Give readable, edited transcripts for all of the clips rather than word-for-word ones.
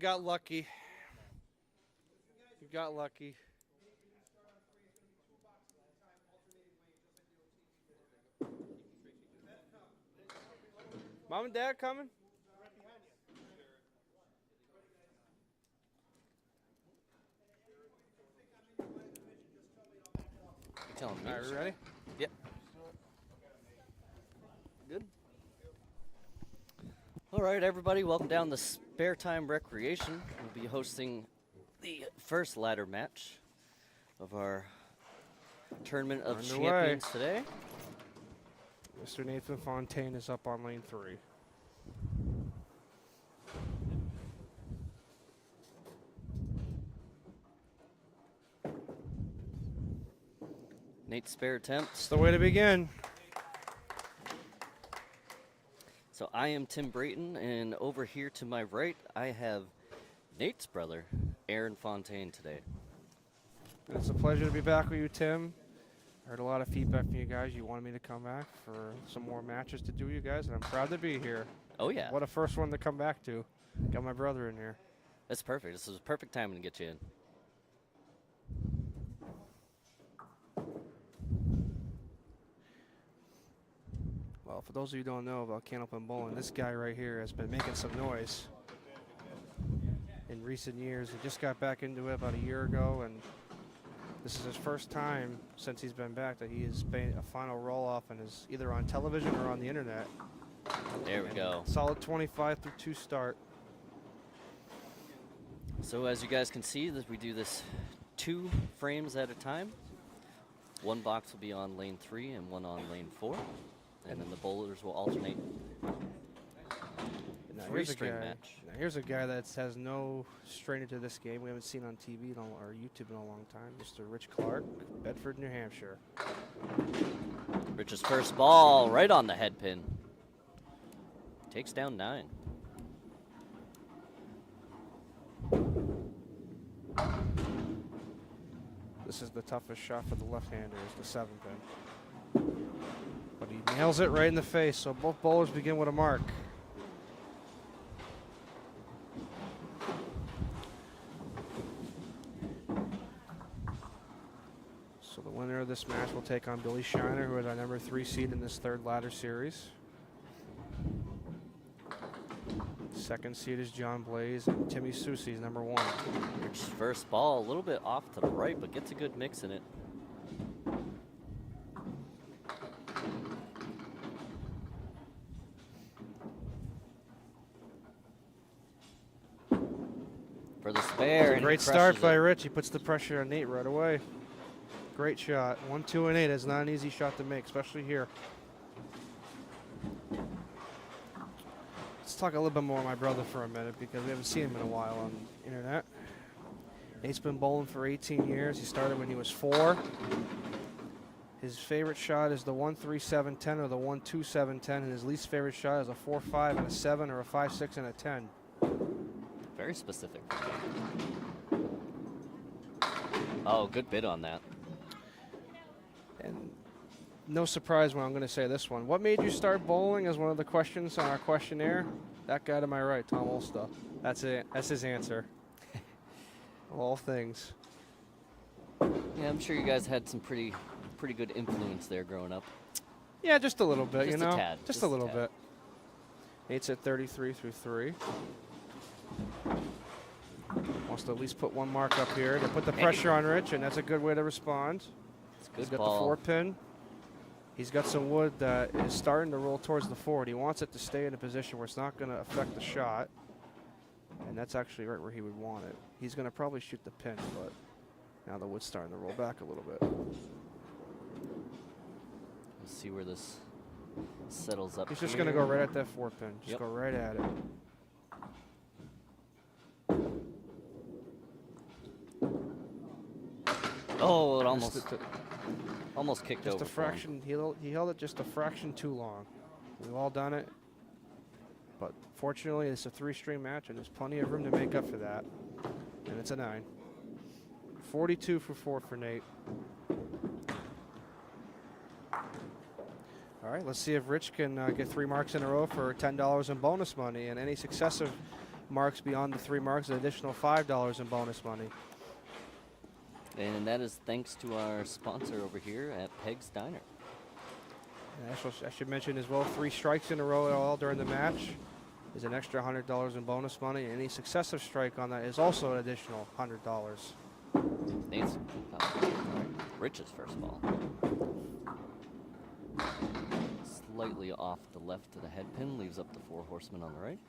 got lucky. You got lucky. Mom and Dad coming? Telling me. All right, we ready? Yep. Good. All right, everybody, welcome down to Sparetime Recreation. We'll be hosting the first ladder match of our Tournament of Underway. Champions today. Mr. Nathan Fontaine is up on lane 3. Nate's spare attempts. It's the way to begin. So I am Tim Brayton, and over here to my right, I have Nate's brother, Aaron Fontaine, today. It's a pleasure to be back with you, Tim. I heard a lot of feedback from you guys. You wanted me to come back for some more matches to do with you guys, and I'm proud to be here. Oh, yeah. What a first one to come back to. Got my brother in here. That's perfect. This is a perfect time to get you in. Well, for those of you who don't know about Candlepin Bowling, this guy right here has been making some noise in recent years. He just got back into it about a year ago, and this is his first time since he's been back that he has made a final roll-off and is either on television or on the internet. There we go. Solid 25 through 2 start. So as you guys can see, we do this 2 frames at a time. One box will be on lane 3 and one on lane 4. And then the bowlers will alternate. Now Three-string match. Now here's a guy that has no strainer to this game. We haven't seen on TV or YouTube in a long time. Mr. Rich Clark, Bedford, New Hampshire. Rich's first ball right on the head pin. Takes down 9. This is the toughest shot for the left-hander, is the 7 pin. But he nails it right in the face, so both bowlers begin with a mark. So the winner of this match will take on Billy Shiner, who is our number 3 seed in this 3rd ladder series. Second seed is John Blais, and Tim Soucy is number 1. Rich's first ball a little bit off to the right, but gets a good mix in it. For the spare. Great start by Rich. He puts the pressure on Nate right away. Great shot. 1, 2, and 8 is not an easy shot to make, especially here. Let's talk a little bit more of my brother for a minute because we haven't seen him in a while on the internet. Nate's been bowling for 18 years. He started when he was 4. His favorite shot is the 1-3-7-10 or the 1-2-7-10, and his least favorite shot is a 4-5 and a 7 or a 5-6 and a 10. Very specific. Oh, good bid on that. And no surprise when I'm going to say this one. What made you start bowling is one of the questions on our questionnaire. That guy to my right, Tom Olsta. That's it. That's his answer. Of all things. Yeah, I'm sure you guys had some pretty good influence there growing up. Yeah, just a little bit, Just you a know? tad, Just just a a little tad. bit. Nate's at 33 through 3. Wants to at least put 1 mark up here to put the pressure on Rich, and that's a good way to respond. It's a good He's got ball. the 4 pin. He's got some wood that is starting to roll towards the forward. He wants it to stay in a position where it's not going to affect the shot. And that's actually right where he would want it. He's going to probably shoot the pin, but now the wood's starting to roll back a little bit. Let's see where this settles up. He's just going to go right at that 4 pin. Just go right at it. Oh, it almost kicked just over. a fraction. He held it just a fraction too long. We've all done it. But fortunately, it's a 3-string match, and there's plenty of room to make up for that. And it's a 9. 42 for 4 for Nate. All right, let's see if Rich can get 3 marks in a row for $10 in bonus money. And any successive marks beyond the 3 marks, an additional $5 in bonus money. And that is thanks to our sponsor over here at Peg's Diner. And I should mention as well, 3 strikes in a row all during the match is an extra $100 in bonus money. Any successive strike on that is also an additional $100. Nate's Rich's first ball. Slightly off the left of the head pin, leaves up the 4 horsemen on the right.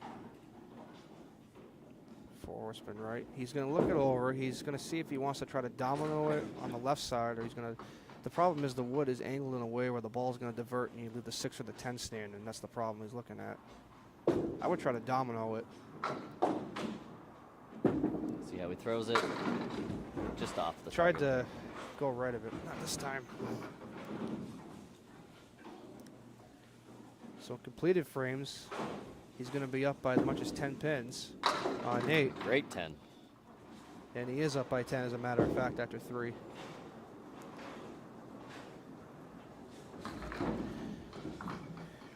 4 horsemen right. He's going to look it over. He's going to see if he wants to try to domino it on the left side, or he's going to. The problem is the wood is angled in a way where the ball's going to divert, and you leave the 6 or the 10 standing. That's the problem he's looking at. I would try to domino it. See how he throws it. Just off the. Tried to go right of it, not this time. So completed frames, he's going to be up by as much as 10 pins. Nate. Great 10. And he is up by 10, as a matter of fact, after 3.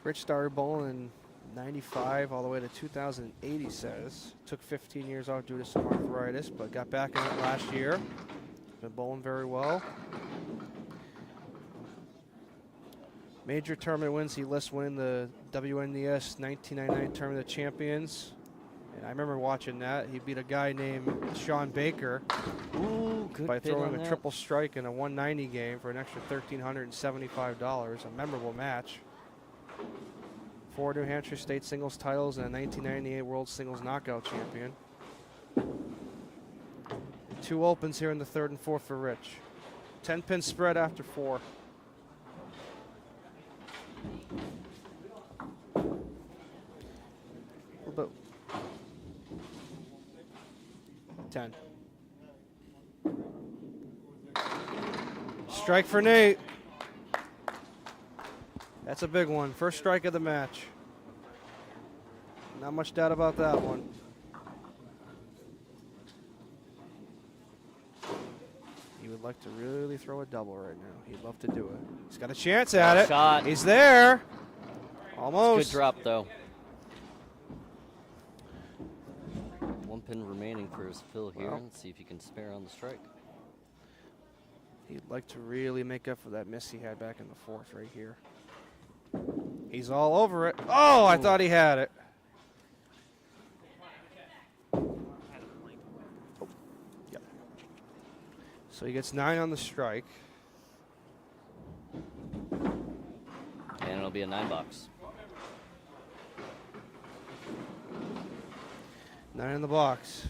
Rich started bowling in 95 all the way to 2008, he says. Took 15 years off due to some arthritis, but got back in it last year. Been bowling very well. Major tournament wins, he lists winning the WNDS 1999 Tournament of Champions. And I remember watching that. He beat a guy named Sean Baker. Ooh, good by throwing a that. triple strike in a 190 game for an extra $1,375. A memorable match. 4 New Hampshire state singles titles and a 1998 World Singles Knockout champion. 2 opens here in the 3rd and 4th for Rich. 10-pin spread after 4. A little bit. 10. Strike for Nate. That's a big one. First strike of the match. Not much doubt about that one. He would like to really throw a double right now. He'd love to do it. He's got a chance at it. Shot. He's there. Almost. Good drop, though. 1 pin remaining for his fill here. Well, Let's see if he can spare on the strike. He'd like to really make up for that miss he had back in the 4th right here. He's all over it. Oh, I thought he had it. Oh, yep. So he gets 9 on the strike. And it'll be a 9 box. 9 in the box.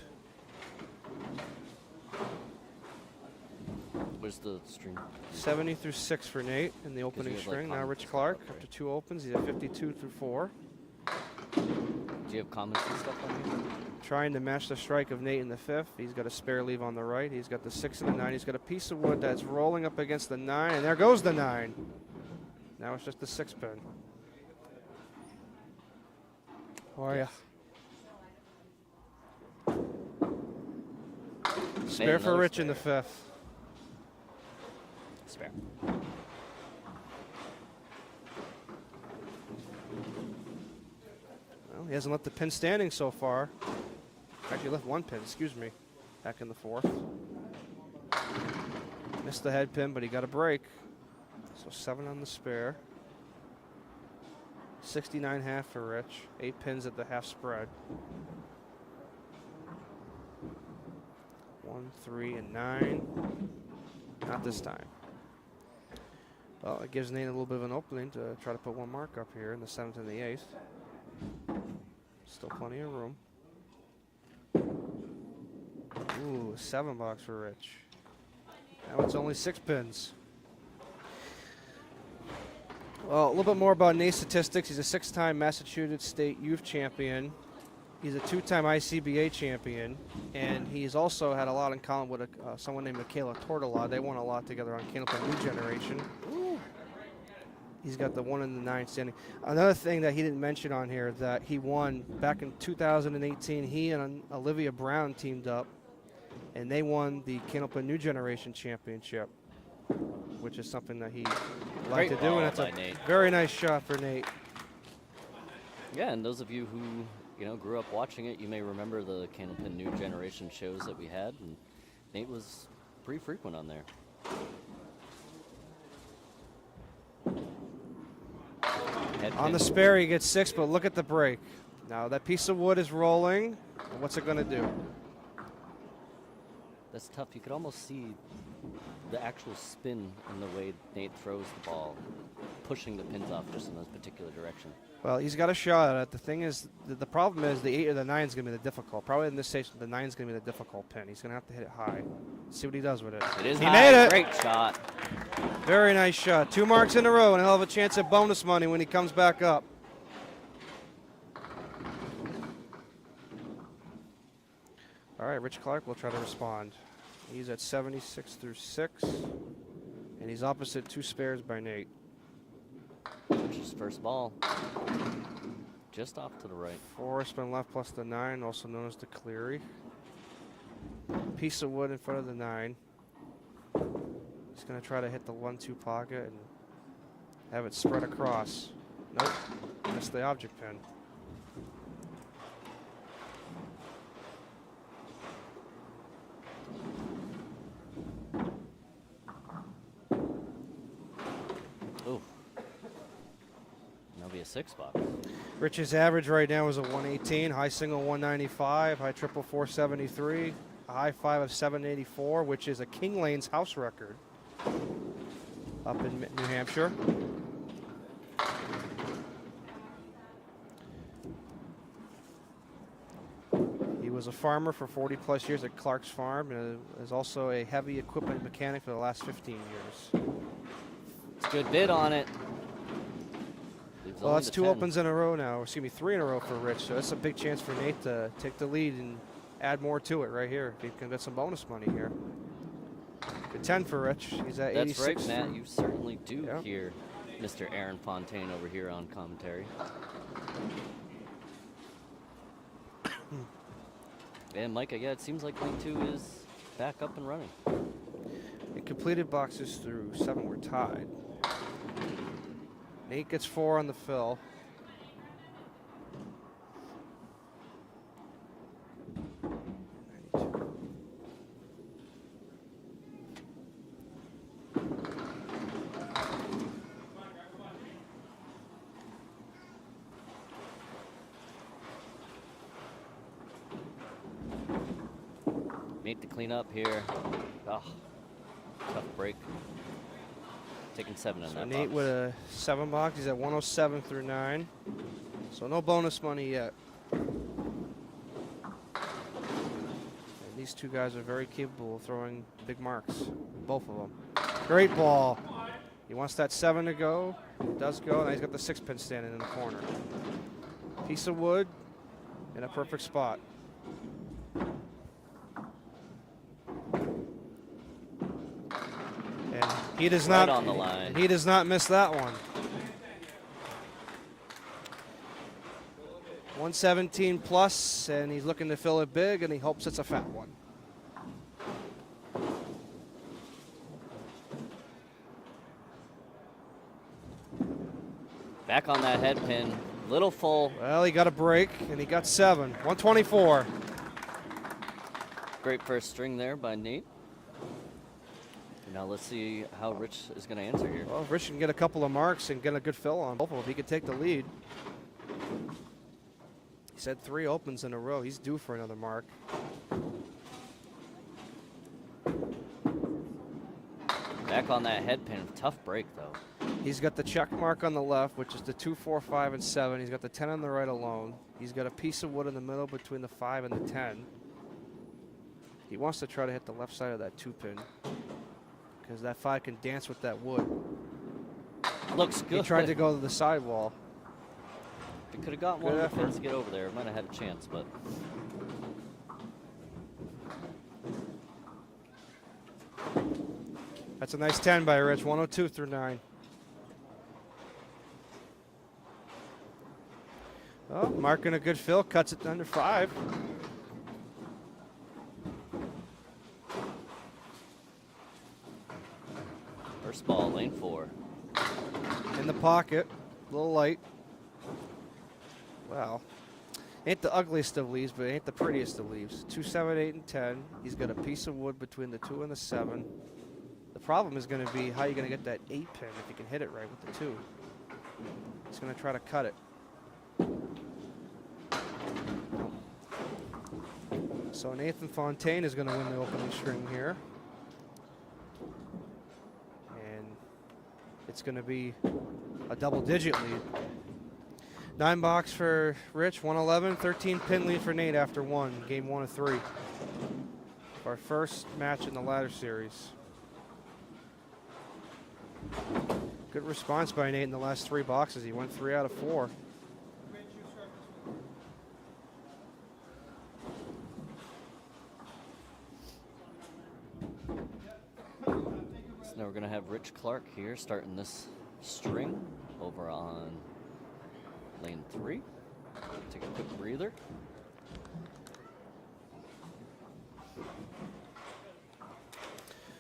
Where's the string? 70 through 6 for Nate in the opening have, like, string. Now comments Rich and Clark, stuff, right? after 2 opens, he's at 52 through 4. Do you have comments and stuff on here? Trying to match the strike of Nate in the 5th. He's got a spare leave on the right. He's got the 6 and the 9. He's got a piece of wood that's rolling up against the 9, and there goes the 9. Now it's just the 6 pin. How are you? Spare for Rich in the 5th. Spare. Well, he hasn't left the pin standing so far. Actually left 1 pin, excuse me, back in the 4th. Missed the head pin, but he got a break. So 7 on the spare. 69.5 for Rich. 8 pins at the half spread. 1, 3, and 9. Not this time. Well, it gives Nate a little bit of an opening to try to put 1 mark up here in the 7th and the 8th. Still plenty of room. Ooh, 7 box for Rich. Now it's only 6 pins. Well, a little bit more about Nate's statistics. He's a 6-time Massachusetts State Youth Champion. He's a 2-time ICBA champion, and he's also had a lot in common with someone named Michaela Tortola. They won a lot together on Candlepin New Generation. Ooh. He's got the 1 and the 9 standing. Another thing that he didn't mention on here that he won back in 2018, he and Olivia Brown teamed up, and they won the Candlepin New Generation Championship, which is something that he liked to do, and it's a Nate. very nice shot for Nate. Yeah, and those of you who grew up watching it. You may remember the Candlepin New Generation shows that we had, and Nate was pretty frequent on there. On the spare, he gets 6, but look at the break. Now that piece of wood is rolling. And what's it going to do? That's tough. You could almost see the actual spin in the way Nate throws the ball, pushing the pins off just in this particular direction. Well, he's got a shot at it. The thing is, the problem is the 8 or the 9 is going to be the difficult. Probably in this station, the 9 is going to be the difficult pin. He's going to have to hit it high. See what he does with it. It is he high. made it. Great shot. Very nice shot. 2 marks in a row, and he'll have a chance at bonus money when he comes back up. All right, Rich Clark will try to respond. He's at 76 through 6, and he's opposite 2 spares by Nate. Rich's first ball. Just off to the right. 4 spin left plus the 9, also known as the Cleary. Piece of wood in front of the 9. He's going to try to hit the 1-2 pocket and have it spread across. Nope, missed the object pin. Ooh. That'll be a 6 box. Rich's average right now is a 118, high single 195, high triple 473, a high 5 of 784, which is a King Lane's house record up in New Hampshire. He was a farmer for 40 plus years at Clark's Farm and is also a heavy equipment mechanic for the last 15 years. It's a good bid on it. Well, that's 2 opens in a row now. Excuse me, 3 in a row for Rich. So that's a big chance for Nate to take the lead and add more to it right here. If he can get some bonus money here. Good 10 for Rich. He's at 86. That's right, Matt. You certainly do Yep. hear Mr. Aaron Fontaine over here on commentary. And Micah, yeah, it seems like Lane 2 is back up and running. In completed boxes through 7, we're tied. Nate gets 4 on the fill. Nate to clean up here. Oh, tough break. Taking 7 in So that Nate box. with a 7 box. He's at 107 through 9. So no bonus money yet. And these 2 guys are very capable of throwing big marks. Both of them. Great ball. He wants that 7 to go. It does go. Now he's got the 6 pin standing in the corner. Piece of wood in a perfect spot. And he does Right not on the line. He does not miss that one. 117 plus, and he's looking to fill it big, and he hopes it's a fat one. Back on that head pin. Little full. Well, he got a break, and he got 7. 124. Great first string there by Nate. Now let's see how Rich is going to answer here. Well, if Rich can get a couple of marks and get a good fill on both of them, he could take the lead. He said 3 opens in a row. He's due for another mark. Back on that head pin. Tough break, though. He's got the check mark on the left, which is the 2, 4, 5, and 7. He's got the 10 on the right alone. He's got a piece of wood in the middle between the 5 and the 10. He wants to try to hit the left side of that 2 pin because that 5 can dance with that wood. Looks good. He tried to go to the sidewall. If he could have got one of the pins to get over there, might have had a chance, but. That's a nice 10 by Rich, 102 through 9. Oh, marking a good fill, cuts it under 5. First ball, lane 4. In the pocket, a little light. Well, Ain't the ugliest of leaves, but it ain't the prettiest of leaves. 2, 7, 8, and 10. He's got a piece of wood between the 2 and the 7. The problem is going to be how you're going to get that 8 pin if you can hit it right with the 2. He's going to try to cut it. So Nathan Fontaine is going to win the opening string here. And it's going to be a double-digit lead. 9 box for Rich, 111, 13 pin lead for Nate after 1, game 1 of 3. Our first match in the ladder series. Good response by Nate in the last 3 boxes. He went 3 out of 4. So now we're going to have Rich Clark here starting this string over on lane 3. Take a quick breather.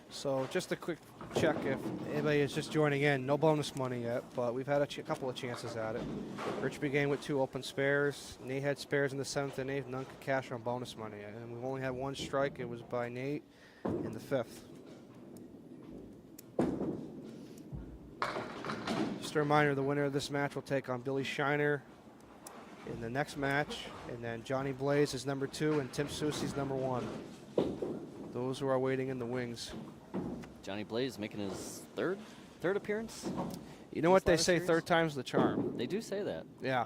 So just a quick check if anybody is just joining in. No bonus money yet, but we've had a couple of chances at it. Rich began with 2 open spares. Nate had spares in the 7th and 8th. None could cash on bonus money. And we've only had 1 strike. It was by Nate in the 5th. Just a reminder, the winner of this match will take on Billy Shiner in the next match. And then Johnny Blais is number 2 and Tim Soucy is number 1. Those who are waiting in the wings. Johnny Blais making his third appearance. You know what they say, series? 3rd time's the charm. They do say that. Yeah.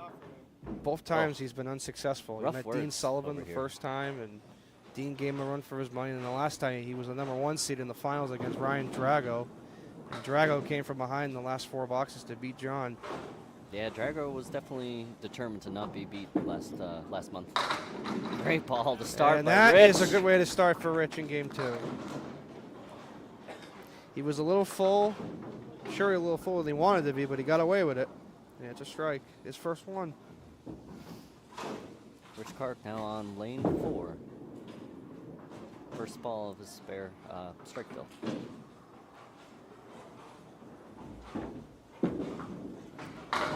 Both times he's been unsuccessful. He Rough met words Dean Sullivan over the here. first time, and Dean gave him a run for his money. And the last time he was the number 1 seed in the finals against Ryan Drago. And Drago came from behind in the last 4 boxes to beat John. Yeah, Drago was definitely determined to not be beat last month. Great ball to start And by that Rich. is a good way to start for Rich in game 2. He was a little full. Sure, a little fuller than he wanted to be, but he got away with it. Yeah, it's a strike. His first one. Rich Clark now on lane 4. First ball of his spare strike bill.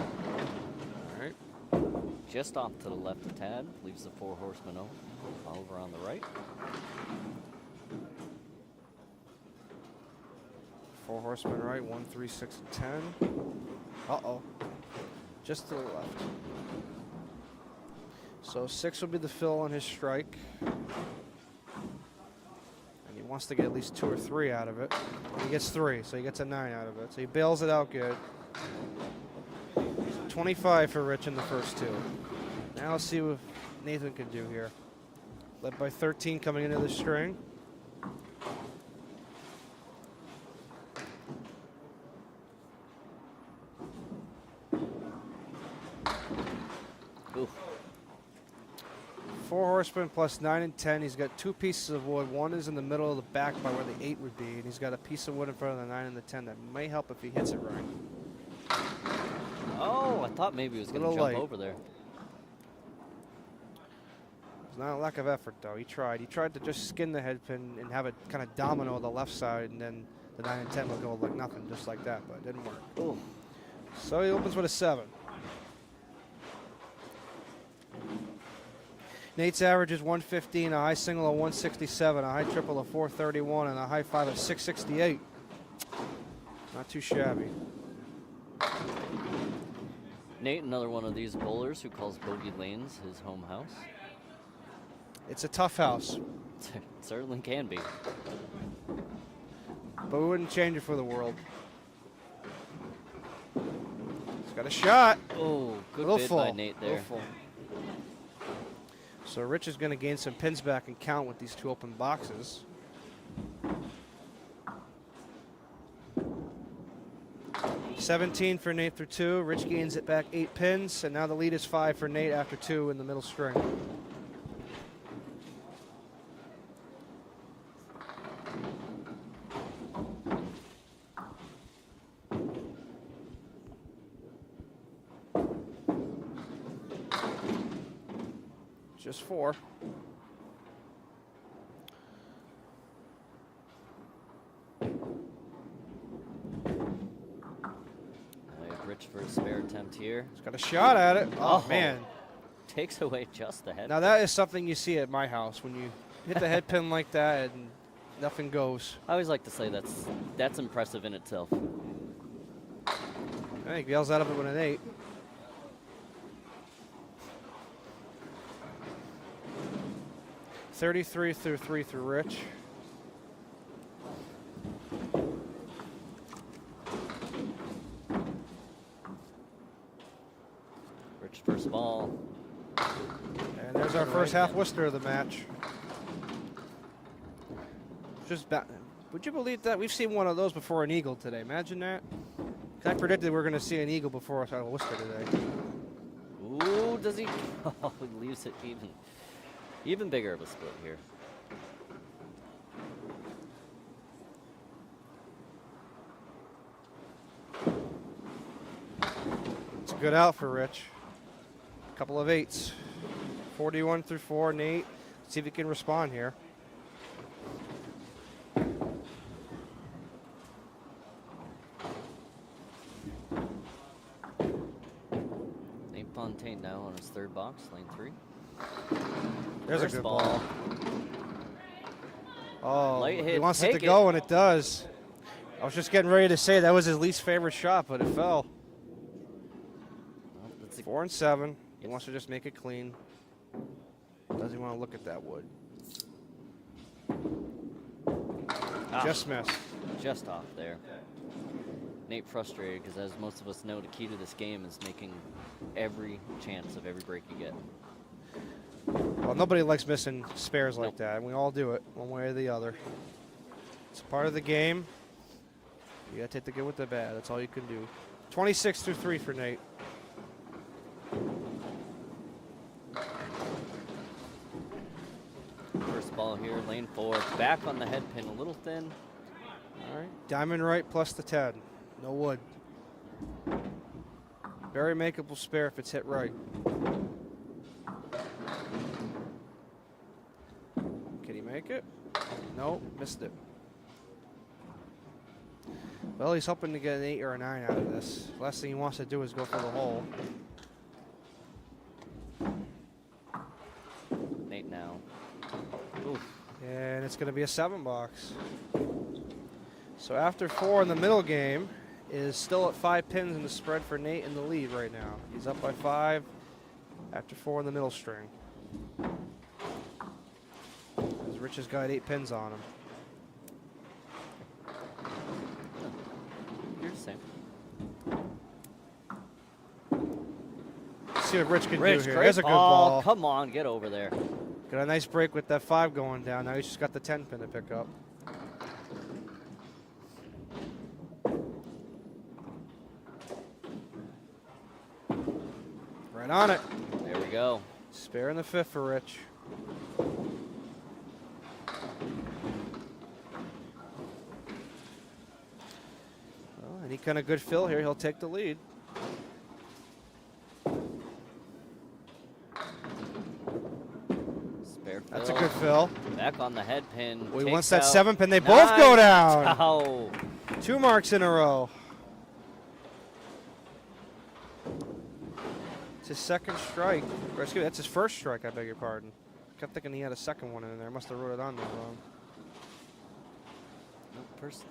All right. Just off to the left a tad, leaves the 4 horsemen over on the right. 4 horsemen right, 1, 3, 6, and 10. Uh-oh. Just to the left. So 6 will be the fill on his strike. And he wants to get at least 2 or 3 out of it. He gets 3, so he gets a 9 out of it. So he bails it out good. 25 for Rich in the first 2. Now let's see what Nathan can do here. Led by 13 coming into the string. Oof. 4 horsemen plus 9 and 10. He's got 2 pieces of wood. 1 is in the middle of the back by where the 8 would be, and he's got a piece of wood in front of the 9 and the 10 that may help if he hits it right. Oh, I thought maybe he was going to jump light. over there. It's not a lack of effort, though. He tried. He tried to just skin the head pin and have it kind of domino the left side, and then the 9 and 10 would go like nothing, just like that, but it didn't work. Ooh. So he opens with a 7. Nate's average is 115, a high single of 167, a high triple of 431, and a high 5 of 668. Not too shabby. Nate, another one of these bowlers who calls Bogey Lanes his home house. It's a tough house, It certainly can be. but we wouldn't change it for the world. He's got a shot. Oh, good Little bid full. by Nate there. Little full. So Rich is going to gain some pins back and count with these 2 open boxes. $17 for Nate through 2. Rich gains it back 8 pins, and now the lead is 5 for Nate after 2 in the middle string. Just 4. Rich for a spare attempt here. He's got a shot at it. Oh, Oh. man. takes away just the head. Now that is something you see at my house when you hit the head pin like that and nothing goes. I always like to say that's impressive in itself. I think Gale's out of it with an 8. $33 through Rich. Rich first ball. And there's our first half Worcester of the match. Would you believe that? We've seen one of those before an eagle today. Imagine that. I predicted we were going to see an eagle before us out of Worcester today. Ooh, does he? Oh, he leaves it even bigger of a split here. It's a good out for Rich. Couple of 8s. 41 through 4, Nate. Let's see if he can respond here. Aaron Fontaine now on his third box, lane 3. There's First a good ball. ball. Oh, Light hit, he wants it take to go, and it does. I was just getting ready to say that was his least favorite shot, but it fell. Well, that's 4 and 7. He wants to just make it clean. Doesn't want to look at that wood. Just missed. Just off there. Nate frustrated because, as most of us know, the key to this game is making every chance of every break you get. Well, nobody likes missing spares like Nope. that, and we all do it one way or the other. It's part of the game. You got to take the good with the bad. That's all you can do. 26 through 3 for Nate. First ball here, lane 4. Back on the head pin, a little thin. All right. Diamond right plus the 10. No wood. Very makeable spare if it's hit right. Can he make it? No, missed it. Well, he's hoping to get an 8 or a 9 out of this. Last thing he wants to do is go for the hole. Nate now. Oof. And it's going to be a 7 box. So after 4 in the middle game is still at 5 pins in the spread for Nate in the lead right now. He's up by 5 after 4 in the middle string. As Rich has got 8 pins on him. You're the same. Let's see what Rich can Rich, do here. great There's a good ball. ball. Come on, get over there. Got a nice break with that 5 going down. Now he's just got the 10 pin to pick up. Right on it. There we go. Spare in the 5th for Rich. Well, any kind of good fill here, he'll take the lead. Spare fill. That's a good fill. Back on the head pin. Well, he takes wants that out. 7 pin. They both go down. Ow. 2 marks in a row. It's his second strike. Or excuse me, that's his first strike, I beg your pardon. Kept thinking he had a second one in there. Must have wrote it on there wrong. Nope, first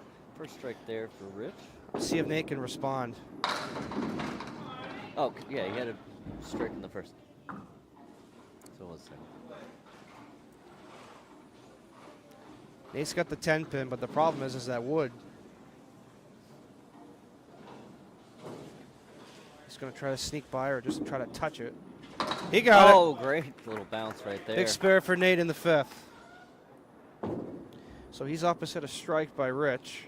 strike there for Rich. Let's see if Nate can respond. Oh, yeah, he had a strike in the first. So it was second. Nate's got the 10 pin, but the problem is that wood. He's going to try to sneak by or just try to touch it. He got it. Oh, great little bounce right there. Big spare for Nate in the 5th. So he's opposite a strike by Rich.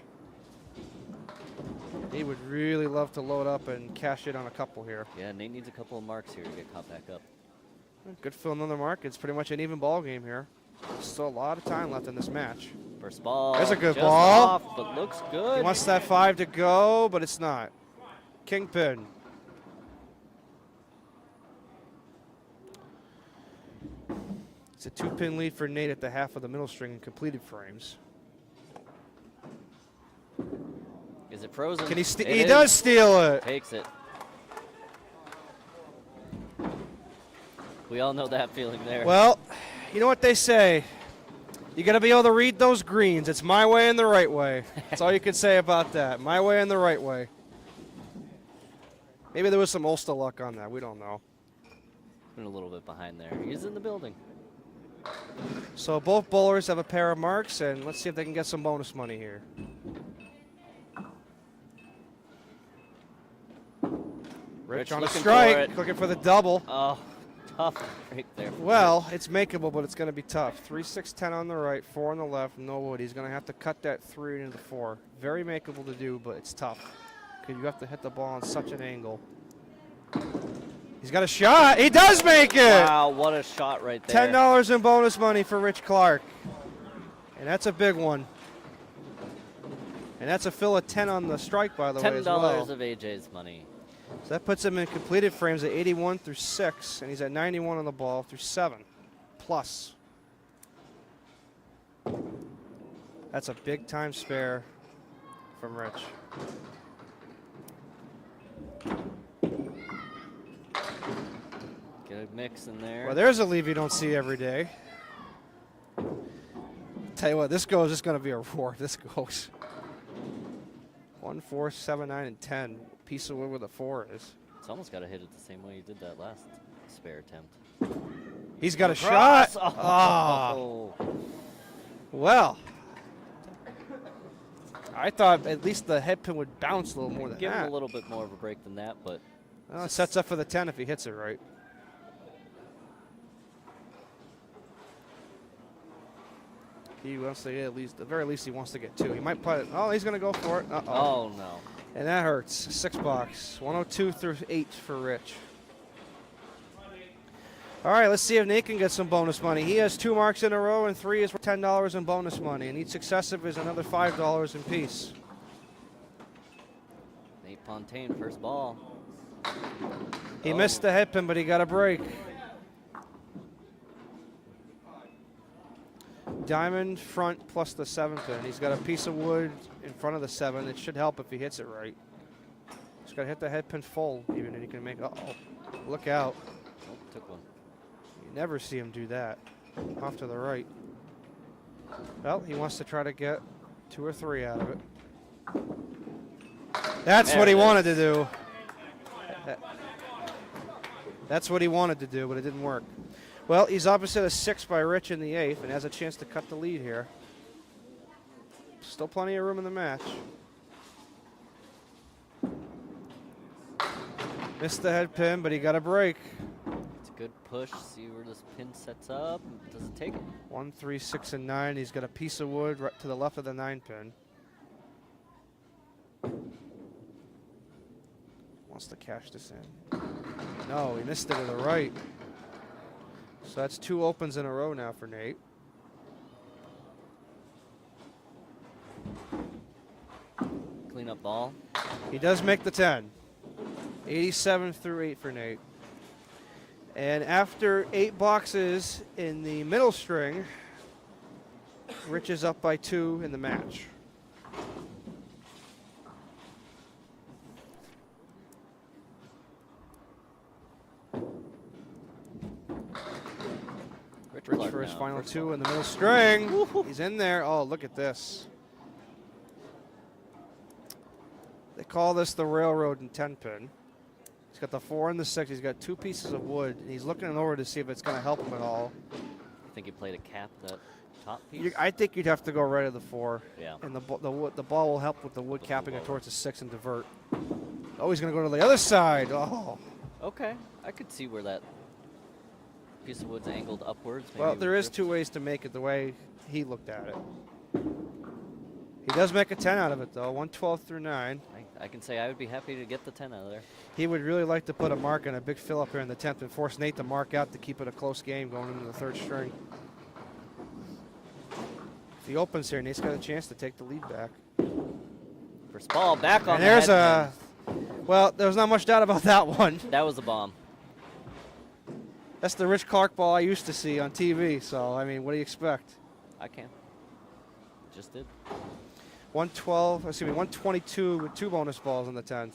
He would really love to load up and cash in on a couple here. Yeah, Nate needs a couple of marks here to get caught back up. Good fill in the mark. It's pretty much an even ball game here. Still a lot of time left in this match. First ball. There's a good just ball. Off, but looks good. He wants that 5 to go, but it's not. Kingpin. It's a 2-pin lead for Nate at the half of the middle string in completed frames. Is it frozen? Can he? It He is. does steal it. Takes it. We all know that feeling there. Well, you know what they say. You got to be able to read those greens. It's my way and the right way. That's all you can say about that. My way and the right way. Maybe there was some Ulster luck on that. We don't know. Been a little bit behind there. He's in the building. So both bowlers have a pair of marks, and let's see if they can get some bonus money here. Rich on a looking strike, for it. looking for the double. Oh, tough right there. Well, it's makeable, but it's going to be tough. 3, 6, 10 on the right, 4 on the left, no wood. He's going to have to cut that 3 into the 4. Very makeable to do, but it's tough because you have to hit the ball on such an angle. He's got a shot. He does make it. Wow, what a shot right there. $10 in bonus money for Rich Clark. And that's a big one. And that's a fill of 10 on the strike, by the way, as well. $10 of AJ's money. So that puts him in completed frames at 81 through 6, and he's at 91 on the ball through 7 plus. That's a big time spare from Rich. Get a mix in there. Well, there's a leave you don't see every day. Tell you what, this goes just going to be a roar. This goes 1, 4, 7, 9, and 10. Piece of wood where the 4 is. It's almost got to hit it the same way you did that last spare attempt. He's got a Cross. shot. Oh. Well, I thought at least the head pin would bounce a little more than Give that. him a little bit more of a break than that, but Well, it sets up for the 10 if he hits it right. He wants to get at least, at the very least, he wants to get 2. He might put it. Oh, he's going to go for it. Uh-oh. oh no. And that hurts. $6. 102 through 8 for Rich. All right, let's see if Nate can get some bonus money. He has 2 marks in a row, and 3 is for $10 in bonus money. And each successive is another $5 in piece. Nate Fontaine, first ball. He missed the head pin, but he got a break. Diamond front plus the 7 pin. He's got a piece of wood in front of the 7. It should help if he hits it right. He's got to hit the head pin full, even, and he can make. Uh-oh. Look out. Oh, took one. You never see him do that. Off to the right. Well, he wants to try to get 2 or 3 out of it. That's There what he it wanted to is. do. That's what he wanted to do, but it didn't work. Well, he's opposite a 6 by Rich in the 8th and has a chance to cut the lead here. Still plenty of room in the match. Missed the head pin, but he got a break. It's a good push. See where this pin sets up. Does it take it? 1, 3, 6, and 9. He's got a piece of wood right to the left of the 9 pin. Wants to cash this in. No, he missed it to the right. So that's 2 opens in a row now for Nate. Clean up ball. He does make the 10. 87 through 8 for Nate. And after 8 boxes in the middle string, Rich is up by 2 in the match. Rich for his now, final first 2 ball. in the middle string. He's in there. Oh, look at this. They call this the railroad and 10 pin. He's got the 4 and the 6. He's got 2 pieces of wood, and he's looking over to see if it's going to help him at all. I think he played a cap that top piece. I think you'd have to go right of the 4. Yeah. And the ball will help with the wood capping it towards the 6 and divert. Oh, he's going to go to the other side. Oh. Okay, I could see where that piece of wood's angled upwards. Maybe Well, it there is drifts. 2 ways to make it the way he looked at it. He does make a 10 out of it, though. 112 through 9. I can say I would be happy to get the 10 out of there. He would really like to put a mark and a big fill up here in the 10th and force Nate to mark out to keep it a close game going into the 3rd string. If he opens here, Nate's got a chance to take the lead back. First ball, back on And the there's head well, there was not much doubt about that one. pin. That was a bomb. That's the Rich Clark ball I used to see on TV. So, I mean, what do you expect? I can. Just did. 122 with 2 bonus balls in the 10th.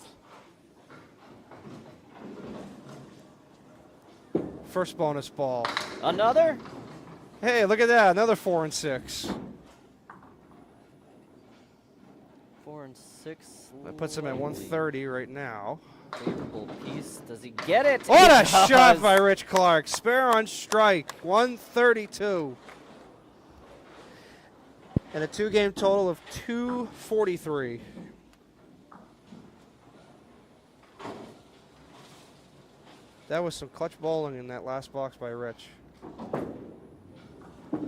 First bonus ball. Another? Hey, look at that. Another 4 and 6. 4 and 6. That puts him at 130 right now. Favorable piece. Does he get it? What He a does. shot by Rich Clark. Spare on strike. 132. And a 2-game total of 243. That was some clutch bowling in that last box by Rich.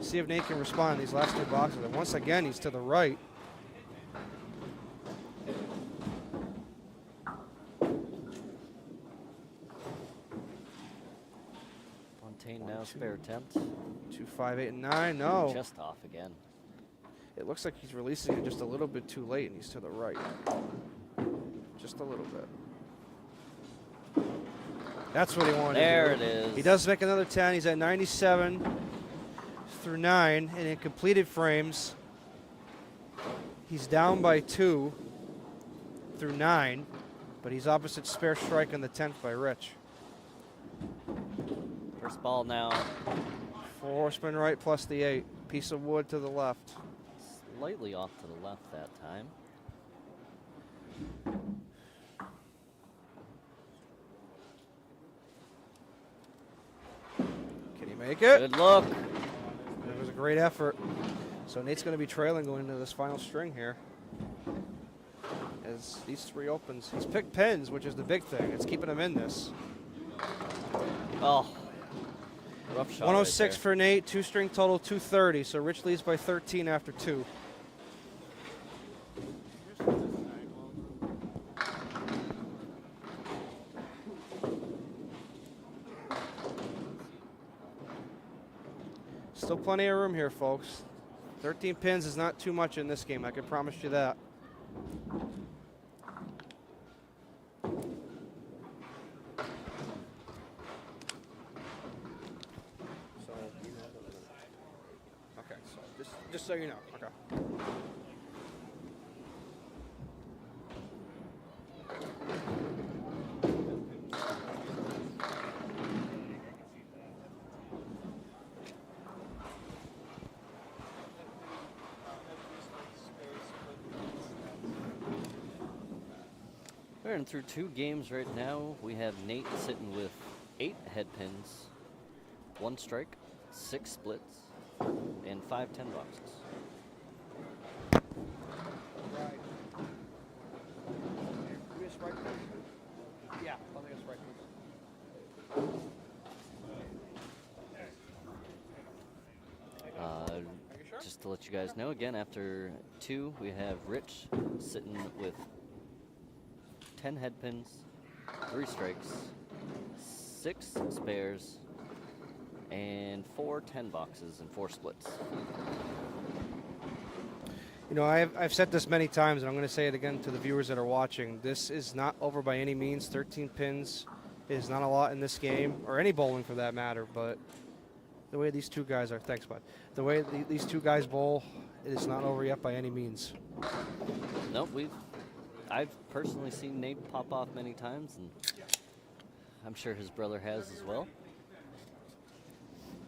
See if Nate can respond in these last 2 boxes. And once again, he's to the right. Fontaine now spare attempt. 2, 5, 8, and 9. No. Just off again. It looks like he's releasing it just a little bit too late, and he's to the right. Just a little bit. That's what he wanted. There it is. He does make another 10. He's at 97 through 9, and in completed frames, he's down by 2 through 9, but he's opposite spare strike on the 10th by Rich. First ball now. 4 horsemen right plus the 8. Piece of wood to the left. Slightly off to the left that time. Can he make it? Good look. It was a great effort. So Nate's going to be trailing going into this final string here. As these 3 opens. He's picked pins, which is the big thing. It's keeping him in this. Oh. Rough shot. 106 for Nate, 2-string total 230. So Rich leads by 13 after 2. Still plenty of room here, folks. 13 pins is not too much in this game. I can promise you that. Okay, so just so you know. Okay. We're in through 2 games right now. We have Nate sitting with 8 head pins, 1 strike, 6 splits, and 5 10 boxes. Yeah, I think it's right. Just to let you guys know, again, after 2, we have Rich sitting with 10 head pins, 3 strikes, 6 spares, and 4 10 boxes and 4 splits. You know, I've said this many times, and I'm going to say it again to the viewers that are watching. This is not over by any means. 13 pins is not a lot in this game, or any bowling for that matter, but the way these 2 guys are, thanks, bud. The way these 2 guys bowl, it is not over yet by any means. Nope, I've personally seen Nate pop off many times, and I'm sure his brother has as well.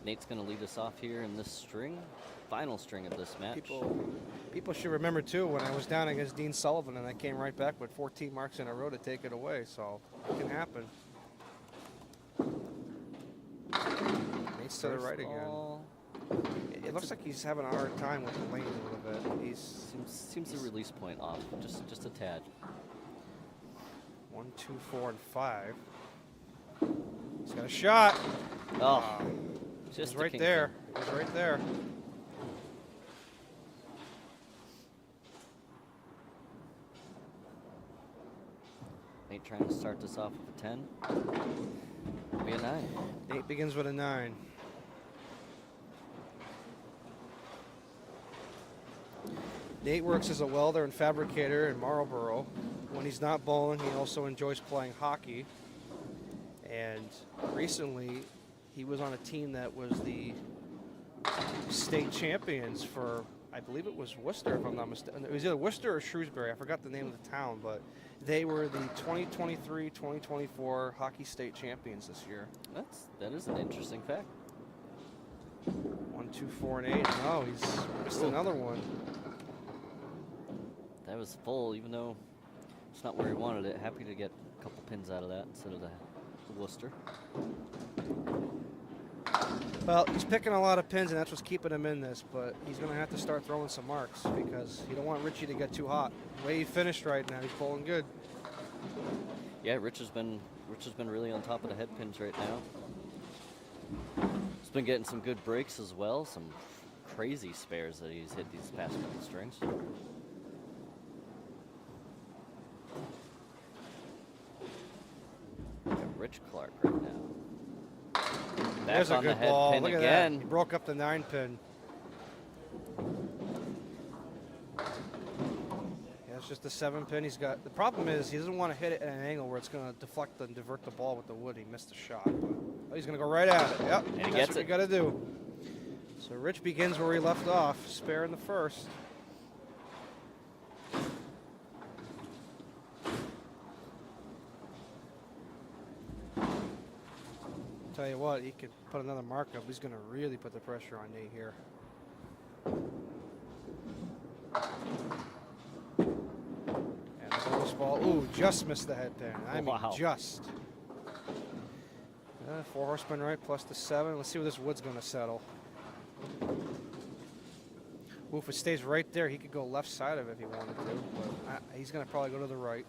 Nate's going to lead us off here in this string, final string of this match. People should remember, too, when I was down against Dean Sullivan, and I came right back with 14 marks in a row to take it away, so it can happen. Nate's to the right again. It looks like he's having a hard time with the lanes a little bit. Seems the release point off, just a tad. 1, 2, 4, and 5. He's got a shot. Oh, just He's right there. He's right there. Nate trying to start this off with a 10. Be a 9. Nate begins with a 9. Nate works as a welder and fabricator in Marlboro. When he's not bowling, he also enjoys playing hockey. And recently, he was on a team that was the state champions for, I believe it was Worcester, if I'm not mistaken. It was either Worcester or Shrewsbury. I forgot the name of the town, but they were the 2023-2024 hockey state champions this year. That is an interesting fact. 1, 2, 4, and 8. No, he's missed another one. That was full, even though it's not where he wanted it. Happy to get a couple pins out of that instead of the Worcester. Well, he's picking a lot of pins, and that's what's keeping him in this, but he's going to have to start throwing some marks because you don't want Richie to get too hot. The way he finished right now, he's pulling good. Yeah, Rich has been really on top of the head pins right now. He's been getting some good breaks as well, some crazy spares that he's hit these past couple strings. Got Rich Clark right now. Back There's a on the good head ball. pin Look at again. that. He broke up the 9 pin. Yeah, it's just the 7 pin. He's got. The problem is he doesn't want to hit it at an angle where it's going to deflect and divert the ball with the wood. He missed the shot. But he's going to go right at it. Yep. And he that's gets what it. you got to do. So Rich begins where he left off, spare in the first. Tell you what, he could put another mark up. He's going to really put the pressure on Nate here. And the bonus ball, ooh, just missed the head pin. I mean, Wow. just. 4 horsemen right, plus the 7. Let's see where this wood's going to settle. Ooh, if it stays right there, he could go left side of it if he wanted to. But he's going to probably go to the right.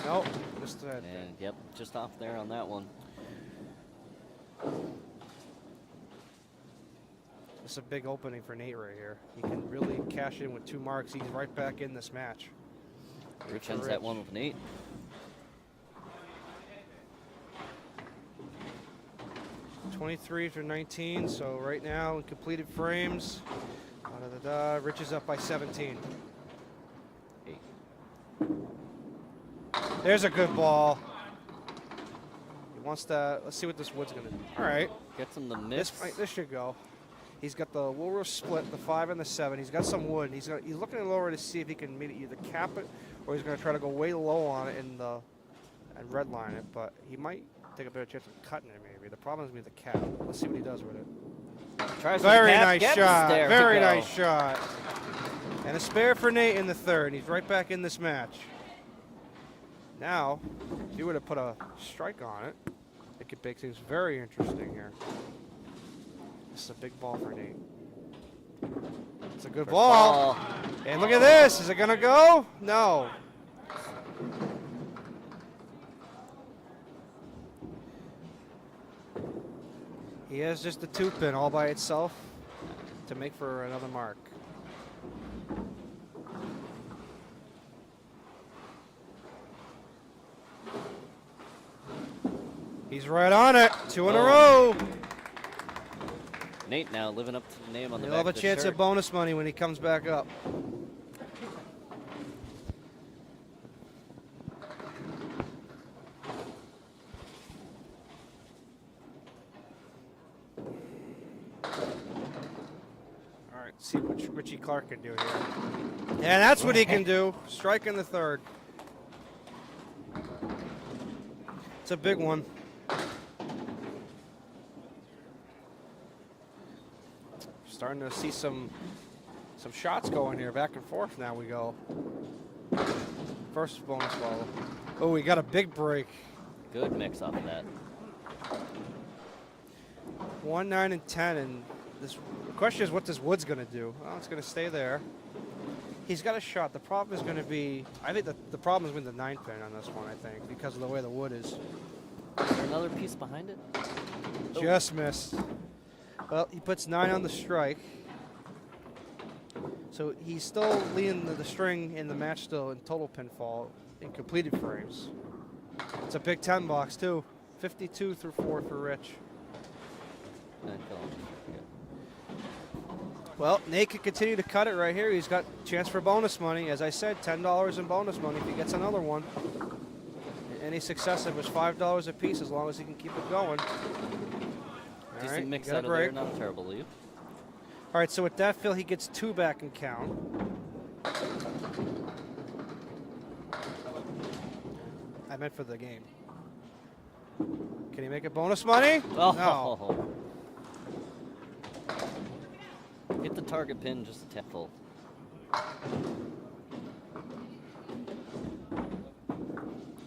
Nope, missed that. And yep, just off there on that one. This is a big opening for Nate right here. He can really cash in with 2 marks. He's right back in this match. Rich ends that one with an 8. (23-19), so right now in completed frames, Rich is up by 17. 8. There's a good ball. He wants to. Let's see what this wood's gonna do. All right, Gets him the miss. this should go. He's got the Woolworth split, the 5 and the 7. He's got some wood. He's looking lower to see if he can either cap it or he's going to try to go way low on it and red line it. But he might take a better chance of cutting it maybe. The problem is with the cap. Let's see what he does with it. Tries Very with the cap, nice gets shot. there we Very go. nice shot. And a spare for Nate in the 3rd. He's right back in this match. Now, if you were to put a strike on it, it could make things very interesting here. This is a big ball for Nate. It's a good First ball. ball. And look at this. Is it going to go? No. He has just the 2 pin all by itself to make for another mark. He's right on it. 2 in a row. Nate now living up to the name on the He'll back have a of the chance shirt. at bonus money when he comes back up. All right, see what Richie Clark can do here. And that's what he can do. Strike in the 3rd. It's a big one. Starting to see some shots going here, back and forth. Now we go. First bonus ball. Oh, we got a big break. Good mix off of that. 1, 9, and 10, and the question is what this wood's going to do. Well, it's going to stay there. He's got a shot. The problem is going to be, I think the problem is with the 9 pin on this one, I think, because of the way the wood is. Is there another piece behind it? Just missed. Well, he puts 9 on the strike. So he's still leading the string in the match still in total pinfall in completed frames. It's a big 10 box too. 52 through 4 for Rich. Well, Nate can continue to cut it right here. He's got a chance for bonus money. As I said, $10 in bonus money if he gets another one. Any successive is $5 a piece as long as he can keep it going. All Decent right, mix you got out a of there, break. not a terrible lead. All right, so with that fill, he gets 2 back in count. I meant for the game. Can he make it bonus money? Oh, No. Hit the target pin just a tap full.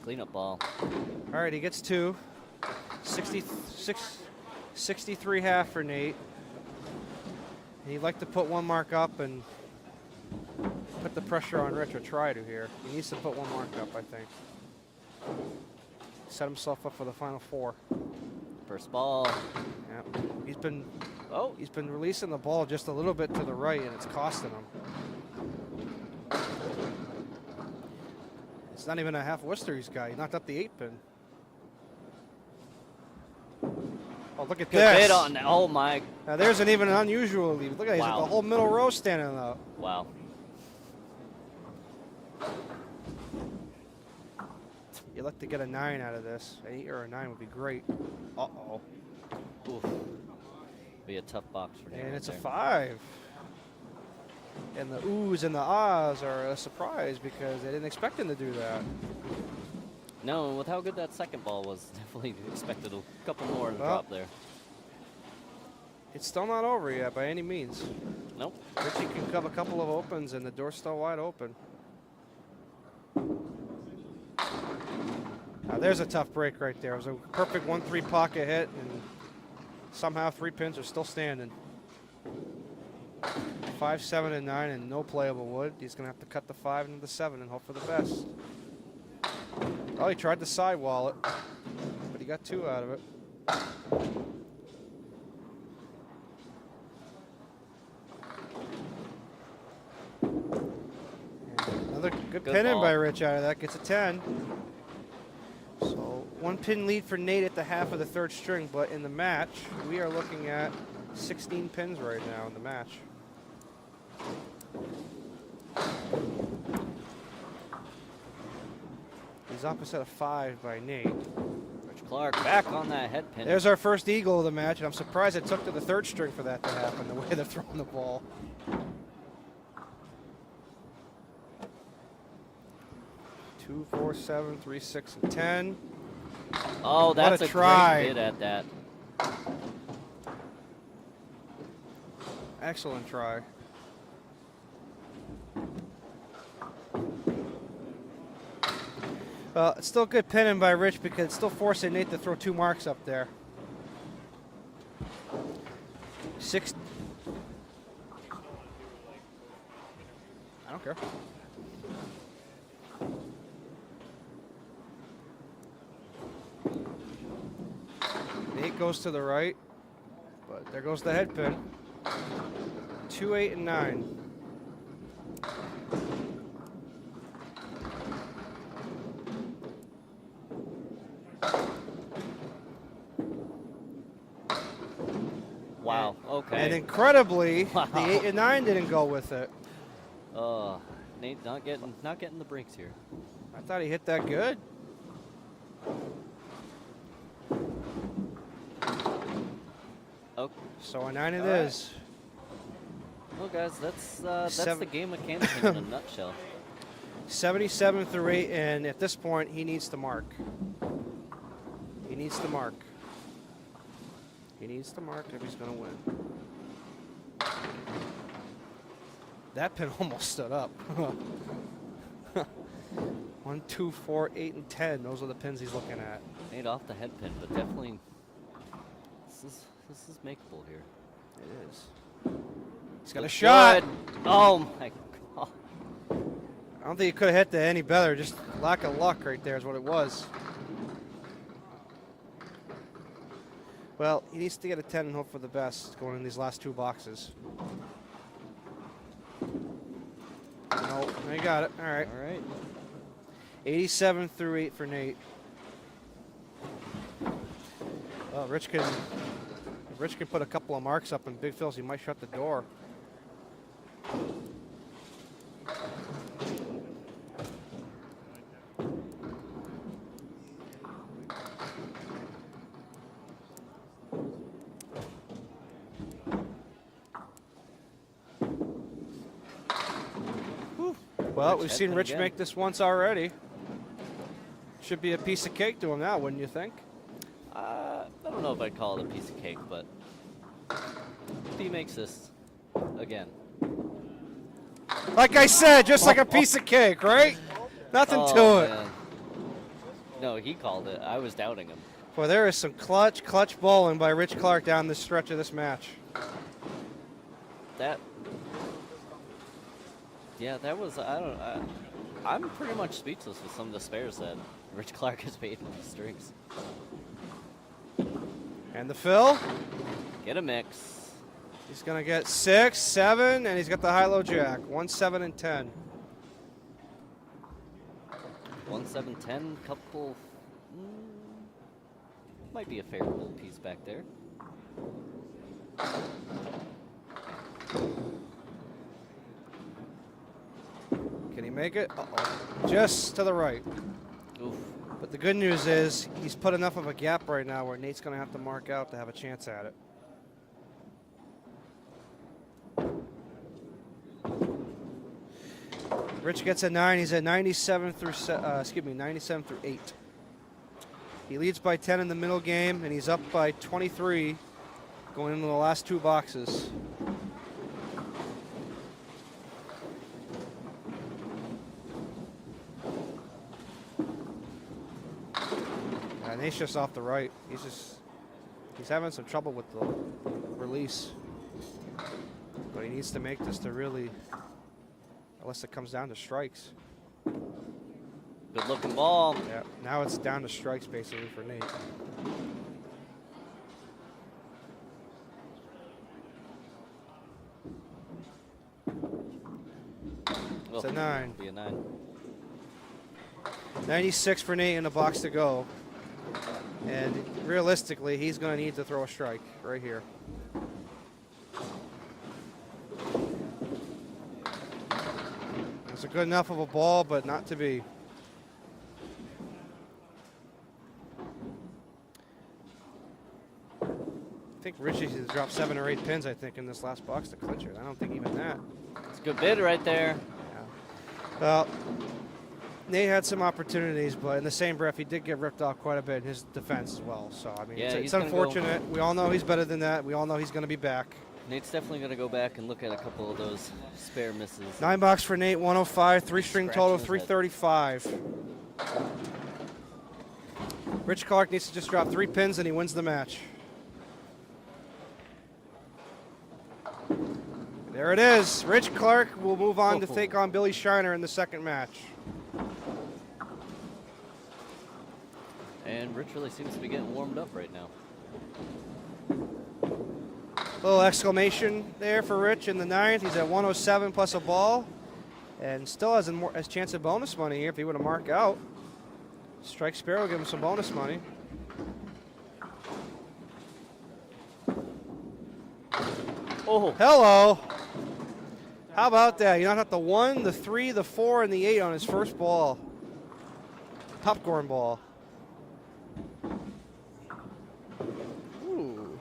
Cleanup ball. All right, he gets 2. 63 half for Nate. He'd like to put 1 mark up and put the pressure on Rich, or try to here. He needs to put 1 mark up, I think. Set himself up for the final 4. First ball. Yeah. He's been Oh, releasing the ball just a little bit to the right, and it's costing him. It's not even a half Worcester he's got. He knocked up the 8-pin. Oh, look at good this. hit on. Oh, my. Now there's an even unusual lead. Look at that. He's got Wow. the whole middle row standing up. Wow. You'd like to get a 9 out of this. An 8 or a 9 would be great. Uh-oh. Oof. Be a tough box for Nate. And right it's a there. 5. And the oohs and the ahs are a surprise because they didn't expect him to do that. No, with how good that second ball was, definitely expected a couple more to Well. drop there. It's still not over yet by any means. Nope. Richie can have a couple of opens and the door's still wide open. Now there's a tough break right there. It was a perfect 1-3 pocket hit, and somehow 3 pins are still standing. 5, 7, and 9, and no playable wood. He's going to have to cut the 5 into the 7 and hope for the best. Oh, he tried to sidewall it, but he got 2 out of it. And another good Good pin in ball. by Rich out of that. Gets a 10. So 1 pin lead for Nate at the half of the 3rd string, but in the match, we are looking at 16 pins right now in the match. He's opposite of 5 by Nate. Rich Clark back on that head pin. There's our first eagle of the match, and I'm surprised it took to the 3rd string for that to happen, the way they're throwing the ball. Two, 4, 7, 3, 6, and 10. Oh, that's a a try. great hit at that. Excellent try. Well, it's still good pinning by Rich because it's still forcing Nate to throw 2 marks up there. 6. I don't care. Nate goes to the right, but there goes the head pin. 2, 8, and 9. Wow. Okay. And incredibly, Wow. the 8 and 9 didn't go with it. Nate not getting the breaks here. I thought he hit that good. Oh, So a 9 it All right. is. well, guys, that's the Seven- game of Canada in a nutshell. 77 through 8, and at this point, he needs to mark. He needs to mark. He needs to mark if he's going to win. That pin almost stood up. 1, 2, 4, 8, and 10. Those are the pins he's looking at. Nate off the head pin, but definitely this is makeable here. It is. He's got a Looks shot. good. Oh my god. I don't think he could have hit that any better. Just lack of luck right there is what it was. Well, he needs to get a 10 and hope for the best going in these last 2 boxes. No, he got it. All right. All right. 87 through 8 for Nate. Well, if Rich can put a couple of marks up in big fills, he might shut the door. Well, Rich we've seen headpin Rich again. make this once already. Should be a piece of cake to him now, wouldn't you think? I don't know if I'd call it a piece of cake, but if he makes this again. Like I said, just like a piece of cake, right? Nothing to Oh, it. man. No, he called it. I was doubting him. Boy, there is some clutch bowling by Rich Clark down the stretch of this match. That was, I'm pretty much speechless with some of the spares that Rich Clark has made in these strings. And the fill. Get a mix. He's going to get 6, 7, and he's got the high-low jack. 1, 7, and 10. 1, 7, 10, couple, might be a favorable piece back there. Can he make it? Uh-oh. Just to the right. Oof. But the good news is he's put enough of a gap right now where Nate's going to have to mark out to have a chance at it. Rich gets a 9. He's at 97 through 8. He leads by 10 in the middle game, and he's up by 23 going into the last 2 boxes. Nate's just off the right. He's having some trouble with the release. But he needs to make this to really, unless it comes down to strikes. Good looking ball. Yeah, now it's down to strikes basically for Nate. It's a 9. Be a 9. 96 for Nate in the box to go. And realistically, he's going to need to throw a strike right here. It's a good enough of a ball, but not to be. I think Richie has dropped 7 or 8 pins, I think, in this last box to clinch it. I don't think even that. It's a good bid right there. Yeah. Well, Nate had some opportunities, but in the same breath, he did get ripped off quite a bit in his defense as well. So, I mean, Yeah, it's unfortunate. We all know he's better than that. We all know he's going to be back. Nate's definitely going to go back and look at a couple of those spare misses. 9 box for Nate, 105. 3-string total, Scratching his 335. Rich Clark needs to just drop 3 pins and he wins the match. There it is. Rich Clark will move on to take on Billy Shiner in the second match. And Rich really seems to be getting warmed up right now. Little exclamation there for Rich in the 9th. He's at 107 plus a ball. And still has a chance of bonus money here if he were to mark out. Strike spare will give him some bonus money. Oh, Hello. How about that? You don't have the 1, the 3, the 4, and the 8 on his first ball. Popcorn ball. Ooh.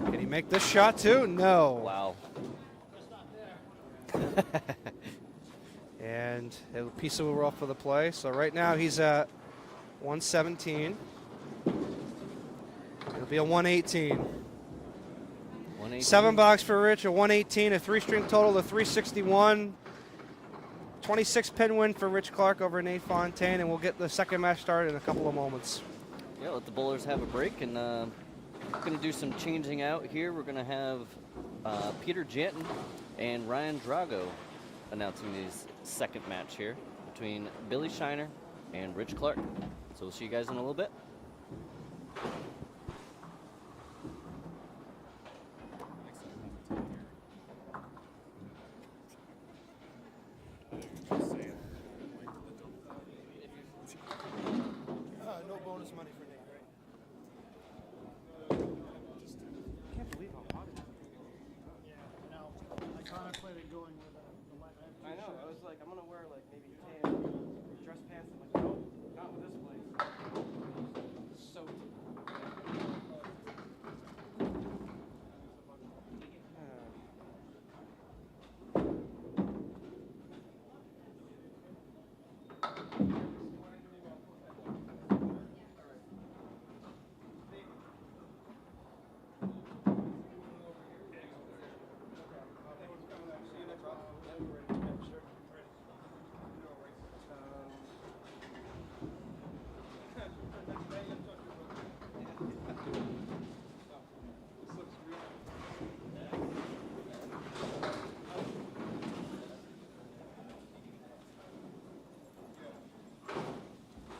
Can he make this shot too? No. wow. And a piece of rough for the play. So right now he's at 117. It'll be a 118. 118. 7 box for Rich, a 118, a 3-string total of 361. 26 pin win for Rich Clark over Nate Fontaine, and we'll get the second match started in a couple of moments. Yeah, let the bowlers have a break, and we're going to do some changing out here. We're going to have Peter Janton and Ryan Drago announcing this second match here between Billy Shiner and Rich Clark. So we'll see you guys in a little bit. No bonus money for Nate, right? Can't believe how hot it is. Yeah, no, I contemplated going with the light. I know. I was like, I'm gonna wear like maybe tan dress pants. I'm like, nope, not with this place.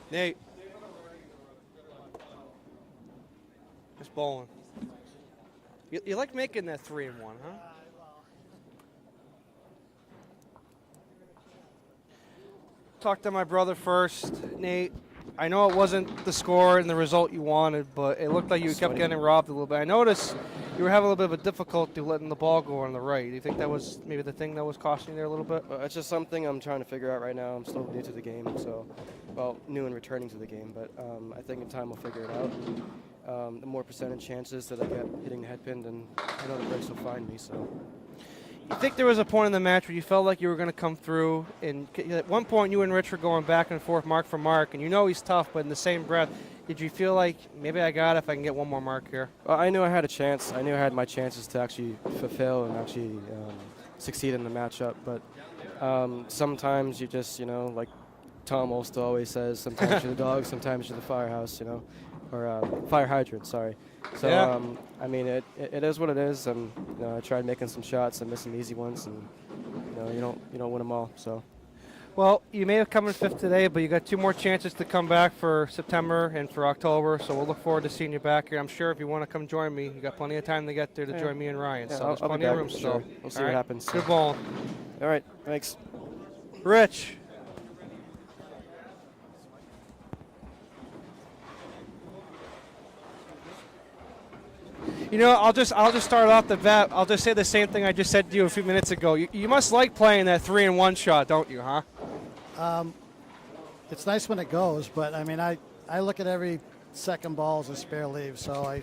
Nate. Just bowling. You like making that 3-1, huh? Talk to my brother first, Nate. I know it wasn't the score and the result you wanted, but it looked like you kept getting robbed a little bit. I noticed you were having a little bit of a difficulty letting the ball go on the right. Do you think that was maybe the thing that was costing you there a little bit? It's just something I'm trying to figure out right now. I'm still new to the game, so, well, new and returning to the game, but I think in time we'll figure it out. The more percentage chances that I get hitting the head pin, then I know the brakes will find me, so. You think there was a point in the match where you felt like you were going to come through, and at one point you and Rich were going back and forth mark for mark, and you know he's tough, but in the same breath, did you feel like maybe I got it if I can get one more mark here? Well, I knew I had a chance. I knew I had my chances to actually fulfill and actually succeed in the matchup, but sometimes you just, like Tom Olster always says, sometimes you're the dog, sometimes you're the firehouse, or fire hydrant, sorry. So, yeah. I mean, it is what it is, and I tried making some shots and missing easy ones, and you don't win them all. So, well, you may have come in fifth today, but you got 2 more chances to come back for September and for October. So we'll look forward to seeing you back here. I'm sure if you want to come join me, you got plenty of time to get there to join me and Ryan. Yeah, so there's I'll plenty be of back, room sure. still. We'll see what happens. Good ball. All right, thanks. Rich. I'll just start off the bat. I'll just say the same thing I just said to you a few minutes ago. You must like playing that 3-1 shot, don't you, huh? It's nice when it goes, but I mean, I look at every second ball as a spare leave, so I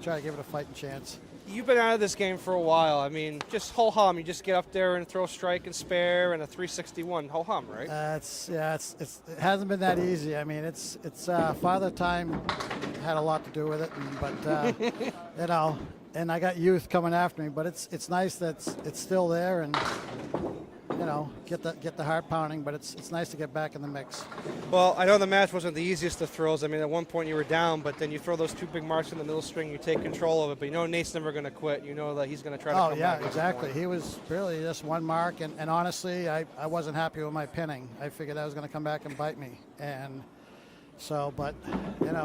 try to give it a fighting chance. You've been out of this game for a while. I mean, just whole hum. You just get up there and throw a strike and spare and a 361 whole hum, right? It hasn't been that easy. I mean, it's Father Time had a lot to do with it, but and I got youth coming after me. But it's nice that it's still there, and get the heart pounding. But it's nice to get back in the mix. Well, I know the match wasn't the easiest of throws. I mean, at one point you were down, but then you throw those 2 big marks in the middle string, you take control of it. But Nate's never going to quit. You know that he's going to try to come back. Oh, yeah, exactly. He was really just 1 mark, and honestly, I wasn't happy with my pinning. I figured that was going to come back and bite me. And so, but,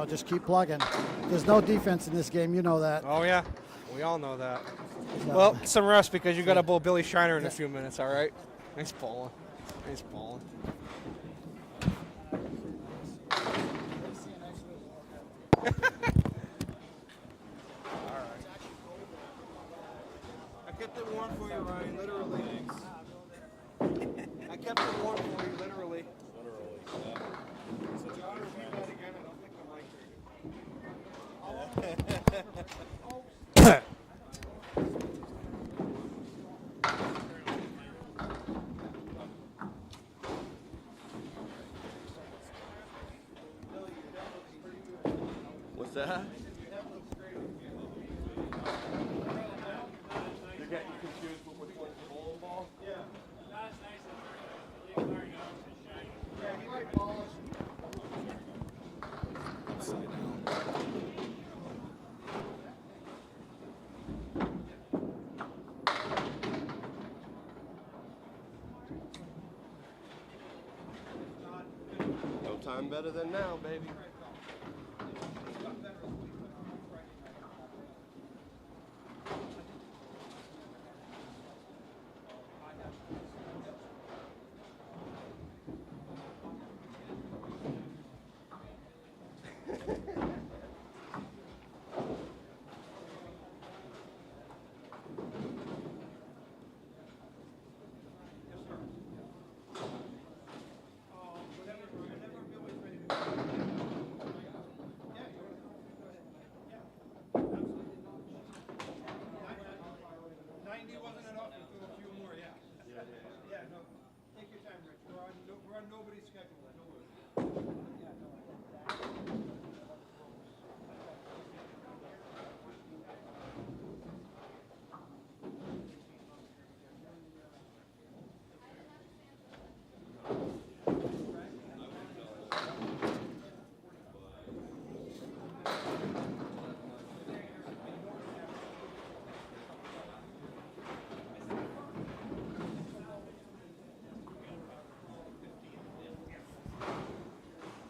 just keep plugging. There's no defense in this game. You know that. Oh, yeah. We all know that. So, well, get some rest because you got to bowl Billy Shiner in a few minutes, all right? Nice bowling. Nice bowling. I kept it warm for you, Ryan, literally. I kept it warm for you, literally. So John, repeat that again. I don't think the mic heard What's that? You're getting confused with which one's the bowling ball? Yeah. No time better than now, baby.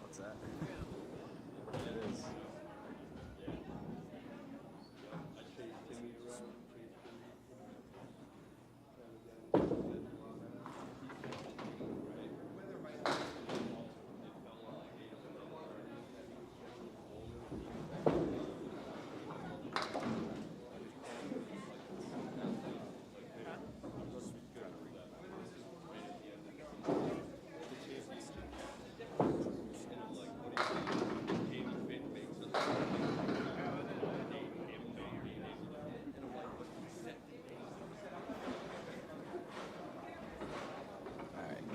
What's that? It is.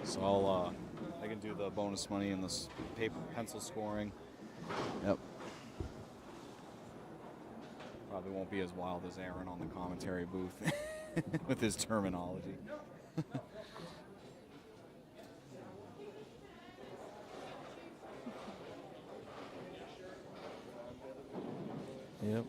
So I can do the bonus money and this paper pencil scoring. Yep. Probably won't be as wild as Aaron on the commentary booth with his terminology. Yep.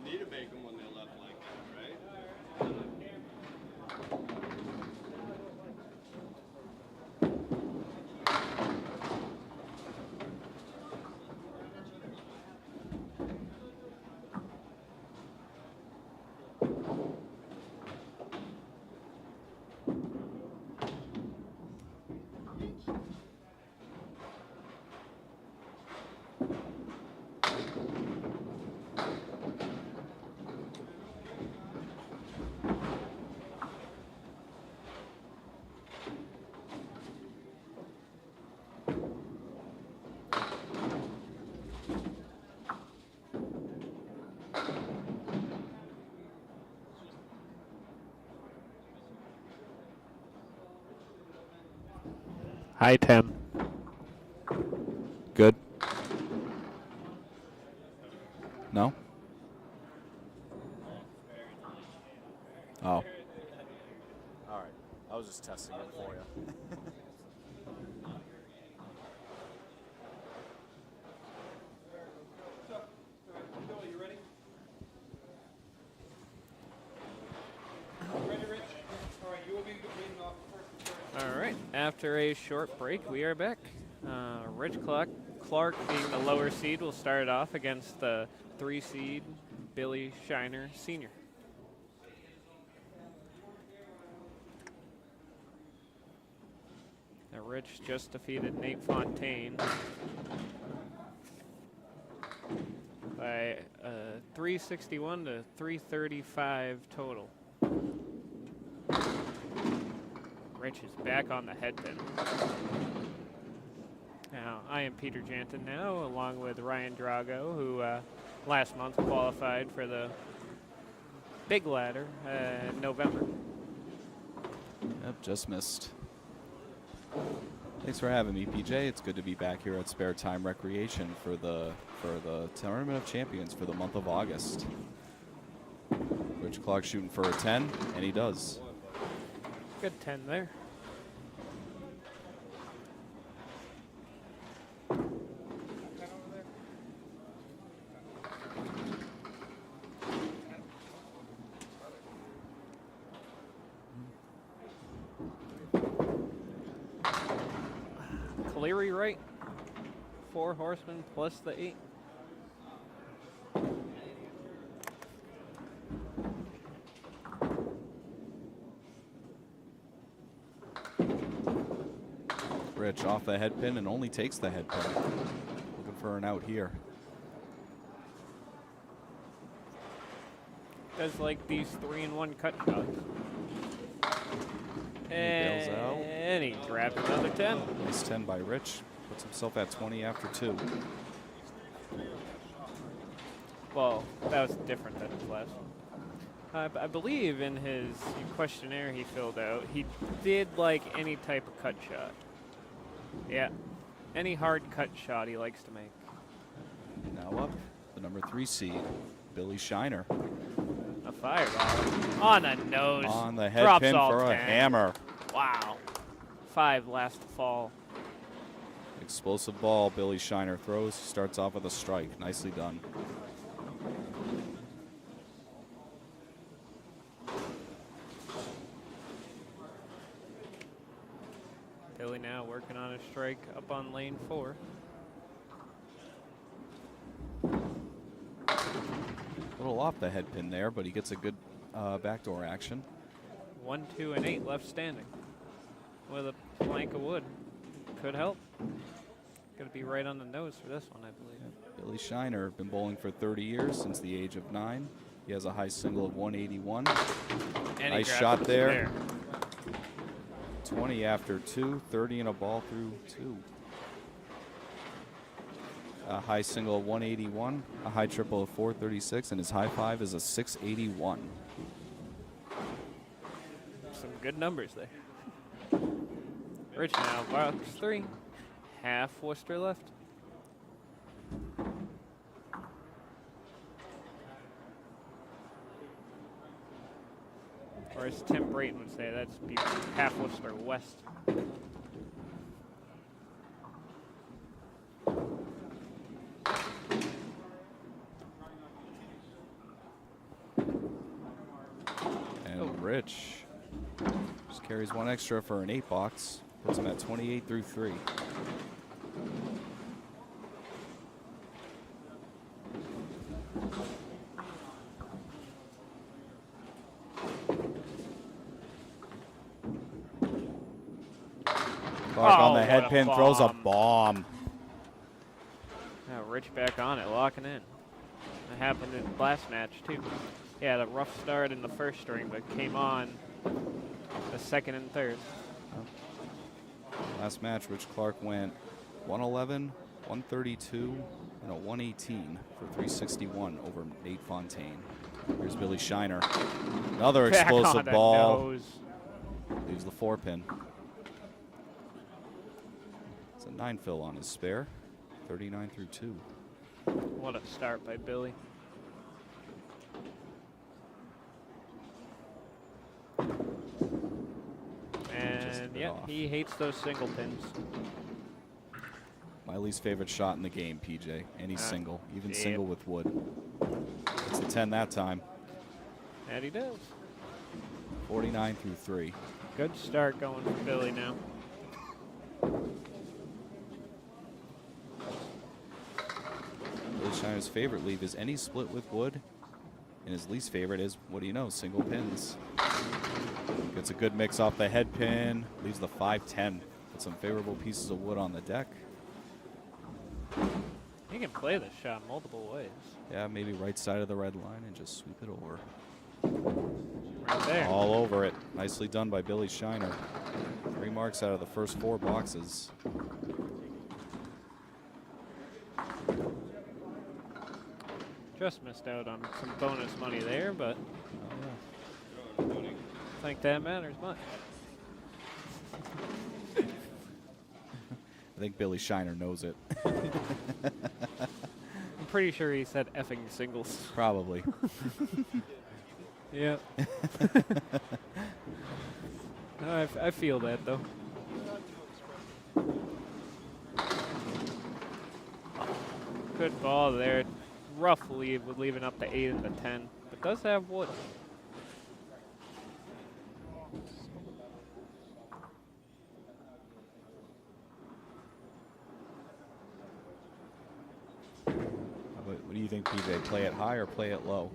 Need to make them when they're left like that, right? Hi, Tim. Good. No? Oh. All right. I was just testing it for you. Bill, you ready? Ready, Rich? All right, you will be leading off first. All right. After a short break, we are back. Rich Clark, being the lower seed, will start off against the 3 seed Billy Shiner Sr. Now, Rich just defeated Nate Fontaine by 361 to 335 total. Rich is back on the head pin. Now, I am Peter Janton now, along with Ryan Drago, who last month qualified for the big ladder in November. Yep, just missed. Thanks for having me, PJ. It's good to be back here at Sparetime Recreation for the Tournament of Champions for the month of August. Rich Clark shooting for a 10, and he does. Good 10 there. Cavalieri right. 4 horsemen plus the 8. Rich off the head pin and only takes the head pin. Looking for an out here. Does like these 3-in-1 cut shots. bails out. And he grabs another 10. Nice 10 by Rich. Puts himself at 20 after 2. Well, that was different than his last one. I believe in his questionnaire he filled out, he did like any type of cut shot. Yeah, any hard cut shot he likes to make. Now up, the number 3 seed, Billy Shiner. A fireball on the nose. On the head Drops pin all for a 10. hammer. Wow. 5 last to fall. Explosive ball, Billy Shiner throws. Starts off with a strike. Nicely done. Billy now working on a strike up on lane 4. A little off the head pin there, but he gets a good backdoor action. 1, 2, and 8 left standing. With a plank of wood. Could help. Gonna be right on the nose for this one, I believe. Billy Shiner, been bowling for 30 years, since the age of 9. He has a high single of 181. And Nice shot there. 20 after 2, 30 in a ball through 2. A high single of 181, a high triple of 436, and his high 5 is a 681. Some good numbers there. Rich now, box 3. Half Worcester left. Or as Tim Brayton would say, that's be half Worcester west. And Rich just carries 1 extra for an 8 box. Puts him at 28 through 3. Clark on the what head a pin, throws a bomb. bomb. Now Rich back on it, locking in. That happened in the last match too. He had a rough start in the first string, but came on the second and third. Last match, Rich Clark went 111, 132, and a 118 for 361 over Nate Fontaine. Here's Billy Shiner. Another Back explosive on the ball. nose. Leaves the 4 pin. It's a 9 fill on his spare. 39 through 2. What a start by Billy. And yeah, off. he hates those single pins. My least favorite shot in the game, PJ. Any single, even yep. single with wood. It's a 10 that time. And he does. 49 through 3. Good start going for Billy now. Billy Shiner's favorite leave is any split with wood, and his least favorite is, what do you know, single pins. Gets a good mix off the head pin, leaves the 5-10. With some favorable pieces of wood on the deck. He can play this shot multiple ways. Yeah, maybe right side of the red line and just sweep it over. Right there. All over it. Nicely done by Billy Shiner. 3 marks out of the first 4 boxes. Just missed out on some bonus money there, but Oh, I don't think that matters much. I think Billy Shiner knows it. I'm pretty sure he said effing singles. Probably. Yeah. No, I feel that though. Good ball there. Rough lead with leaving up the 8 and the 10, but does have wood. think, PJ? Play it high or play it low?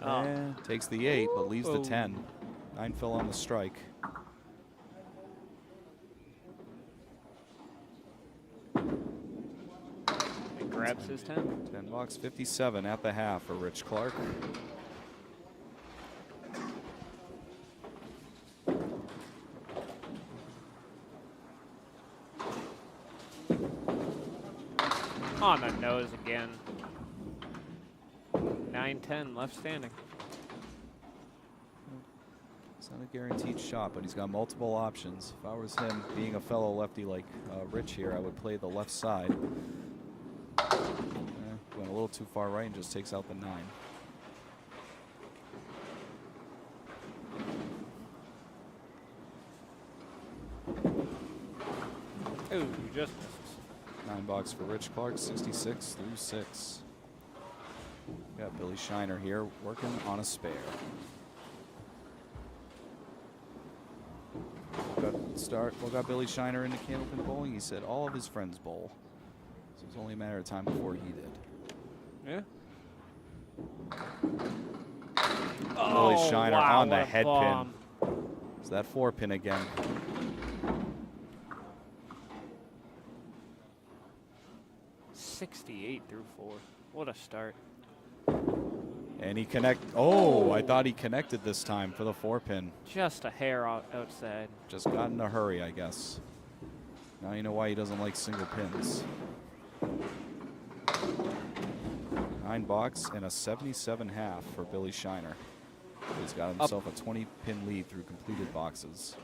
Yeah, takes the 8, but leaves the 10. 9 fell on the strike. It grabs his 10. 10 bucks, 57 at the half for Rich Clark. On the nose again. 9-10 left standing. It's not a guaranteed shot, but he's got multiple options. If I was him, being a fellow lefty like Rich here, I would play the left side. Went a little too far right and just takes out the 9. Ooh, just misses. 9 bucks for Rich Clark, 66 through 6. Got Billy Shiner here working on a spare. What got Billy Shiner into Candlepin bowling? He said all of his friends bowl. So it's only a matter of time before he did. Yeah. Billy Shiner wow, on the what a head bomb. pin. It's that 4 pin again. $68 through 4. What a start. And he Oh, I thought he connected this time for the 4 pin. Just a hair outside. Just got in a hurry, I guess. Now you know why he doesn't like single pins. 9 bucks and a 77.5 for Billy Shiner. He's got himself a 20 pin lead through completed boxes.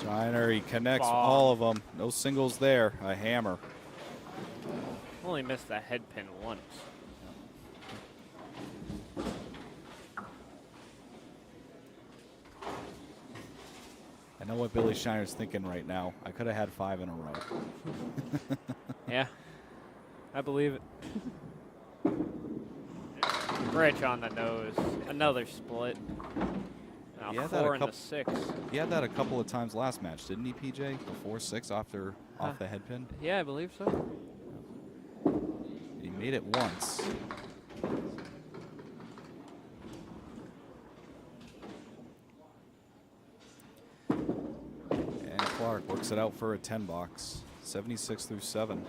Shiner, he connects all of them. No singles there. A hammer. Only missed the head pin once. I know what Billy Shiner's thinking right now. I could have had 5 in a row. Yeah, I believe it. Rich on the nose. Another split. Now Yeah, that 4 a and the couple- 6. He had that a couple of times last match, didn't he, PJ? The 4-6 off the head pin. Yeah, I believe so. He made it once. And Clark works it out for a 10 box. 76 through 7.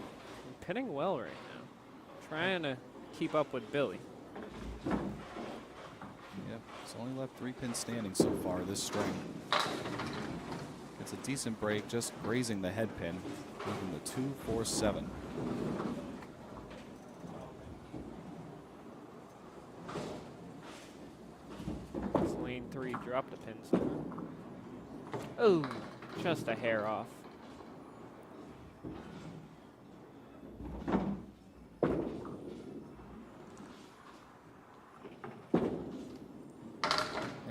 Pitting well right now. Trying to keep up with Billy. Yep, he's only left 3 pins standing so far this string. It's a decent break, just grazing the head pin, leaving the 2, 4, 7. It's lane 3, dropped a pin somewhere. Oh, just a hair off.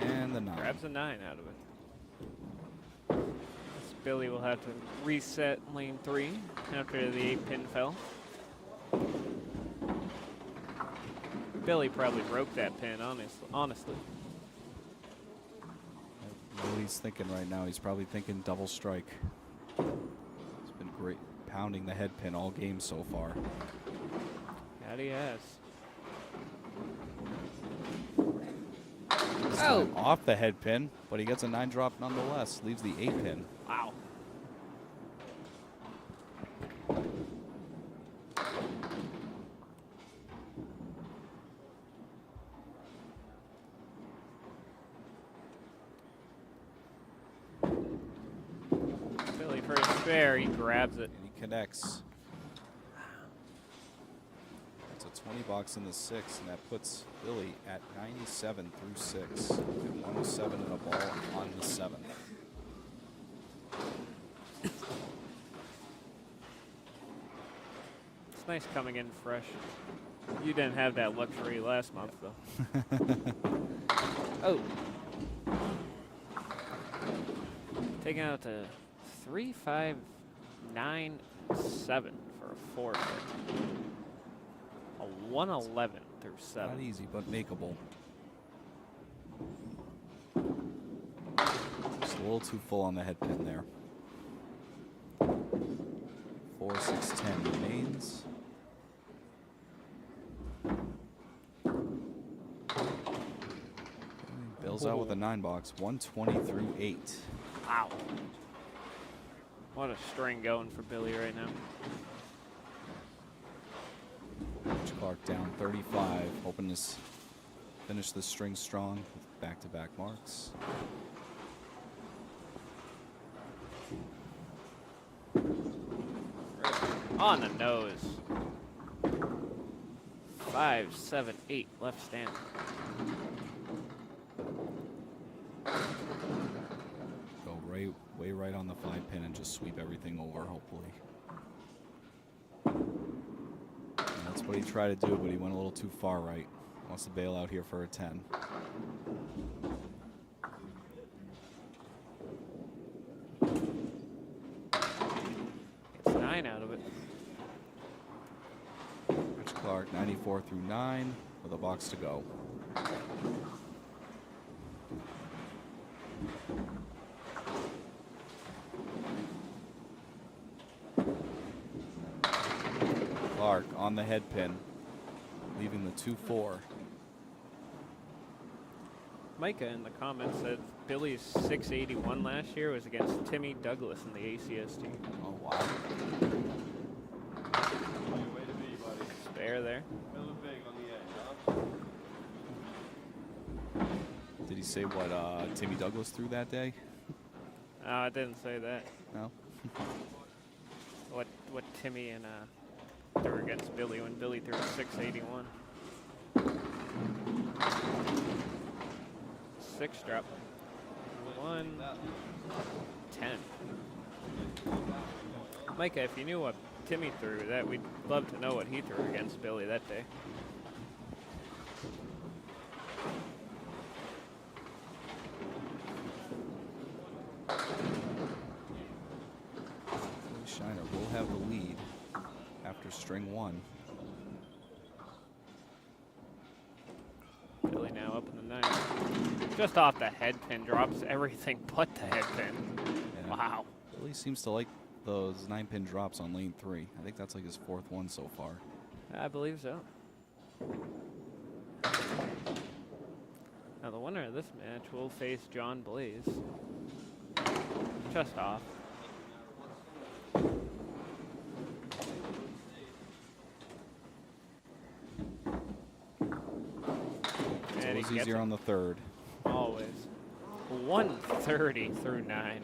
And the 9. Grabs a 9 out of it. Billy will have to reset lane 3 after the 8 pin fell. Billy probably broke that pin, honestly. I know what he's thinking right now. He's probably thinking double strike. He's been great, pounding the head pin all game so far. That he has. This time off the head pin, but he gets a 9 drop nonetheless. Leaves the 8 pin. Wow. Billy for his spare, he grabs it. And he connects. It's a 20 box in the 6, and that puts Billy at 97 through 6. And 107 and a ball on the 7. It's nice coming in fresh. You didn't have that luxury last month, though. Oh. Taking out to 3, 5, 9, 7 for a 4 pin. A 111 through Not 7. easy, but makeable. Just a little too full on the head pin there. 4, 6, 10 remains. Bill's out with a 9 box, 120 through 8. Wow. What a string going for Billy right now. Rich Clark down 35, hoping to finish this string strong with back-to-back marks. On the nose. 5, 7, 8 left standing. Go way right on the 5 pin and just sweep everything over, hopefully. And that's what he tried to do, but he went a little too far right. Wants to bail out here for a 10. Gets 9 out of it. Rich Clark, 94 through 9, with a box to go. Clark on the head pin, leaving the 2-4. Micah in the comments said Billy's 681 last year was against Timmy Douglas in the ACST. Oh, wow. Way to be, buddy. Spare there. Feeling big on the edge, huh? Did he say what Timmy Douglas threw that day? I didn't say that. No? What Timmy and threw against Billy when Billy threw a 681. 6 drop. 1, 10. Micah, if you knew what Timmy threw, we'd love to know what he threw against Billy that day. Shiner will have the lead after string 1. Billy now up in the 9. Just off the head pin, drops everything but the head pin. Yeah. Wow. Billy seems to like those 9-pin drops on lane 3. I think that's like his 4th one so far. I believe so. Now the winner of this match will face John Blais. Just off. It's And he always gets easier it. on the 3rd. Always. 130 through 9.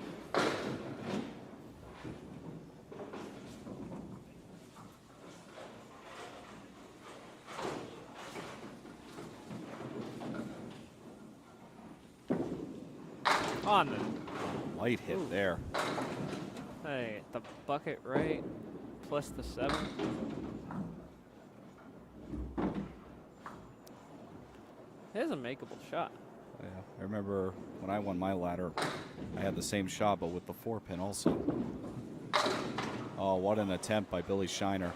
On the Light hit Ooh. there. Hey, the bucket right, plus the 7. It is a makeable shot. Yeah, I remember when I won my ladder, I had the same shot, but with the 4-pin also. Oh, what an attempt by Billy Shiner.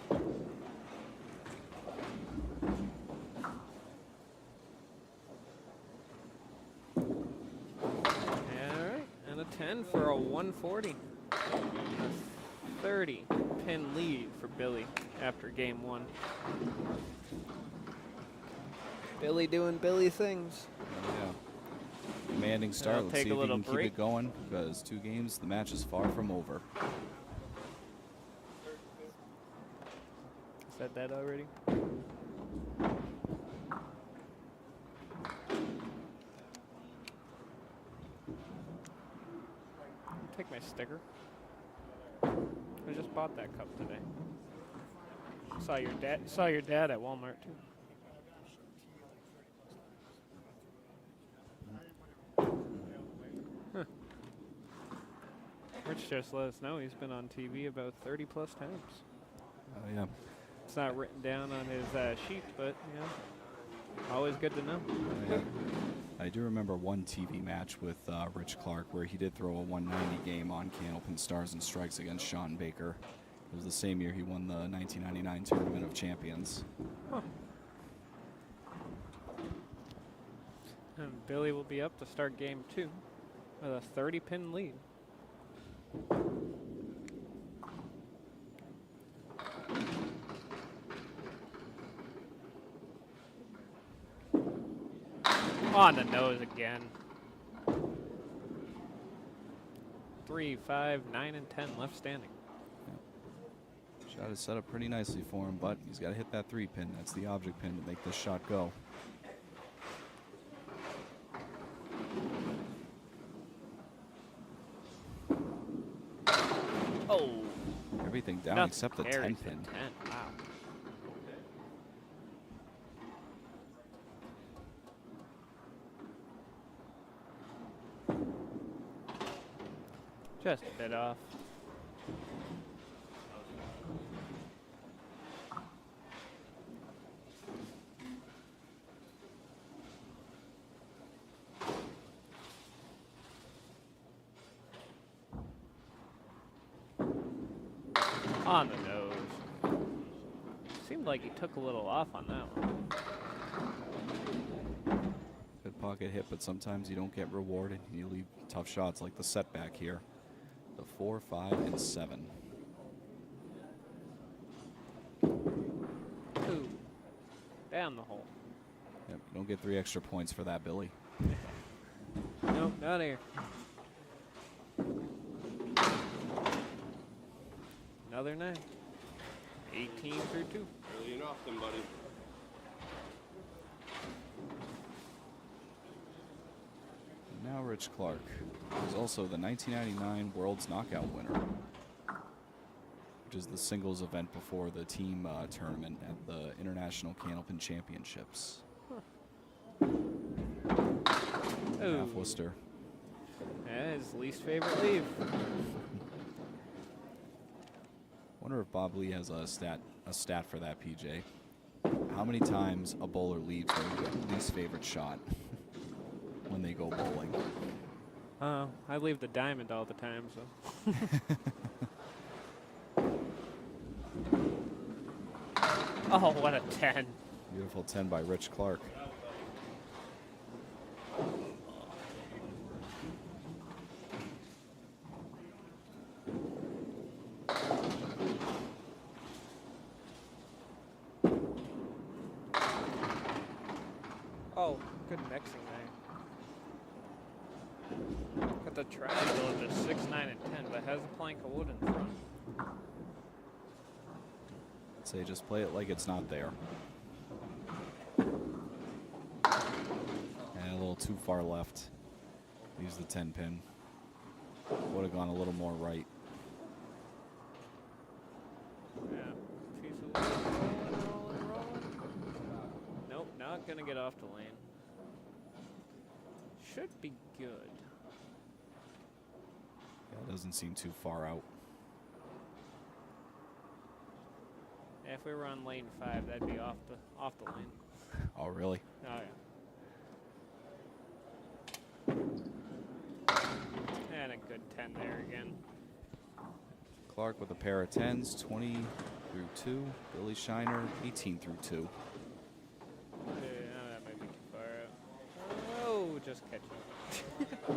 Alright, and a 10 for a 140. A 30 pin lead for Billy after game 1. Billy doing Billy things. Yeah. Commanding start. It'll Let's take see a if he little can keep break. it going, because 2 games, the match is far from over. Said that already? Take my sticker. I just bought that cup today. Saw your dad at Walmart too. Huh. Rich just let us know he's been on TV about 30 plus times. Oh, yeah. It's not written down on his sheet, but you know, always good to know. Yeah. I do remember one TV match with Rich Clark where he did throw a 190 game on Candlepin Stars and Strikes against Sean Baker. It was the same year he won the 1999 Tournament of Champions. And Billy will be up to start game 2 with a 30-pin lead. On the nose again. 3, 5, 9, and 10 left standing. Shot is set up pretty nicely for him, but he's got to hit that 3-pin. That's the object pin to make this shot go. Oh. Everything down Nothing except the carries 10-pin. the 10. Wow. Just a bit off. On the nose. Seemed like he took a little off on that one. Good pocket hit, but sometimes you don't get rewarded. You leave tough shots like the setback here. The 4, 5, and 7. Ooh. Down the hole. Yep, you don't get 3 extra points for that, Billy. Nope, not here. Another 9. 18 through 2. Early and often, buddy. Now Rich Clark, who's also the 1999 World's Knockout winner, which is the singles event before the team tournament at the International Candlepin Championships. Half Worcester. Yeah, his least favorite leave. Wonder if Bob Lee has a stat for that, PJ. How many times a bowler leaves their least favorite shot when they go bowling? I leave the diamond all the time, so. Oh, what a 10. Beautiful 10 by Rich Clark. Oh, good mixing there. Got the triangle of the 6, 9, and 10, but has a plank of wood in front. I'd say just play it like it's not there. And a little too far left. Use the 10 pin. Would have gone a little more right. Yeah. Piece of wood. Rolling. Nope, not gonna get off the lane. Should be good. Yeah, it doesn't seem too far out. Yeah, if we were on lane 5, that'd be off the lane. Oh, really? Oh yeah. And a good 10 there again. Clark with a pair of 10s, 20 through 2. Billy Shiner, 18 through 2. That might be too far out. Oh, just catch up.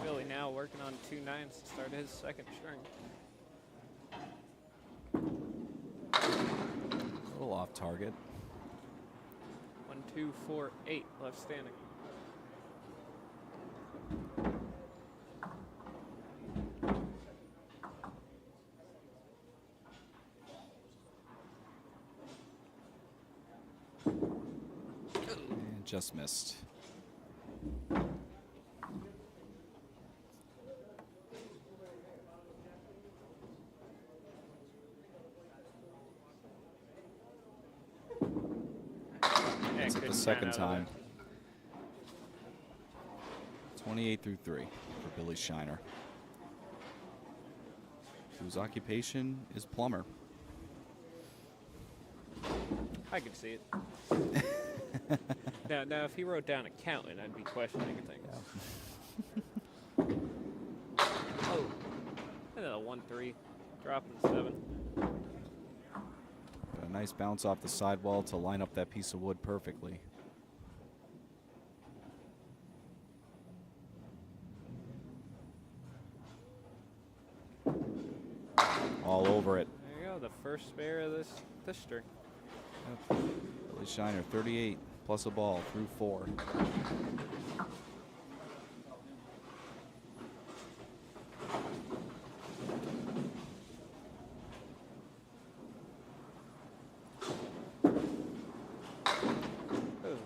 Billy now working on 2 9s to start his second string. A little off target. 1, 2, 4, 8 left standing. And just missed. That's it the second time. 28 through 3 for Billy Shiner, whose occupation is plumber. I can see it. now, if he wrote down accountant, I'd be questioning things. 1-3, dropping 7. Got a nice bounce off the sidewall to line up that piece of wood perfectly. All over it. There you go, the first spare of this string. Billy Shiner, 38 plus a ball through 4. Ooh,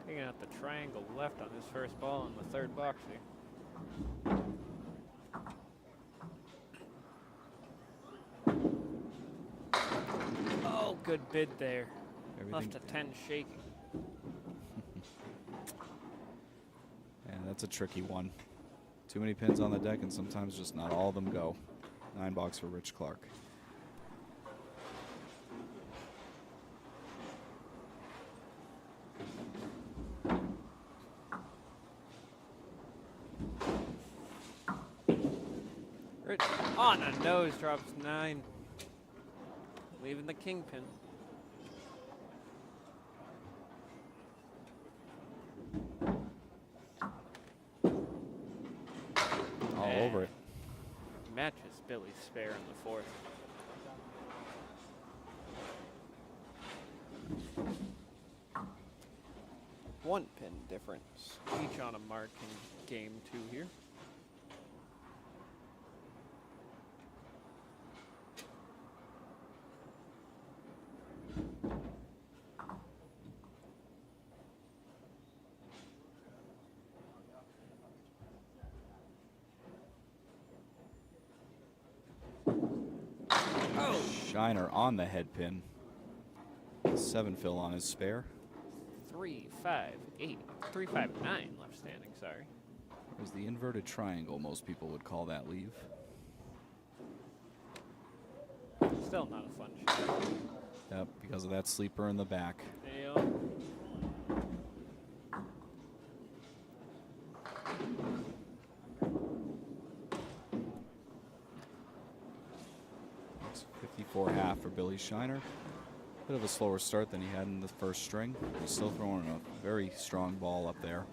taking out the triangle left on his first ball in the third box here. Oh, good bid there. Left a 10 shaking. Yeah, that's a tricky one. Too many pins on the deck, and sometimes just not all of them go. 9 box for Rich Clark. Rich on a nose, drops 9. Leaving the kingpin. All over it. Matches Billy's spare in the fourth. One pin difference. Each on a mark in game 2 here. Shiner on the head pin. 7 fill on his spare. 3, 5, 8, 3, 5, 9 left standing, sorry. There's the inverted triangle, most people would call that leave. Still not a fun shot. Yep, because of that sleeper in the back. Yeah. It's 54.5 for Billy Shiner. Bit of a slower start than he had in the first string. He's still throwing a very strong ball up there.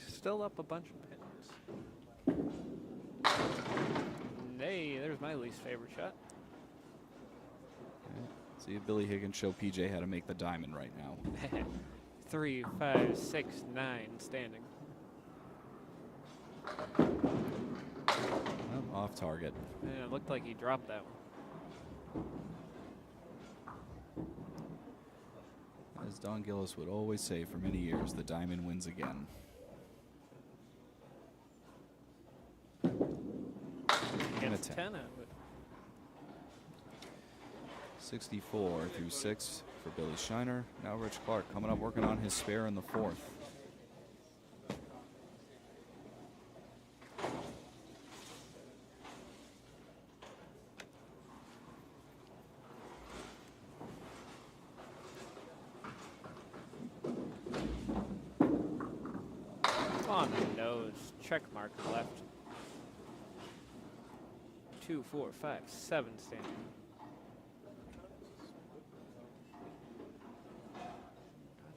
Still up a bunch of pins. Hey, there's my least favorite shot. Okay. See if Billy Higgins show PJ how to make the diamond right now. 3, 5, 6, 9 standing. Oh, off target. Yeah, it looked like he dropped that one. As Don Gillis would always say for many years, the diamond wins again. And a Gets 10. 10 out of it. 64 through 6 for Billy Shiner. Now Rich Clark coming up working on his spare in the fourth. On the nose, check mark left. 2, 4, 5, 7 standing. I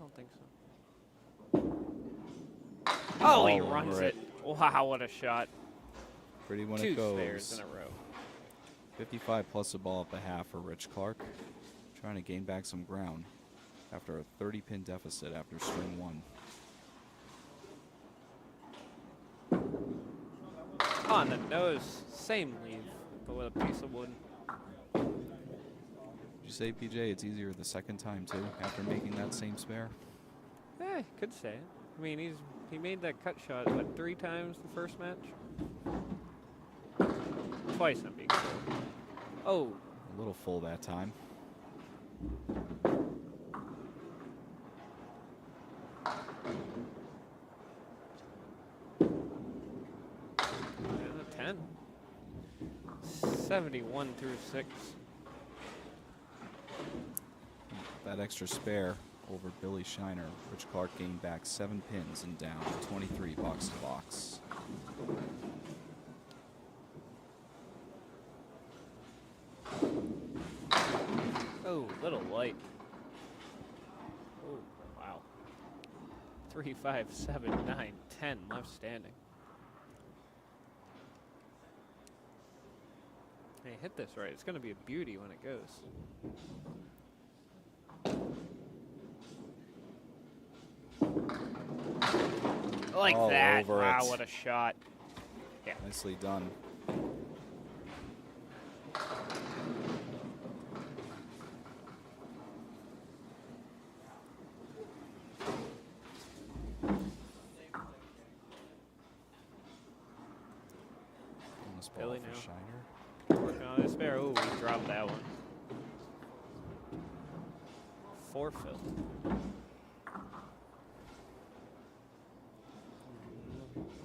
don't think so. Oh, he All runs over it. Wow, what a shot. Pretty when 2 it goes. spares in a row. 55 plus a ball at the half for Rich Clark. Trying to gain back some ground after a 30-pin deficit after string 1. On the nose, same leave, but with a piece of wood. Did you say, PJ, it's easier the second time, too, after making that same spare? Eh, could say it. I mean, he made that cut shot, what, 3 times the first match? Twice, I'm being told. Oh. A little full that time. And a 10. 71 through 6. That extra spare over Billy Shiner. Rich Clark gained back 7 pins and down 23 box to box. Oh, little light. Oh, wow. 3, 5, 7, 9, 10 left standing. Hey, hit this right. It's going to be a beauty when it goes. Like All that. over Wow, it. what a shot. Yeah. Nicely done. Bonus ball Billy for now. Shiner. Working on his spare. Oh, he dropped that one. 4 fill.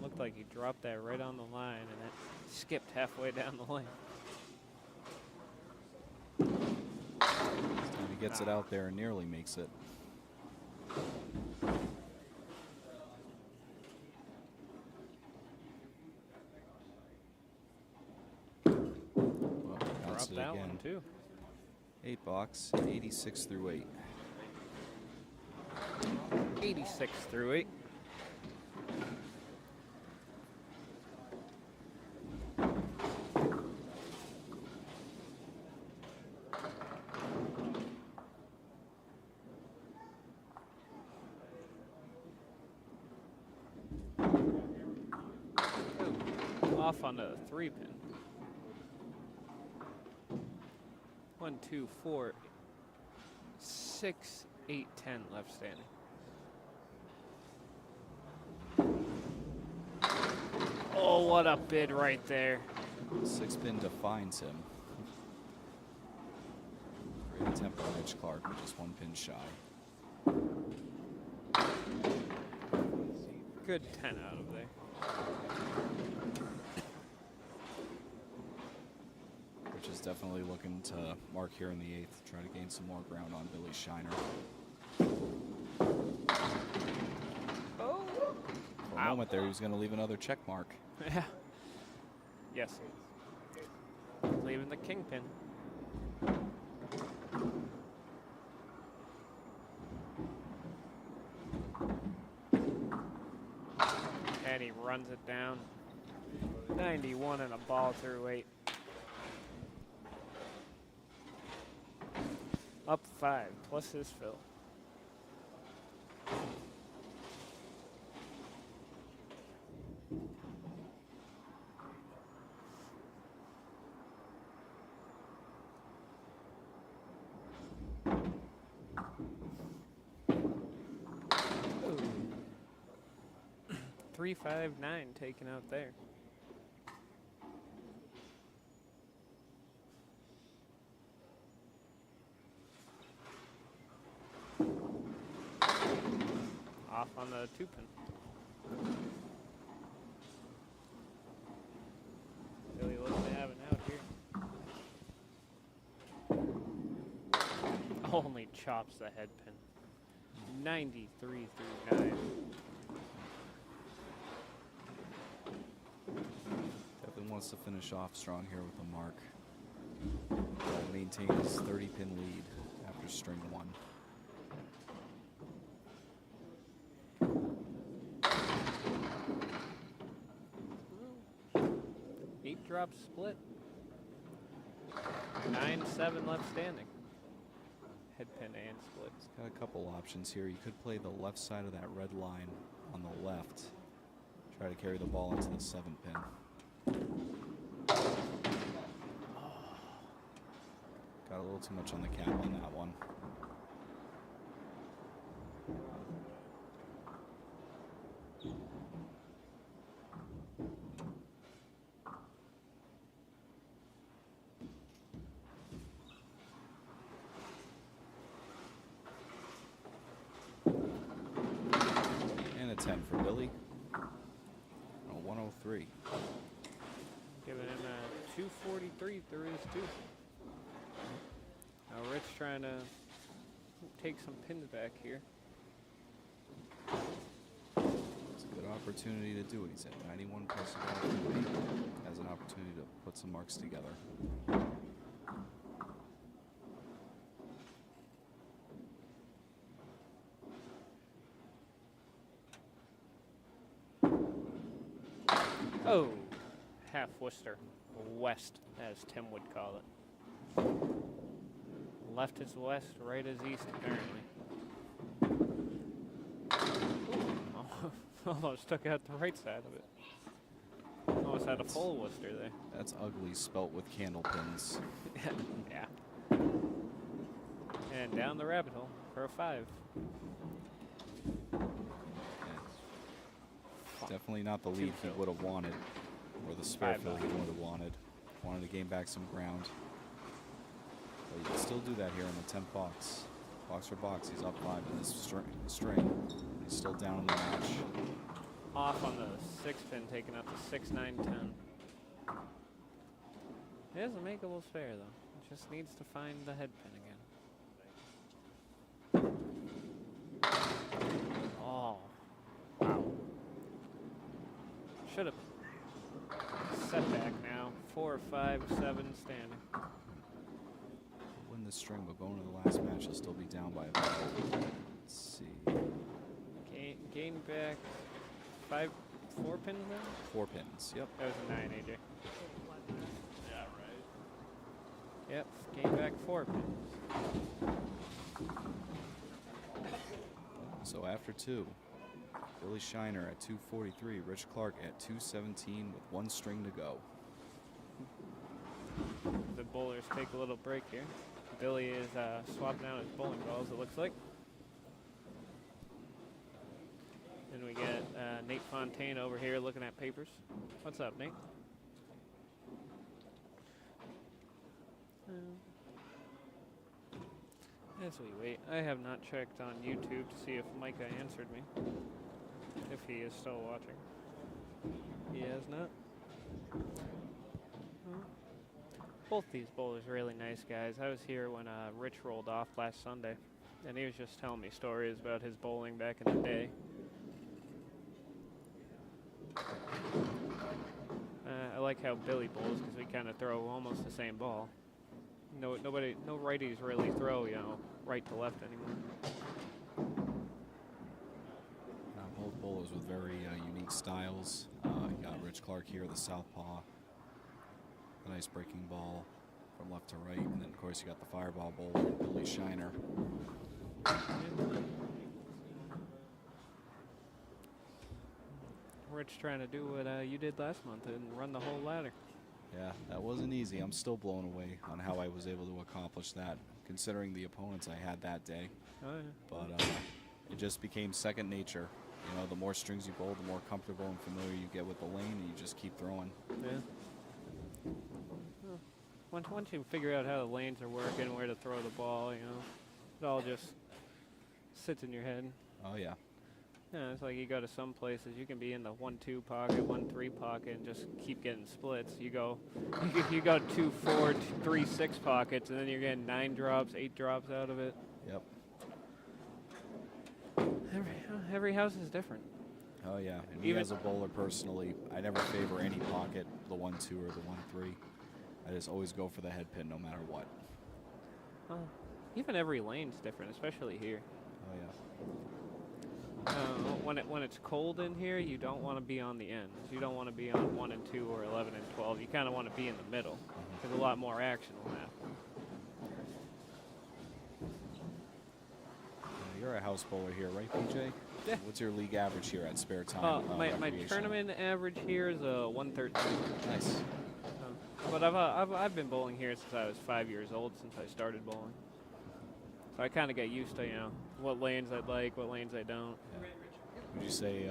Looked like he dropped that right on the line, and it skipped halfway down the lane. This time he gets it out there and nearly makes it. Well, bounced Dropped it that again. one, too. 8 box, 86 through 8. 86 through 8. Off on the 3-pin. 1, 2, 4, 6, 8, 10 left standing. Oh, what a bid right there. 6 pin defines him. Great attempt by Rich Clark, but just 1 pin shy. Good 10 out of there. Rich is definitely looking to mark here in the 8th, try to gain some more ground on Billy Shiner. Oh. For a moment there, he was going to leave another check mark. Yeah. Yes. Leaving the kingpin. And he runs it down. 91 and a ball through 8. Up 5 plus his fill. Ooh. 359 taken out there. Off on the 2-pin. Billy looking to have an out here. Only chops the head pin. 93 through 9. Definitely wants to finish off strong here with a mark. Maintain his 30-pin lead after string 1. Drop split. 9-7 left standing. Head pin and split. He's got a couple options here. You could play the left side of that red line on the left. Try to carry the ball into the 7-pin. Got a little too much on the cap on that one. And a 10 for Billy. A 103. Giving him a 243 through his 2. Now Rich trying to take some pins back here. It's a good opportunity to do it. He's at 91 plus a ball. Has an opportunity to put some marks together. Oh, half Worcester. West, as Tim would call it. Left is west, right is east, apparently. Ooh, almost took out the right side of it. Almost had a full Worcester there. That's ugly, spelt with candle pins. Yeah. And down the rabbit hole for a 5. Definitely not the lead he would have wanted, or the spare fill he would have wanted. Wanted to gain back some ground. But you can still do that here in the 10th box. Box for box, he's up 5 in this string. He's still down in the match. Off on the 6 pin, taking up the 6, 9, 10. It is a makeable spare, though. It just needs to find the head pin again. Oh. Wow. Should have setback now. 4, 5, 7 standing. Win this string, but going to the last match, he'll still be down by a ball. Let's see. Gain back 4 pins now? 4 pins, yep. That was a 9, AJ. Yeah, right. Yep, gain back 4 pins. So after 2, Billy Shiner at 243, Rich Clark at 217 with 1 string to go. The bowlers take a little break here. Billy is swapping out his bowling balls, it looks like. And we get Nate Fontaine over here looking at papers. What's up, Nate? As we wait, I have not checked on YouTube to see if Micah answered me. If he is still watching. He has not. Both these bowlers are really nice guys. I was here when Rich rolled off last Sunday, and he was just telling me stories about his bowling back in the day. I like how Billy bowls because we kind of throw almost the same ball. No righties really throw, right to left anymore. Both bowlers with very unique styles. You got Rich Clark here, the southpaw. A nice breaking ball from left to right. And then, of course, you got the fireball bowler, Billy Shiner. Rich trying to do what you did last month and run the whole ladder. Yeah, that wasn't easy. I'm still blown away on how I was able to accomplish that, considering the opponents I had that day. Oh, yeah. But it just became second nature. The more strings you bowl, the more comfortable and familiar you get with the lane, and you just keep throwing. Yeah. Well, once you figure out how the lanes are working, where to throw the ball, it all just sits in your head. Oh, yeah. Yeah, it's like you go to some places, you can be in the 1-2 pocket, 1-3 pocket, and just keep getting splits. You go 2-4, 3-6 pockets, and then you're getting 9 drops, 8 drops out of it. Yep. Every house is different. Oh, yeah. And me as a bowler personally, I never favor any pocket, the 1-2 or the 1-3. I just always go for the head pin no matter what. Even every lane's different, especially here. Oh, yeah. When it's cold in here, you don't want to be on the ends. You don't want to be on 1 and 2 or 11 and 12. You kind of want to be in the middle. There's a lot more action on that. You're a house bowler here, right, PJ? Yeah. What's your league average here at Sparetime? My tournament average here is 113. Nice. But I've been bowling here since I was 5 years old, since I started bowling. So I kind of get used to what lanes I like, what lanes I don't. Yeah. Would you say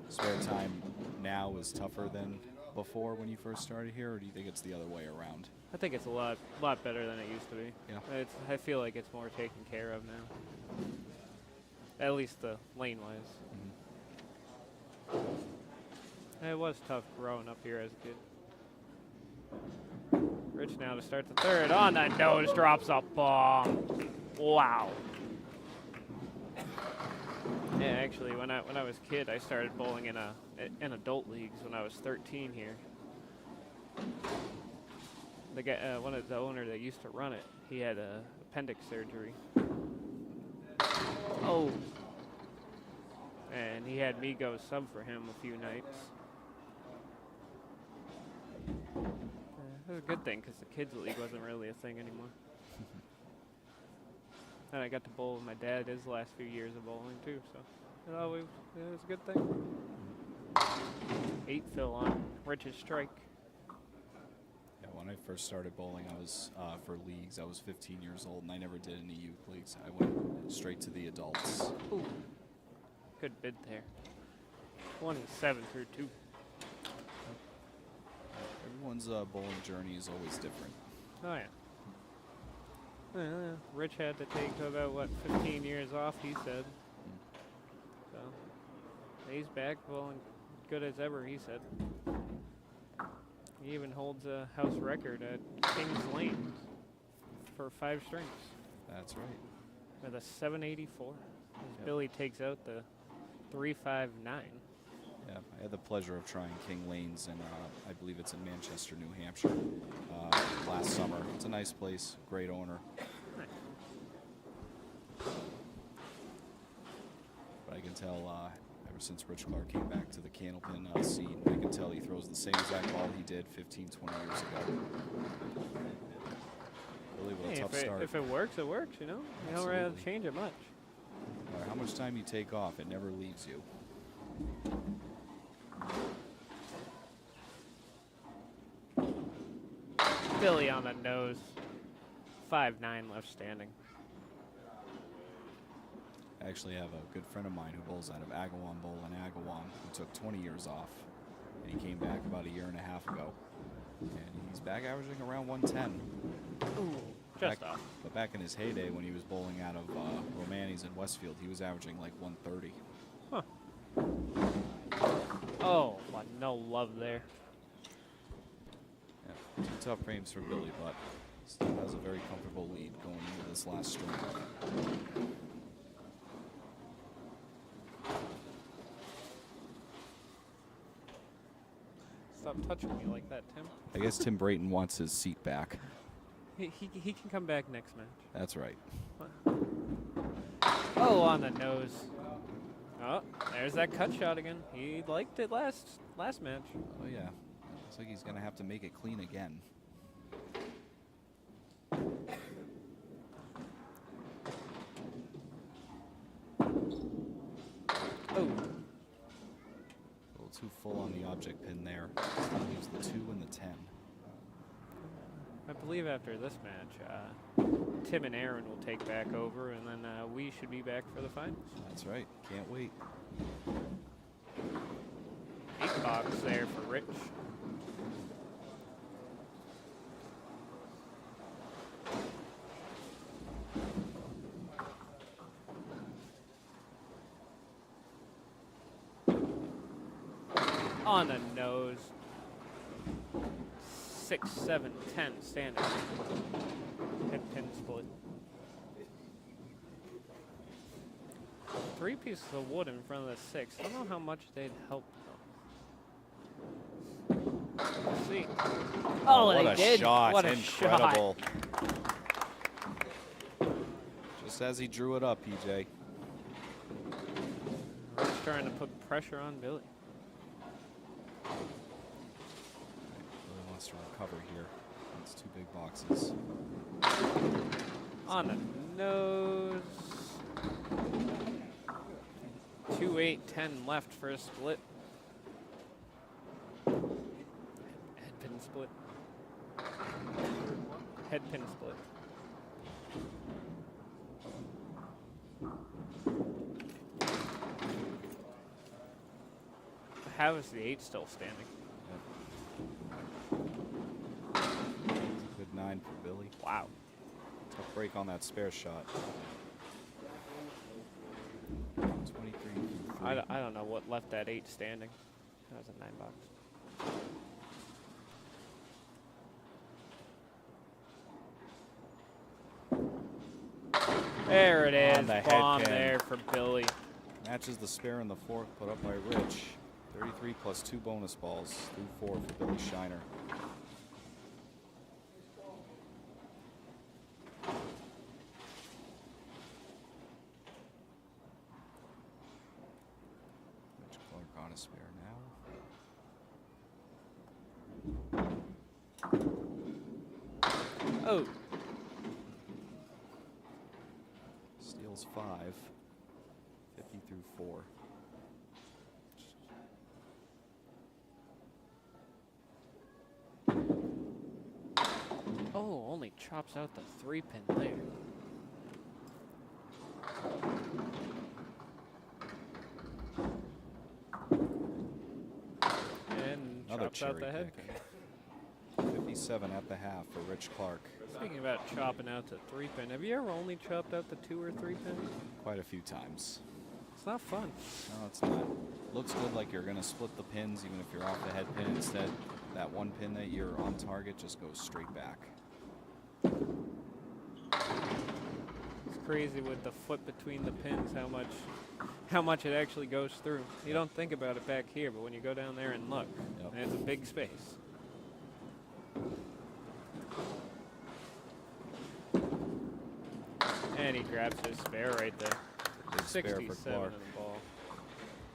Sparetime now is tougher than before when you first started here, or do you think it's the other way around? I think it's a lot better than it used to be. Yeah. I feel like it's more taken care of now. At least the lane-wise. Mm-hmm. It was tough growing up here as a kid. Rich now to start the third. On that nose, drops a bomb. Wow. Yeah, actually, when I was a kid, I started bowling in adult leagues when I was 13 here. The guy, the owner that used to run it, he had appendix surgery. Oh. And he had me go sub for him a few nights. It was a good thing because the kids' league wasn't really a thing anymore. And I got to bowl with my dad his last few years of bowling too, so it was a good thing. 8 fill on Rich's strike. Yeah, when I first started bowling, I was for leagues. I was 15 years old, and I never did any youth leagues. I went straight to the adults. Ooh. Good bid there. 27 through 2. Everyone's bowling journey is always different. Oh yeah. Rich had to take about 15 years off, he said. So he's back bowling good as ever, he said. He even holds a house record at Kings Lane for 5 strings. That's right. With a 784. As Billy takes out the 359. Yeah, I had the pleasure of trying King Lanes, and I believe it's in Manchester, New Hampshire, last summer. It's a nice place, great owner. Nice. But I can tell ever since Rich Clark came back to the Candlepin scene, I can tell he throws the same exact ball he did 15, 20 years ago. Really, what a tough start. If it works, it works, you know? You don't really have to change it much. No matter how much time you take off, it never leaves you. Billy on the nose. 5-9 left standing. I actually have a good friend of mine who bowls out of Agawam Bowl in Agawam, who took 20 years off, and he came back about a year and a half ago, and he's back averaging around 110. Ooh, just off. But back in his heyday, when he was bowling out of Romani's in Westfield, he was averaging like 130. Huh. Oh, no love there. Yeah, 2 tough frames for Billy, but still has a very comfortable lead going into this last string. Stop touching me like that, Tim. I guess Tim Brayton wants his seat back. He can come back next match. That's right. Oh, on the nose. Oh, there's that cut shot again. He liked it last match. Oh yeah, looks like he's gonna have to make it clean again. Oh. A little too full on the object pin there. Leaves the 2 and the 10. I believe after this match, Tim and Aaron will take back over, and then we should be back for the finals. That's right. Can't wait. 8 box there for Rich. On the nose. 6, 7, 10 standing. Head pin split. 3 pieces of wood in front of the 6. I don't know how much they'd help though. Let's see. Oh, what they a did. shot. What a Incredible. shot. Just as he drew it up, PJ. Rich trying to put pressure on Billy. Really wants to recover here. It's 2 big boxes. On the nose. 2, 8, 10 left for a split. Head pin split. Head pin split. How is the 8 still standing? Good 9 for Billy. Wow. Tough break on that spare shot. 23 through 3. I don't know what left that 8 standing. That was a 9 box. There it is. On the head Bomb pin. there for Billy. Matches the spare and the fork put up by Rich. 33 plus 2 bonus balls through 4 for Billy Shiner. Rich Clark on a spare now. Oh, Steals 5. 50 through 4. oh, only chops out the 3-pin there. And Another chops out cherry the head pick. pin. 57 at the half for Rich Clark. Speaking about chopping out the 3-pin, have you ever only chopped out the 2 or 3 pin? Quite a few times. It's not fun. No, it's not. Looks good like you're going to split the pins even if you're off the head pin. Instead, that one pin that you're on target just goes straight back. It's crazy with the foot between the pins how much it actually goes through. You don't think about it back here, but when you go down there and look, Yep. it's a big space. And he grabs his spare right there. Big spare for 67 Clark. in the ball.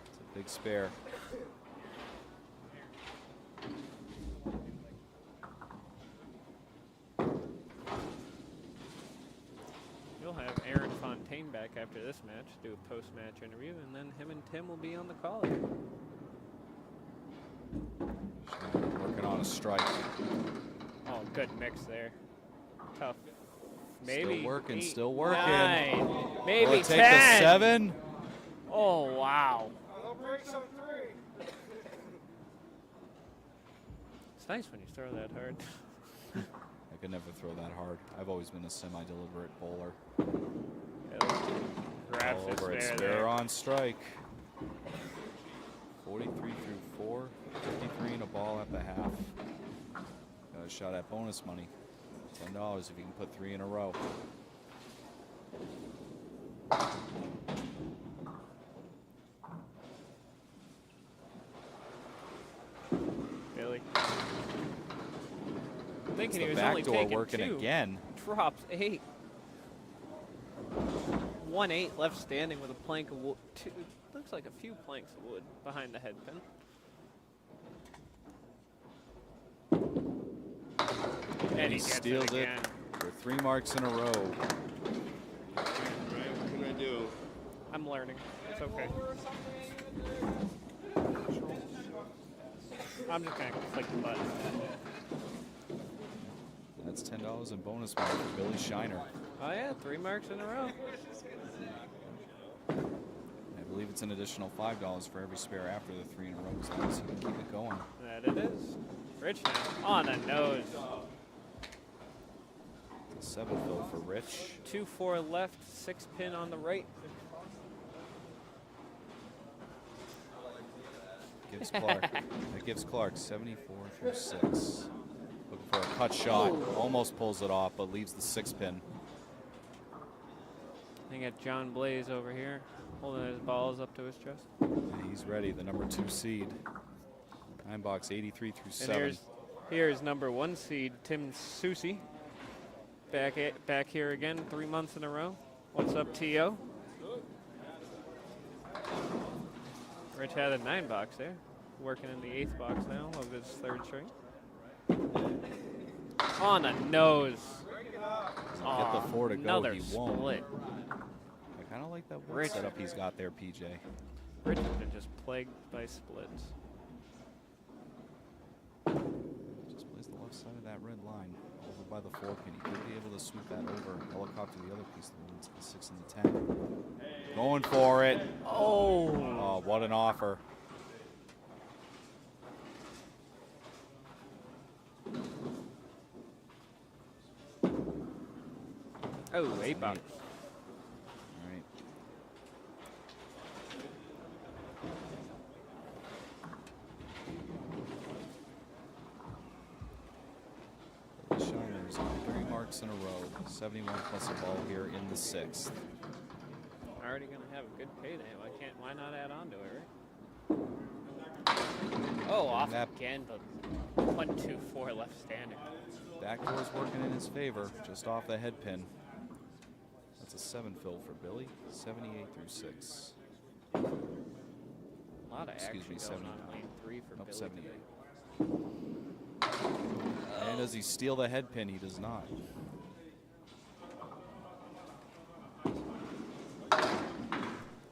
It's a big spare. You'll have Aaron Fontaine back after this match, do a post-match interview, and then him and Tim will be on the call. Working on a strike. Oh, good mix there. Tough. Maybe Still working, 8, still working. 9, Will maybe it take 10. the 7? Oh, wow. It's nice when you throw that hard. I could never throw that hard. I've always been a semi-deliberate bowler. Grabs All his over it. spare Spare there. on strike. 43 through 4. 53 and a ball at the half. Got a shot at bonus money. $10 if you can put 3 in a row. Billy. Thinking It's he the was back only door taking working 2. again. Drops 8. 1-8 left standing with a plank of wood. Looks like a few planks of wood behind the head pin. And he gets steals it again. for 3 marks in a row. Right, what can I do? I'm learning. It's okay. I'm just going to click the button. That's $10 in bonus money for Billy Shiner. Oh, yeah, 3 marks in a row. I believe it's an additional $5 for every spare after the 3 in a row, as long as you can keep it going. That it is. Rich now on the nose. 7 fill for Rich. 2-4 left, 6 pin on the right. Gives Clark. That gives Clark 74 through 6. Looking for a cut shot. Almost pulls it off, but leaves the 6 pin. I got John Blais over here, holding his balls up to his chest. And he's ready, the number 2 seed. 9 box 83 through 7. And here's number 1 seed Tim Soucy. Back here again, 3 months in a row. What's up, T.o.? Rich had a 9 box there. Working in the 8th box now of his 3rd string. On the nose. Get the 4 to go, another he won't. split. I kind of like that wood Rich. setup he's got there, PJ. Rich has been just plagued by splits. Just plays the left side of that red line. Over by the 4 pin. He could be able to sweep that over. Helicopter the other piece of the wood to the 6 and the 10. Going for it. Oh, what an offer. Oh, 8 box. All right. Billy Shiner's on 3 marks in a row. 71 plus a ball here in the 6th. already going to have a good payday. Why not add on to it, right? Oh, off that- again, but 1, 2, 4 left standing. Backdoor's working in his favor, just off the head pin. That's a 7 fill for Billy, 78 through 6. A lot of Excuse action me, going on 79. lane 3 for Nope, Billy 78. today. And does he steal the head pin? He does not.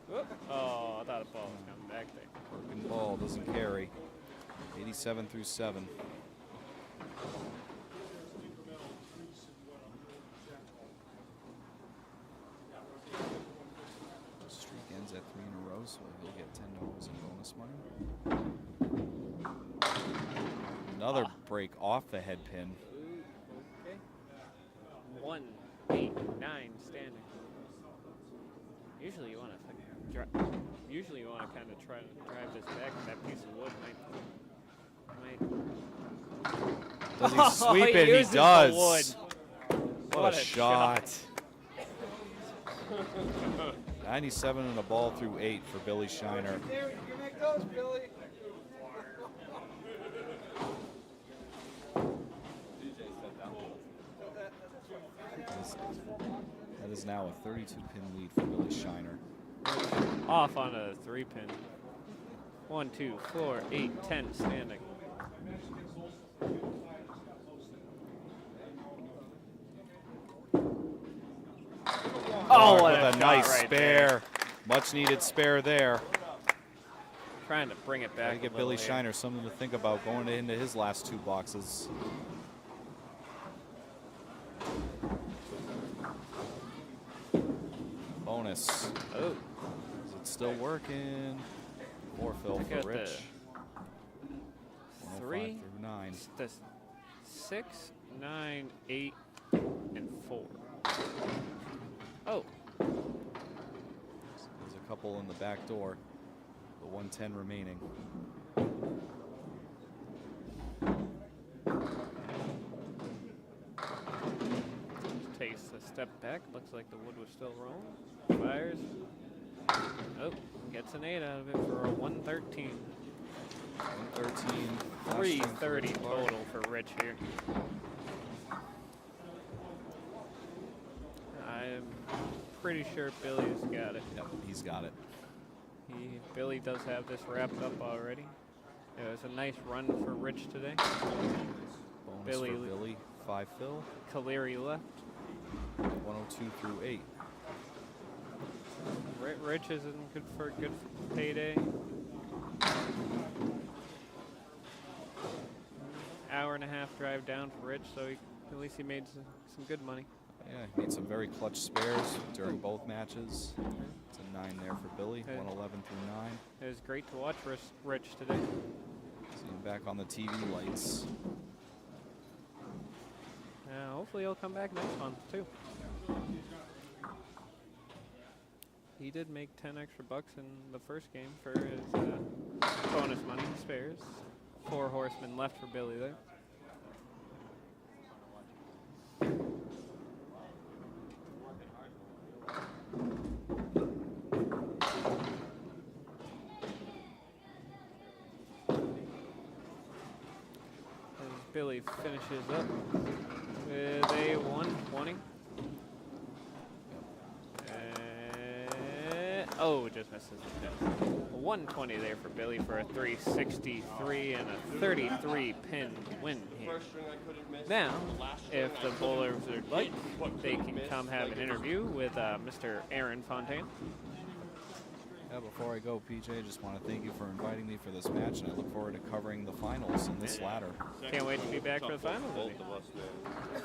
Whoop. Oh, I thought a ball was coming back there. Working ball doesn't carry. 87 through 7. Streak ends at 3 in a row, so he'll get $10 in bonus money. Another break off the head pin. Ooh, okay. 1, 8, 9 standing. Usually you want to kind of try to drive this back. That piece of wood might. Does he sweep it? He uses the does. wood. What a shot. 97 and a ball through 8 for Billy Shiner. You make those, Billy. That is now a 32-pin lead for Billy Shiner. Off on a 3-pin. 1, 2, 4, 8, 10 standing. Oh, what with a shot nice right spare. there. Much needed spare there. Trying to bring it back. Gotta give a little Billy here. Shiner something to think about going into his last 2 boxes. Bonus. Oh, Is it still working? 4 fill Check for out Rich. the 105 3, through 9. the 6, 9, 8, and 4. Oh, There's a couple in the back door. The 110 remaining. takes a step back. Looks like the wood was still rolling. Fires. Oh, gets an 8 out of it for a 113. 113. 330 total for Rich here. I'm pretty sure Billy's got it. Yep, he's got it. Billy does have this wrapped up already. It was a nice run for Rich today. Bonus Billy- for Billy. 5 fill. Kaleri left. 102 through 8. Rich isn't good for payday. Hour and a half drive down for Rich, so at least he made some good money. Yeah, he made some very clutch spares during both matches. It's a 9 there for Billy. Okay. 111 through 9. It was great to watch Rich today. See him back on the TV lights. Hopefully he'll come back next month too. He did make 10 extra bucks in the first game for his bonus money spares. 4 horsemen left for Billy there. As Billy finishes up with a 120. Oh, just misses the pin. A 120 there for Billy for a 363 and a 33 pin win here. Now, if the bowlers would like, they can come have an interview with Mr. Aaron Fontaine. Yeah, before I go, PJ, I just want to thank you for inviting me for this match, and I look forward to covering the finals in this ladder. Can't wait to be back for the finals. Both of us, man.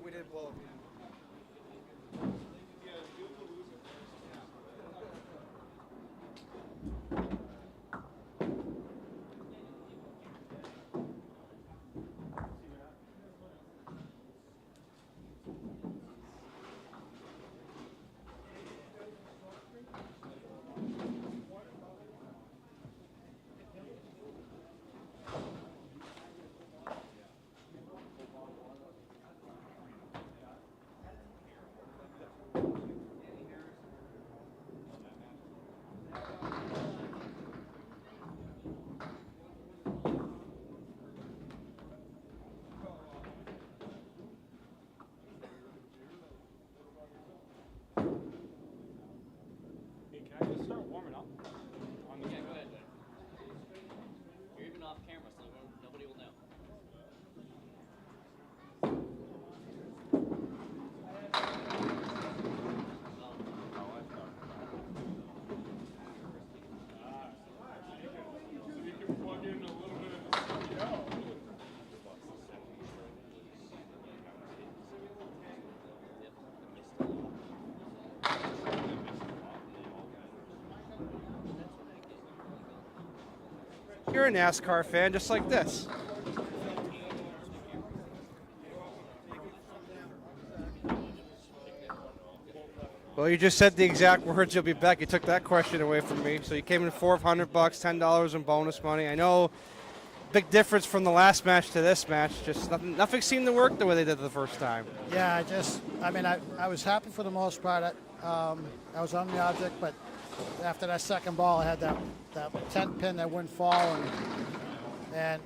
We did blow. you're a NASCAR fan, just like this. Well, you just said the exact words. You'll be back. You took that question away from me. So you came in $400, $10 in bonus money. I know, big difference from the last match to this match. Just nothing seemed to work the way they did the first time. Yeah, I was happy for the most part. I was on the object, but after that second ball, I had that 10 pin that wouldn't fall, and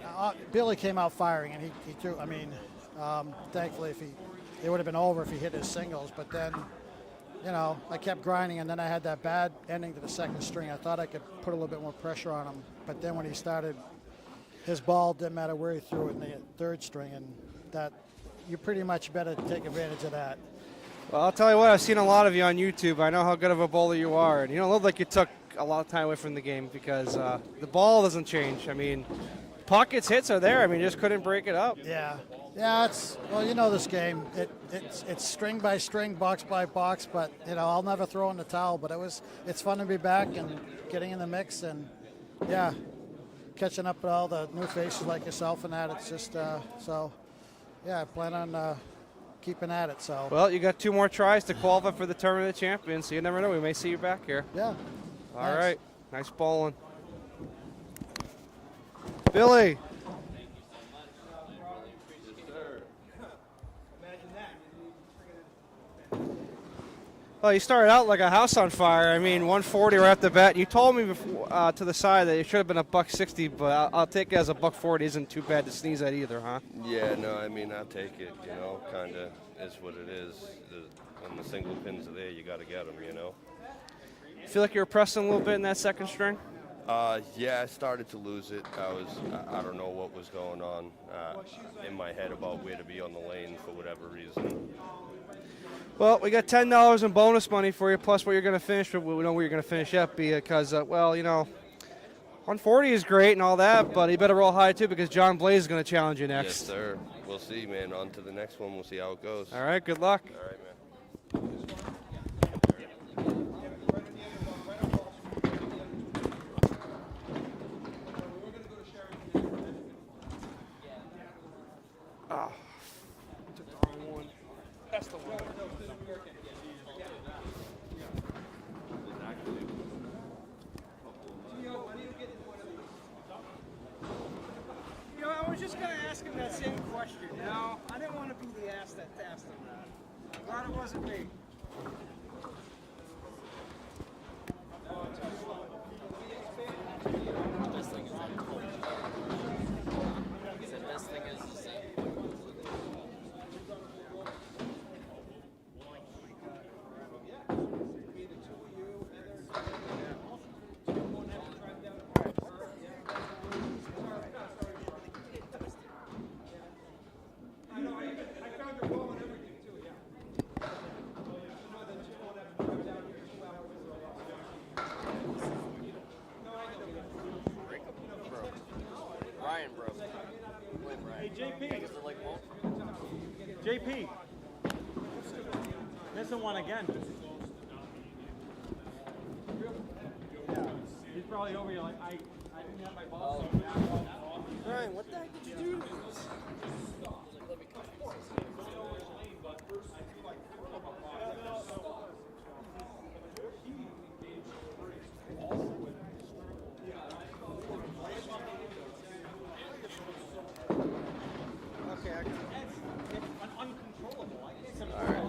Billy came out firing, and he threw. I mean, thankfully, it would have been over if he hit his singles, but then. I kept grinding, and then I had that bad ending to the second string. I thought I could put a little bit more pressure on him, but then when he started, his ball didn't matter where he threw it in the third string, and that you pretty much better take advantage of that. Well, I'll tell you what, I've seen a lot of you on YouTube. I know how good of a bowler you are, and you don't look like you took a lot of time away from the game because the ball doesn't change. I mean, pockets hits are there. I mean, you just couldn't break it up. Yeah, this game. It's string by string, box by box, but I'll never throw in the towel. But it's fun to be back and getting in the mix, and yeah, catching up with all the new faces like yourself and that. It's just I plan on keeping at it. So well, you got 2 more tries to qualify for the Tournament of Champions, so you never know. We may see you back here. Yeah. All right, nice bowling, Billy. Well, you started out like a house on fire. I mean, 140 right off the bat. You told me before, to the side that it should have been a $160, but I'll take it as a $140. Isn't too bad to sneeze at either, huh? Yeah, no, I mean, I'll take it, kind of is what it is. When the single pins are there, you got to get them, You feel like you were pressing a little bit in that second string? Yeah, I started to lose it. I don't know what was going on in my head about where to be on the lane for whatever reason. Well, we got $10 in bonus money for you, plus what you're going to finish. We know where you're going to finish up because, 140 is great and all that, but you better roll high too because John Blais is going to challenge you next. Yes, sir. We'll see, man. On to the next one. We'll see how it goes. All right, good luck. All right, man. Took the wrong one. That's the one. I was just going to ask him that same question. I didn't want to be the ass that asked him that. I'm glad it wasn't me. JP, missing one again. He's probably over here like, I didn't have my ball. Ryan, what the heck did you do?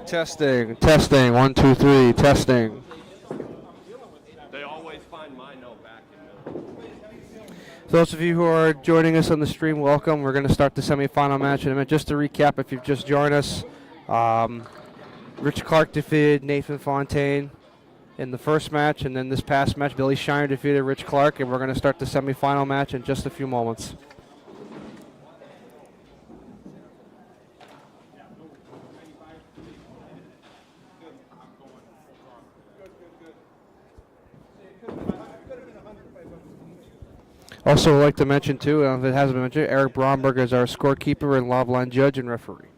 Testing, 1, 2, 3, testing. They always find my note back in Those of you who are joining us on the stream, welcome. We're going to start the semifinal match in a minute. Just to recap, if you've just joined us, Rich Clark defeated Nathan Fontaine in the first match, and then this past match, Billy Shiner defeated Rich Clark, and we're going to start the semifinal match in just a few moments. Also, I'd like to mention, too, if it hasn't been mentioned, Eric Bromberg is our scorekeeper and live line judge and referee.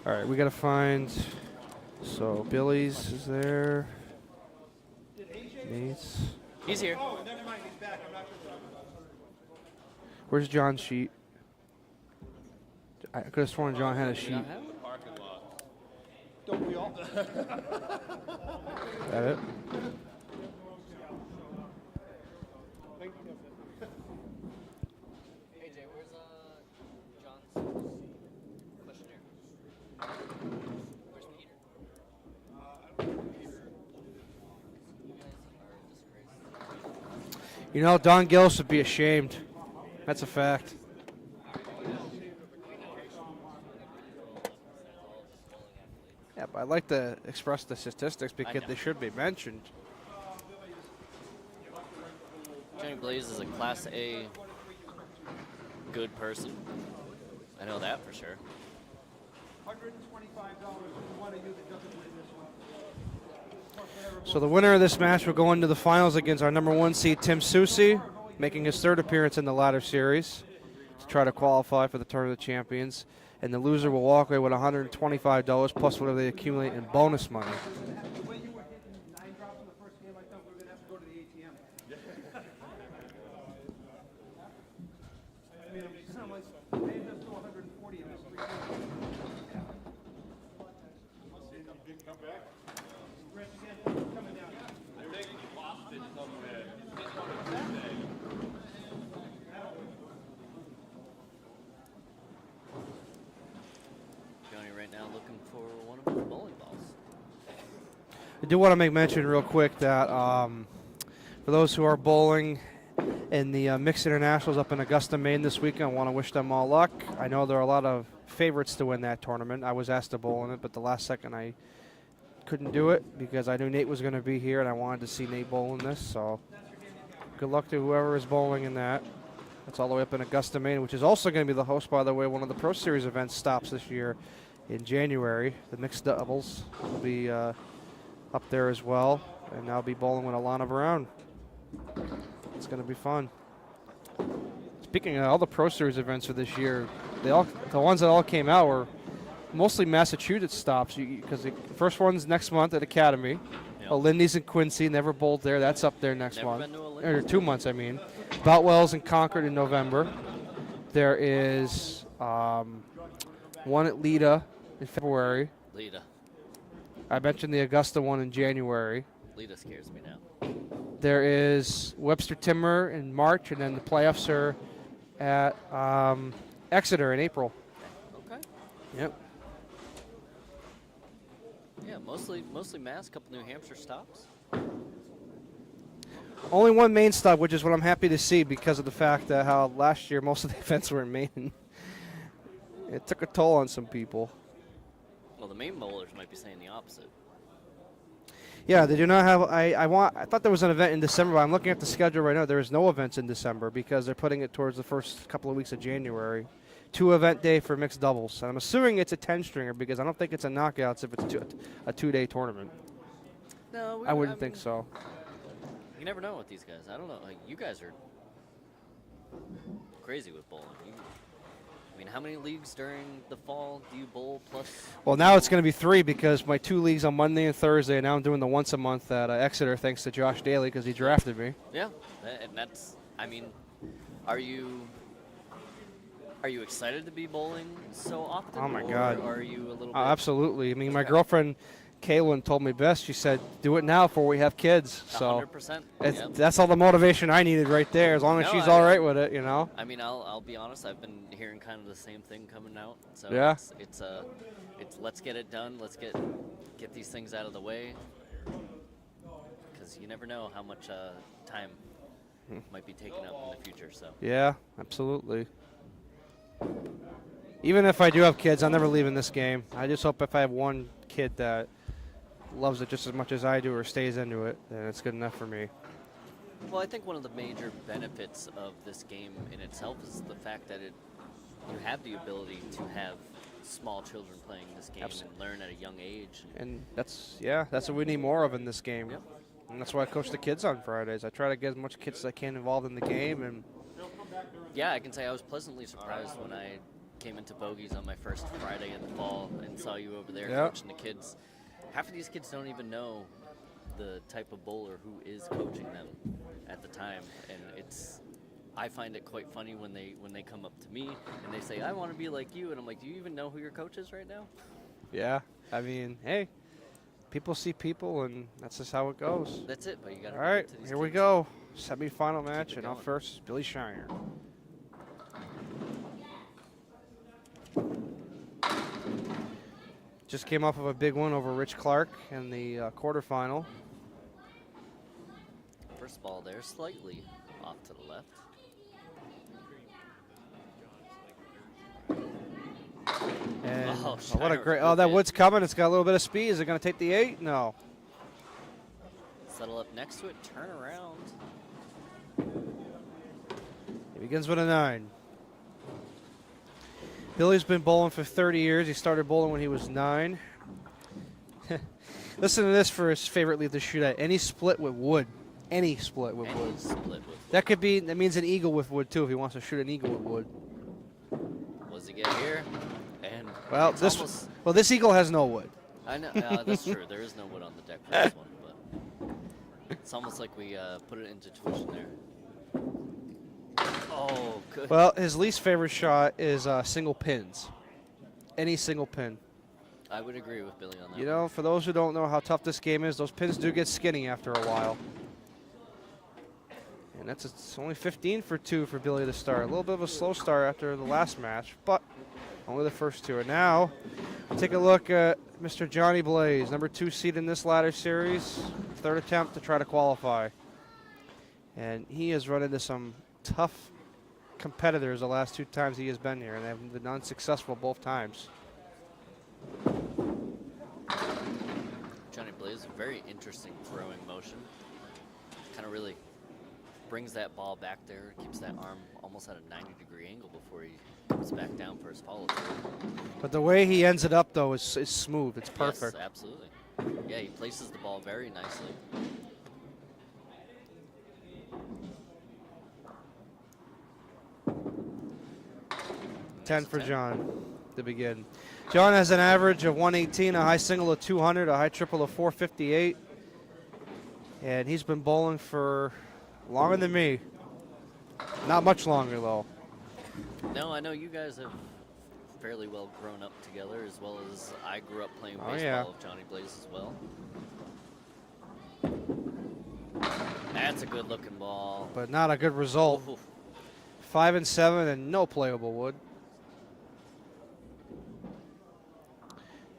All right, we got to find So Billy's is there. Nate's. He's here. Where's John's sheet? I could have sworn John had a sheet. Not have it? That it? AJ, where's John's questionnaire? Where's Peter? You know, Don Gillis would be ashamed. That's a fact. Yeah, but I'd like to express the statistics because they should be mentioned. Johnny Blais is a Class A good person. I know that for sure. So the winner of this match will go into the finals against our number 1 seed, Tim Soucy, making his 3rd appearance in the ladder series to try to qualify for the Tournament of Champions. And the loser will walk away with $125 plus whatever they accumulate in bonus money. Johnny right now looking for one of his bowling balls. I do want to make mention real quick that for those who are bowling in the Mixed Internationals up in Augusta, Maine this weekend, I want to wish them all luck. I know there are a lot of favorites to win that tournament. I was asked to bowl in it, but the last second I couldn't do it because I knew Nate was going to be here and I wanted to see Nate bowl in this. So good luck to whoever is bowling in that. That's all the way up in Augusta, Maine, which is also going to be the host, by the way, one of the Pro Series events stops this year in January. The mixed doubles will be up there as well, and I'll be bowling with Alana Brown. It's going to be fun. Speaking of all the Pro Series events for this year, the ones that all came out were mostly Massachusetts stops because the first one's next month at Academy. Yep. Lindy's in Quincy, never bowled there. That's up there next Never month. been to a Or Lindy's. 2 months, I mean. Boutwell's in Concord in November. There is one at Lita in February. Lita. I mentioned the Augusta one in January. Lita scares me now. There is Webster Timber in March, and then the playoffs are at Exeter in April. Okay. Yep. Yeah, mostly Mass, couple New Hampshire stops. Only one Maine stop, which is what I'm happy to see because of the fact that how last year most of the events were in Maine. It took a toll on some people. Well, the Maine bowlers might be saying the opposite. Yeah, they do not have. I thought there was an event in December, but I'm looking at the schedule right now. There is no events in December because they're putting it towards the first couple of weeks of January. 2 event day for mixed doubles, and I'm assuming it's a 10-stringer because I don't think it's a knockouts if it's a 2-day tournament. No, I wouldn't think so. You never know with these guys. I don't know. Like, you guys are crazy with bowling. I mean, how many leagues during the fall do you bowl plus? Well, now it's going to be 3 because my 2 leagues on Monday and Thursday, and now I'm doing the once a month at Exeter thanks to Josh Daly because he drafted me. Yeah, and that's. I mean, are you excited to be bowling so often? Oh my or God! Are you a little bit? Absolutely. I mean, my girlfriend Kaylin told me best. She said, "Do it now before we have kids." So 100%. that's all the motivation I needed right there. As long as she's all right with it, you know. I mean, I'll be honest. I've been hearing kind of the same thing coming out. So Yeah. it's let's get it done. Let's get these things out of the way. Because you never know how much time might be taken up in the future. So. Yeah, absolutely. Even if I do have kids, I'm never leaving this game. I just hope if I have one kid that loves it just as much as I do or stays into it, then it's good enough for me. Well, I think one of the major benefits of this game in itself is the fact that you have the ability to have small children playing this game and learn at a young age. And that's what we need more of in this game. Yep. And that's why I coach the kids on Fridays. I try to get as much kids as I can involved in the game. And yeah, I can say I was pleasantly surprised when I came into Bogies on my first Friday in the fall and saw you over there coaching the kids. half of these kids don't even know the type of bowler who is coaching them at the time, and I find it quite funny when they come up to me and they say, I want to be like you, and I'm like, do you even know who your coach is right now? Yeah. I mean, hey, people see people, and that's just how it goes. That's it, but you got to All right, to these here we kids. go. Semi-final match, it and up going. first is Billy Shiner. Just came off of a big win over Rich Clark in the quarterfinal. First ball there, slightly off to the left. And Oh, what a Shiner great! was Oh, that good. wood's coming. It's got a little bit of speed. Is it going to take the 8? No. Settle up next to it, turn around. It begins with a 9. Billy's been bowling for 30 years. He started bowling when he was 9. Listen to this for his favorite lead to shoot at. Any split with wood. Any split with Any wood. split with wood. That means an eagle with wood too if he wants to shoot an eagle with wood. What does he get here? And Well, it's this almost, this eagle has no wood. I know, that's true. There is no wood on the deck for this one, but it's almost like we put it into tuition there. Oh, good. Well, his least favorite shot is single pins. Any single pin. I would agree with Billy on that. You know, for those who don't know how tough this game is, those pins do get skinny after a while. And it's only 15 for 2 for Billy to start. A little bit of a slow start after the last match, but only the first 2. And now, take a look at Mr. Johnny Blais, number 2 seed in this ladder series. 3rd attempt to try to qualify. And he has run into some tough competitors the last 2 times he has been here, and they've been unsuccessful both times. Johnny Blais, a very interesting throwing motion. Kind of really brings that ball back there, keeps that arm almost at a 90-degree angle before he comes back down for his follow through. But the way he ends it up, though, is smooth. It's perfect. Yes, absolutely. Yeah, he places the ball very nicely. Ten for John to begin. John has an average of 118, a high single of 200, a high triple of 458. And he's been bowling for longer than me. Not much longer, though. No, I know you guys have fairly well grown up together, as well as I grew up playing baseball yeah. with Johnny Blais as well. That's a good-looking ball. But not a good result. Ooh. 5 and 7 and no playable wood.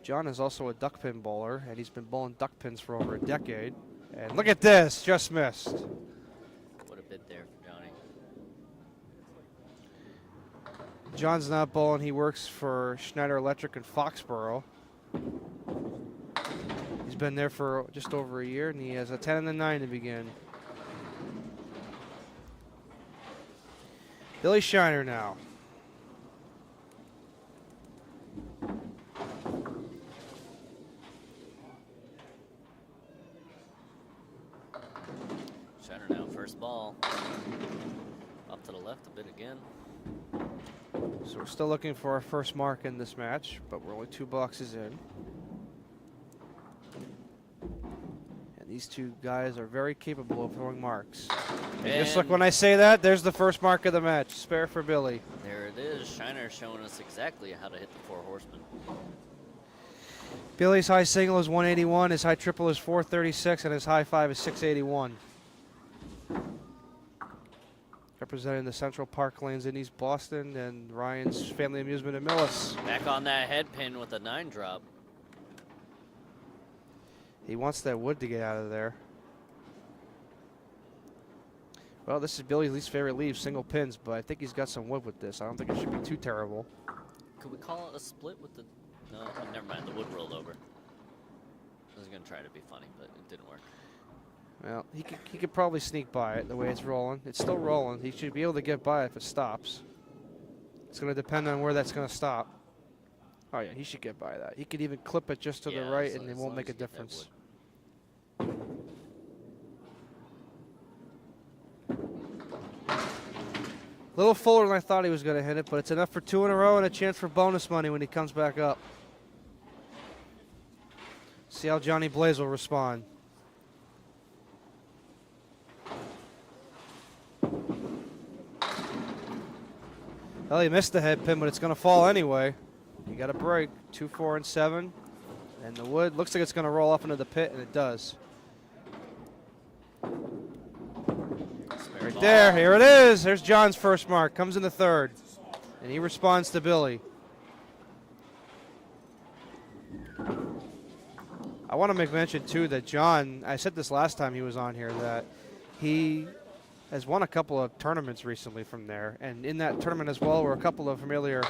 John is also a duck pin bowler, and he's been bowling duck pins for over a decade. And look at this, just missed. What a bit there for Johnny. John's not bowling. He works for Schneider Electric in Foxborough. He's been there for just over a year, and he has a 10 and a 9 to begin. Billy Shiner now. Shiner now, first ball. Up to the left a bit again. So we're still looking for our first mark in this match, but we're only 2 boxes in. And these 2 guys are very capable of throwing marks. And just like when I say that, there's the first mark of the match. Spare for Billy. There it is. Shiner showing us exactly how to hit the 4 horsemen. Billy's high single is 181, his high triple is 436, and his high 5 is 681. Representing the Central Park lanes in East Boston and Ryan's Family Amusement in Millis. Back on that head pin with a 9 drop. He wants that wood to get out of there. Well, this is Billy's least favorite leave, single pins, but I think he's got some wood with this. I don't think it should be too terrible. Could we call it a split with the... No, never mind. The wood rolled over. I was going to try to be funny, but it didn't work. Well, he could probably sneak by it the way it's rolling. It's still rolling. He should be able to get by if it stops. It's going to depend on where that's going to stop. Oh, yeah, he should get by that. He could even clip it just to the right, and it won't make a difference. A little fuller than I thought he was going to hit it, but it's enough for 2 in a row and a chance for bonus money when he comes back up. See how Johnny Blais will respond. Well, he missed the head pin, but it's going to fall anyway. You got a break. 2, 4, and 7. And the wood looks like it's going to roll up into the pit, and it does. Right there. Here it is. There's John's first mark. Comes in the third. And he responds to Billy. I want to make mention, too, that John, I said this last time he was on here, that he has won a couple of tournaments recently from there. And in that tournament as well were a couple of familiar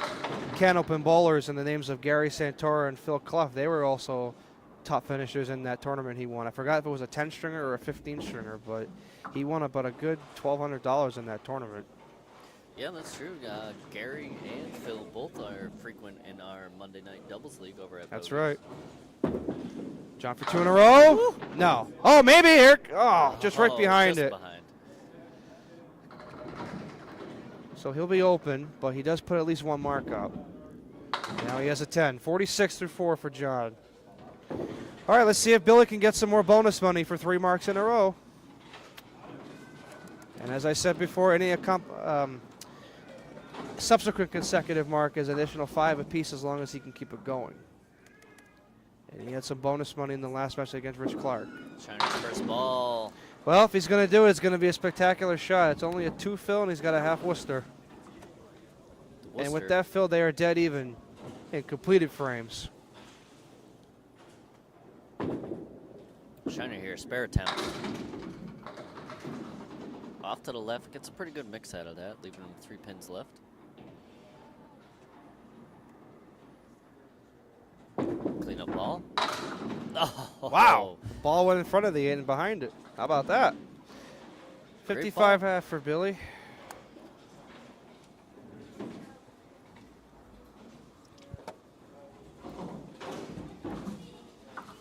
can open bowlers in the names of Gary Santora and Phil Clough. They were also top finishers in that tournament he won. I forgot if it was a 10-stringer or a 15-stringer, but he won about a good $1,200 in that tournament. Yeah, that's true. Gary and Phil both are frequent in our Monday Night Doubles League over at That's Bogus. right. John for 2 in a row. Woo! No. Oh, maybe here. Oh, just right behind just it. Behind. So he'll be open, but he does put at least 1 mark up. Now he has a 10. 46 through 4 for John. All right, let's see if Billy can get some more bonus money for 3 marks in a row. And as I said before, any subsequent consecutive mark is an additional 5 apiece as long as he can keep it going. And he had some bonus money in the last match against Rich Clark. Shiner's first ball. Well, if he's going to do it, it's going to be a spectacular shot. It's only a 2 fill, and he's got a half Worcester. And with that fill, they are dead even in completed frames. Shiner here, Sparetime. Off to the left, gets a pretty good mix out of that, leaving him 3 pins left. Clean up ball. Oh, wow. Ball went in front of the 8 and behind it. How about that? 55 half for Billy.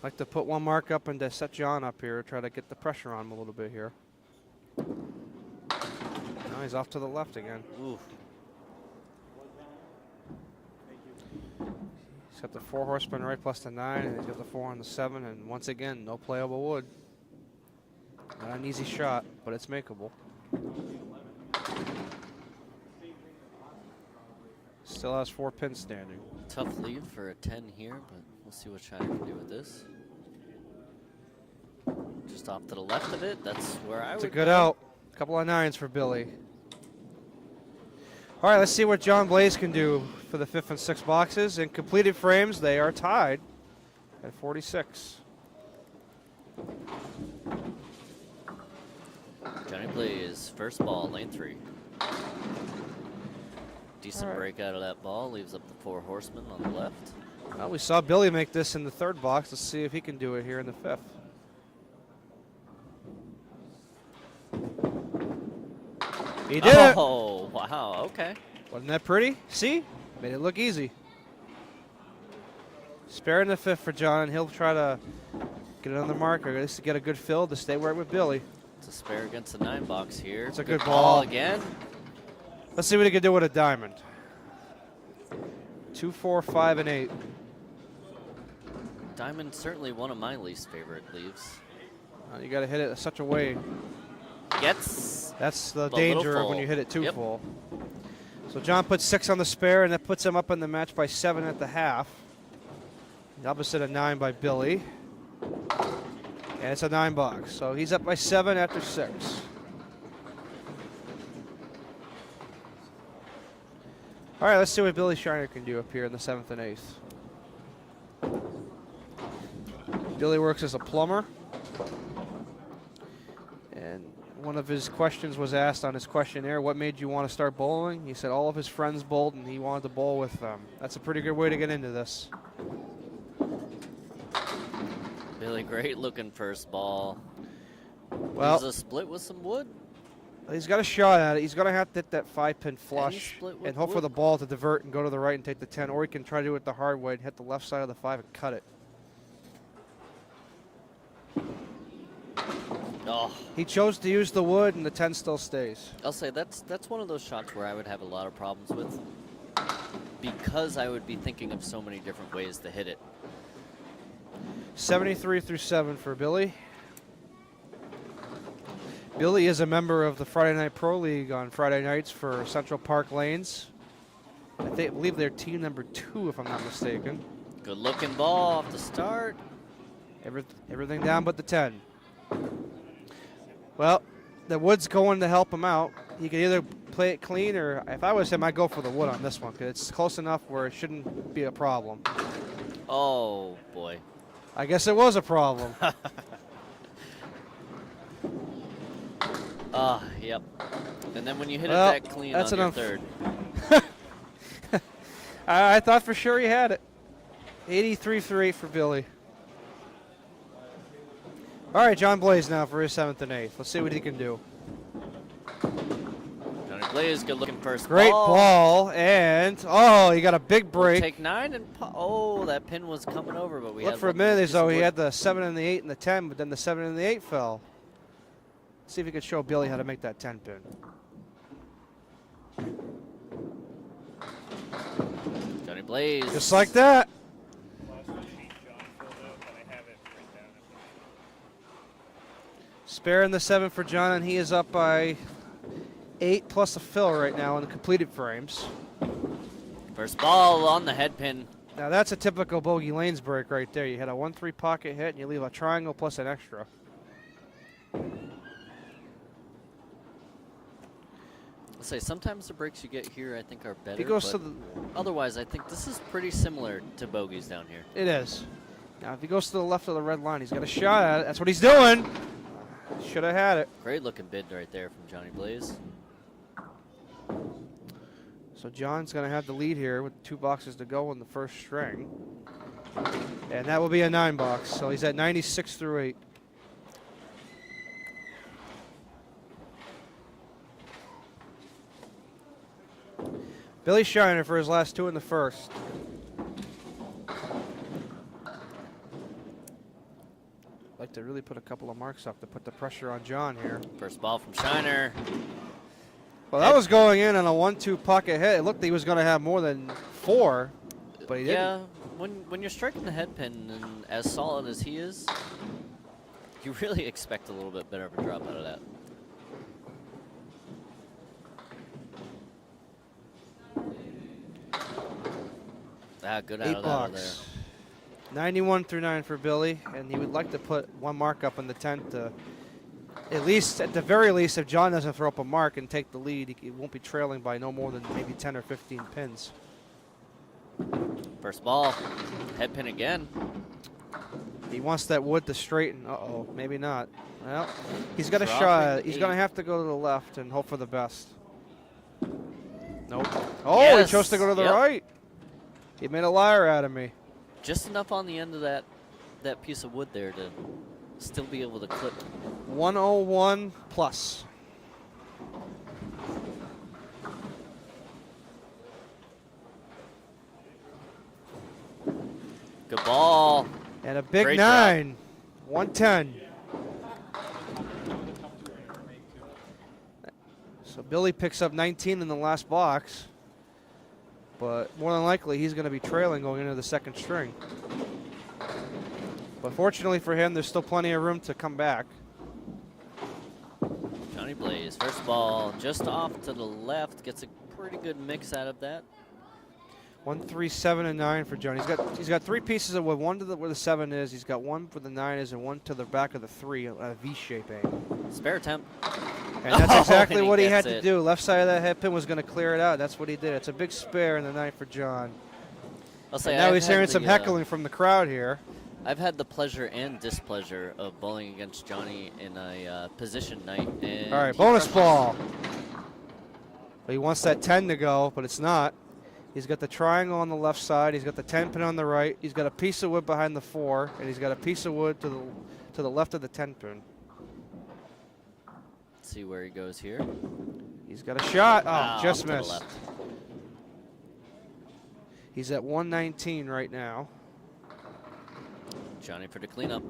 Like to put 1 mark up and to set John up here, try to get the pressure on him a little bit here. Now he's off to the left again. Ooh. He's got the 4 horsemen right plus the 9, and he's got the 4 on the 7, and once again, no playable wood. Not an easy shot, but it's makeable. Still has 4 pins standing. Tough lead for a 10 here, but we'll see what Shiner can do with this. Just off to the left of it, that's where I would It's a good go. out. Couple of 9s for Billy. All right, let's see what John Blais can do for the 5th and 6th boxes. In completed frames, they are tied at 46. Johnny Blais, first ball, lane 3. Decent break out of that ball, leaves up the 4 horsemen on the left. Well, we saw Billy make this in the 3rd box. Let's see if he can do it here in the 5th. He did it. Oh, wow, okay. Wasn't that pretty? See? Made it look easy. Spare in the 5th for John. He'll try to get it on the mark, or at least to get a good fill to stay where with Billy. It's a spare against the 9 box here. It's a good ball. Again. Let's see what he can do with a diamond. 2, 4, 5, and 8. Diamond certainly one of my least favorite leaves. You got to hit it such a way. Gets. That's the a danger little of when you full. hit it too Yep. full. So John puts 6 on the spare, and that puts him up in the match by 7 at the half. The opposite of 9 by Billy. And it's a 9 box. So he's up by 7 after 6. All right, let's see what Billy Shiner can do up here in the 7th and 8th. Billy works as a plumber. And one of his questions was asked on his questionnaire, what made you want to start bowling? He said all of his friends bowled and he wanted to bowl with them. That's a pretty good way to get into this. Billy, great looking first ball. Well, There's a split with some wood. he's got a shot at it. He's going to have to hit that 5-pin flush split with and hope for wood. the ball to divert and go to the right and take the 10, or he can try to do it the hard way and hit the left side of the 5 and cut it. Oh, He chose to use the wood, and the 10 still stays. I'll say that's one of those shots where I would have a lot of problems with, because I would be thinking of so many different ways to hit it. 73 through 7 for Billy. Billy is a member of the Friday Night Pro League on Friday nights for Central Park Lanes. I believe they're team number 2, if I'm not mistaken. Good looking ball off the start. Everything down but the 10. Well, the wood's going to help him out. He can either play it clean, or if I was him, I'd go for the wood on this one, because it's close enough where it shouldn't be a problem. Oh, boy. I guess it was a problem. Yep. And then when you hit Well, it that clean that's on your enough. third. I thought for sure he had it. 83 through 8 for Billy. All right, John Blais now for his 7th and 8th. Let's see what he can do. Johnny Blais, good looking first Great ball. ball, and oh, he got a big break. Take 9 and oh, that pin was coming over, but we Look had for a one minute piece as though of he wood. had the 7 and the 8 and the 10, but then the 7 and the 8 fell. See if he could show Billy how to make that 10 pin. Johnny Blais. Just like that. Spare in the 7 for John, and he is up by 8 plus a fill right now in the completed frames. First ball on the head pin. Now that's a typical Bogey Lanes break right there. You hit a 1-3 pocket hit, and you leave a triangle plus an extra. I'll say sometimes the breaks you get here I think are better. He goes but to the. otherwise, I think this is pretty similar to bogeys down here. It is. Now if he goes to the left of the red line, he's got a shot at it. That's what he's doing. Should have had it. Great looking bid right there from Johnny Blais. So John's going to have the lead here with 2 boxes to go in the first string. And that will be a 9 box. So he's at 96 through 8. Billy Shiner for his last 2 in the first. Like to really put a couple of marks up to put the pressure on John here. First ball from Shiner. Well, that was going in on a 1-2 pocket hit. It looked like he was going to have more than 4, but he didn't. Yeah, when you're striking the head pin and as solid as he is, you really expect a little bit better of a drop out of that. Good out 8 of that over there. box. 91 through 9 for Billy, and he would like to put 1 mark up in the 10 to, at least, at the very least, if John doesn't throw up a mark and take the lead, he won't be trailing by no more than maybe 10 or 15 pins. First ball, head pin again. He wants that wood to straighten. Uh-oh, maybe not. Well, he's got a Dropping shot. He's going to 8. have to go to the left and hope for the best. Nope. Oh, Yes, he chose to go to the yep. right. He made a liar out of me. Just enough on the end of that piece of wood there to still be able to clip. 101 plus. Good ball. And a big Great 9. 110. So Billy picks up 19 in the last box. But more than likely, he's going to be trailing going into the second string. But fortunately for him, there's still plenty of room to come back. Johnny Blais, first ball just off to the left, gets a pretty good mix out of that. 1, 3, 7, and 9 for Johnny. He's got 3 pieces of wood. 1 to where the 7 is. He's got 1 where the 9 is, and 1 to the back of the 3, a V-shape angle. Spare attempt. And that's Oh, exactly and he what he gets had to it. do. Left side of that head pin was going to clear it out. That's what he did. It's a big spare in the 9 for John. I'll say And now I've he's had hearing the, some heckling from the crowd here. I've had the pleasure and displeasure of bowling against Johnny in a position night. And All right, he bonus crushed ball. He wants that 10 to go, but it's not. He's got the triangle on the left side. He's got the 10 pin on the right. He's got a piece of wood behind the 4, and he's got a piece of wood to the left of the 10 pin. Let's see where he goes here. He's got a shot. Oh, Wow, just to the missed. left. He's at 119 right now. Johnny for the cleanup.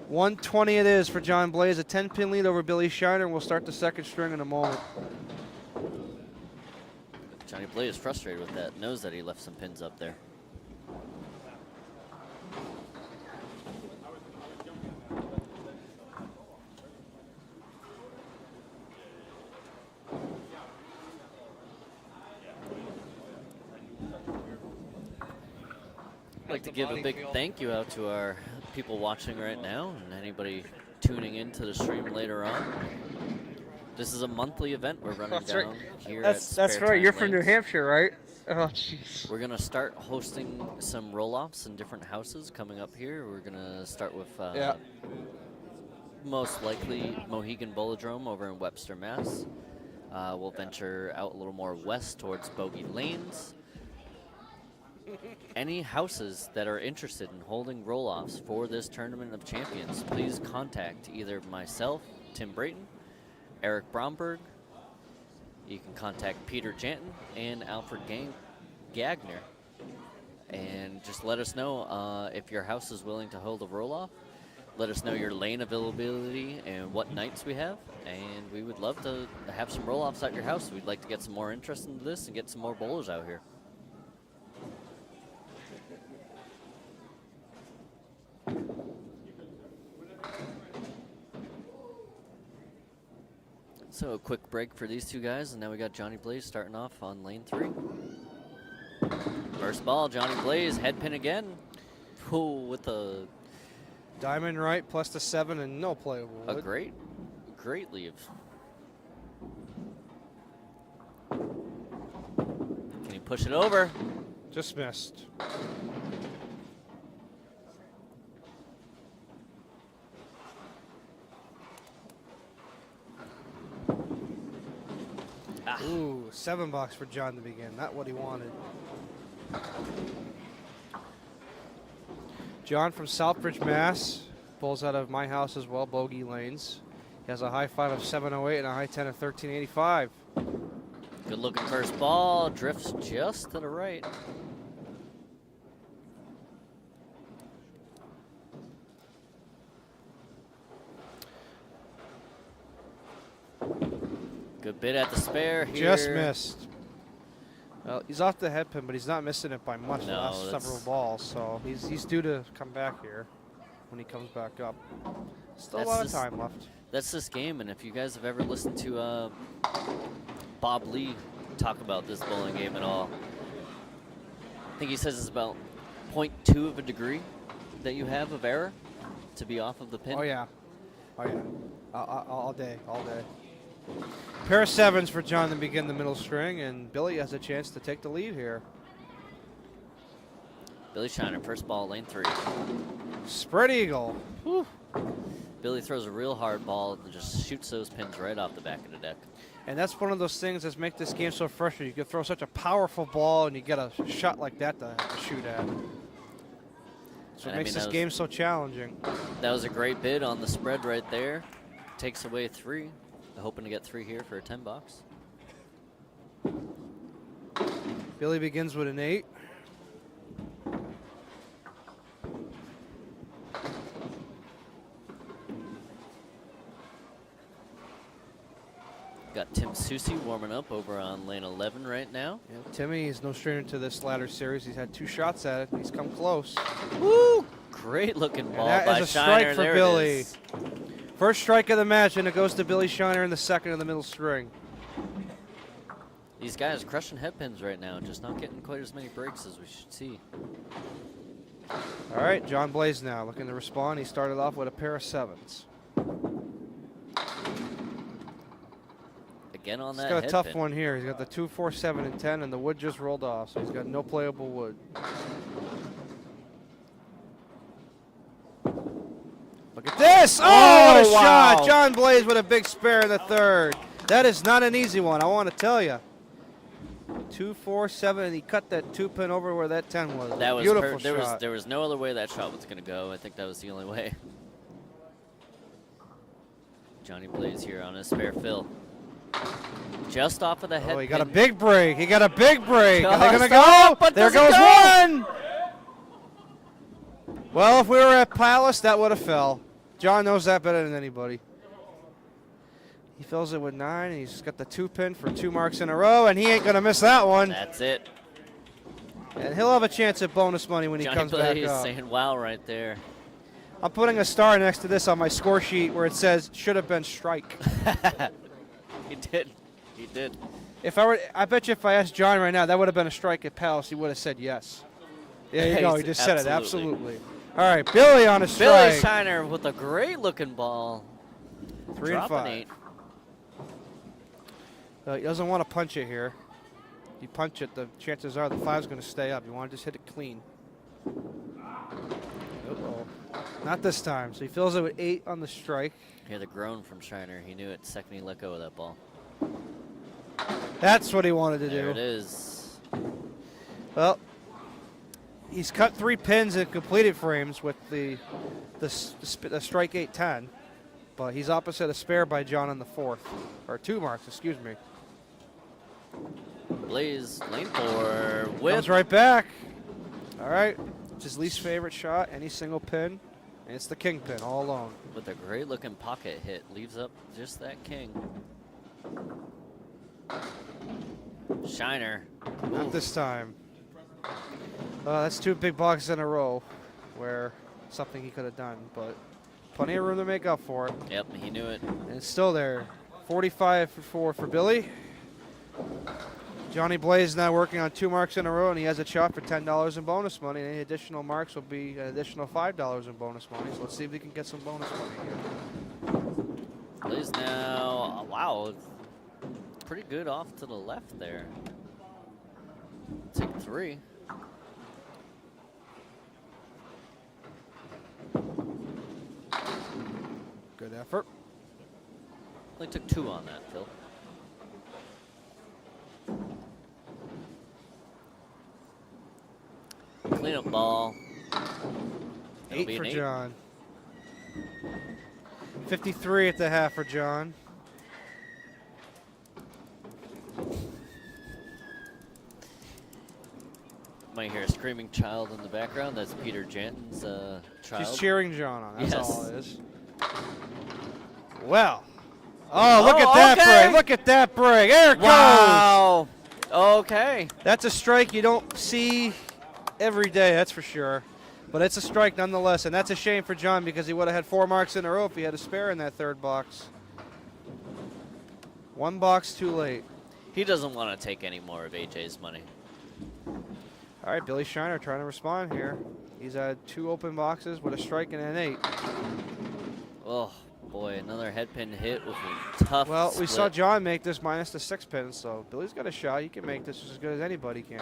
120 it is for John Blais. A 10 pin lead over Billy Shiner. We'll start the second string in a moment. Johnny Blais is frustrated with that. Knows that he left some pins up there. like to give a big thank you out to our people watching right now and anybody tuning into the stream later on. This is a monthly event we're running down here at That's right. Sparetime You're from New Lanes. Hampshire, right? Oh, jeez. We're going to start hosting some roll-offs in different houses coming up here. We're going to start with most likely Mohegan Bolodrome over in Webster, Mass. We'll venture out a little more west towards Bogey Lanes. Any houses that are interested in holding roll-offs for this Tournament of Champions, please contact either myself, Tim Brayton, Eric Bromberg. You can contact Peter Janton and Alfred Gagner. And just let us know if your house is willing to hold a roll-off. Let us know your lane availability and what nights we have. And we would love to have some roll-offs at your house. We'd like to get some more interest into this and get some more bowlers out here. So a quick break for these two guys, and now we got Johnny Blais starting off on lane 3. First ball, Johnny Blais, head pin again. Ooh, with a Diamond right plus the 7 and no playable wood. a great leave. Can he push it over? Just missed. Ooh, $7 for John to begin. Not what he wanted. John from Southbridge, Mass. Bowls out of my house as well, Bogey Lanes. He has a high 5 of 708 and a high 10 of 1385. Good looking first ball, drifts just to the right. Good bit at the spare here. Just missed. Well, he's off the head pin, but he's not missing it by much the No, last that's- several balls, so he's due to come back here when he comes back up. Still a That's lot of just- time left. That's this game, and if you guys have ever listened to Bob Lee talk about this bowling game at all, I think he says it's about 0.2 of a degree that you have of error to be off of the pin. Oh yeah, oh yeah, all day, all day. Pair of 7s for John to begin the middle string, and Billy has a chance to take the lead here. Billy Shiner, first ball, lane 3. Spread eagle. Whew. Billy throws a real hard ball and just shoots those pins right off the back of the deck. And that's one of those things that make this game so frustrating. You can throw such a powerful ball, and you get a shot like that to shoot at. So it And I makes mean, this game so challenging. That was a great bid on the spread right there. Takes away 3. Hoping to get 3 here for a $10. Billy begins with an 8. Got Tim Soucy warming up over on lane 11 right now. Yeah, Timmy is no stranger to this ladder series. He's had 2 shots at it. He's come close. Woo! Great looking ball And that by is a Shiner. strike for There Billy. it is. First strike of the match, and it goes to Billy Shiner in the second of the middle string. These guys crushing head pins right now, just not getting quite as many breaks as we should see. All right, John Blais now looking to respond. He started off with a pair of 7s. Again on He's that got a head tough pin. one here. He's got the 2, 4, 7, and 10, and the wood just rolled off, so he's got no playable wood. Look at this! Oh, what a shot! John Blais with a big spare in the third. That is not an easy one, I want to tell you. 2, 4, 7, and he cut that 2 pin over where that 10 was. That was Beautiful there shot. there was no other way that shot was going to go. I think that was the only way. Johnny Blais here on his spare fill. Just off of the head Oh, he got a pin. big break. He got a big break. Are they going to Stop, go? but There does it goes go? one. Well, if we were at Palace, that would have fell. John knows that better than anybody. He fills it with 9, and he's got the 2 pin for 2 marks in a row, and he ain't going to miss that one. That's it. And he'll have a chance at bonus money when he Johnny comes back Blais up. saying wow right there. I'm putting a star next to this on my score sheet where it says should have been strike. He did. He did. I bet you if I asked John right now, that would have been a strike at Palace, he would have said yes. There you go. He Yes, just said it. absolutely. Absolutely. All right, Billy on a Billy strike. Shiner with a great looking ball. 3 and Dropping 5. 8. He doesn't want to punch it here. You punch it, the chances are the 5's going to stay up. You want to just hit it clean. Uh-oh. Not this time. So he fills it with 8 on the strike. Hear the groan from Shiner. He knew it the second he let go of that ball. That's what he wanted to There do. it is. Well, he's cut 3 pins in completed frames with the strike 8-10, but he's opposite a spare by John on the 4th, or 2 marks, excuse me. Blaze, lane 4, whip. Comes right back. All right, it's his least favorite shot, any single pin, and it's the king pin all alone. With a great looking pocket hit. Leaves up just that king. Shiner. Not this time. That's 2 big boxes in a row where something he could have done, but plenty of room to make up for it. Yep, he knew it. And it's still there. 45 for Billy. Johnny Blais now working on 2 marks in a row, and he has a shot for $10 in bonus money. Any additional marks will be an additional $5 in bonus money. So let's see if we can get some bonus money here. Blaze now. Wow. Pretty good off to the left there. Take 3. Good effort. Only took 2 on that, Phil. Cleanup ball. That'll 8 be for an 8. John. 53 at the half for John. Might hear a screaming child in the background. That's Peter Janton's child. She's cheering John on. That's Yes. all it is. Well. Oh, look Oh, at that okay. break. Look at that break. There it goes. Wow. Okay. That's a strike you don't see every day, that's for sure. But it's a strike nonetheless, and that's a shame for John because he would have had 4 marks in a row if he had a spare in that 3rd box. 1 box too late. He doesn't want to take any more of AJ's money. All right, Billy Shiner trying to respond here. He's had 2 open boxes with a strike and an 8. Oh, boy. Another head pin hit with a tough Well, we split. saw John make this minus the 6 pins, so Billy's got a shot. He can make this as good as anybody can.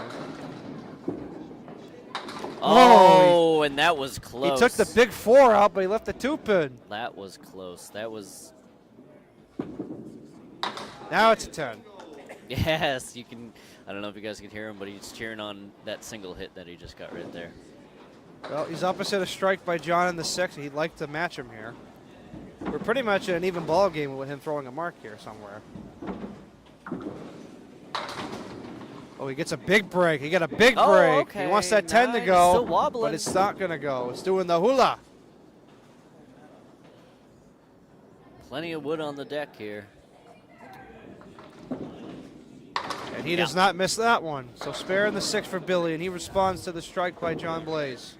Oh, and that was close. He took the big 4 out, but he left the 2 pin. That was close. That was... Now it's a 10. Yes, you can... I don't know if you guys can hear him, but he's cheering on that single hit that he just got right there. Well, he's opposite a strike by John in the 6. He'd like to match him here. We're pretty much in an even ball game with him throwing a mark here somewhere. Oh, he gets a big break. He got a big Oh, break. okay. He wants that 10 to Nice. go, Still wobbling. but it's not going to go. It's doing the hula. Plenty of wood on the deck here. And he does not miss that one. So spare in the 6 for Billy, and he responds to the strike by John Blais.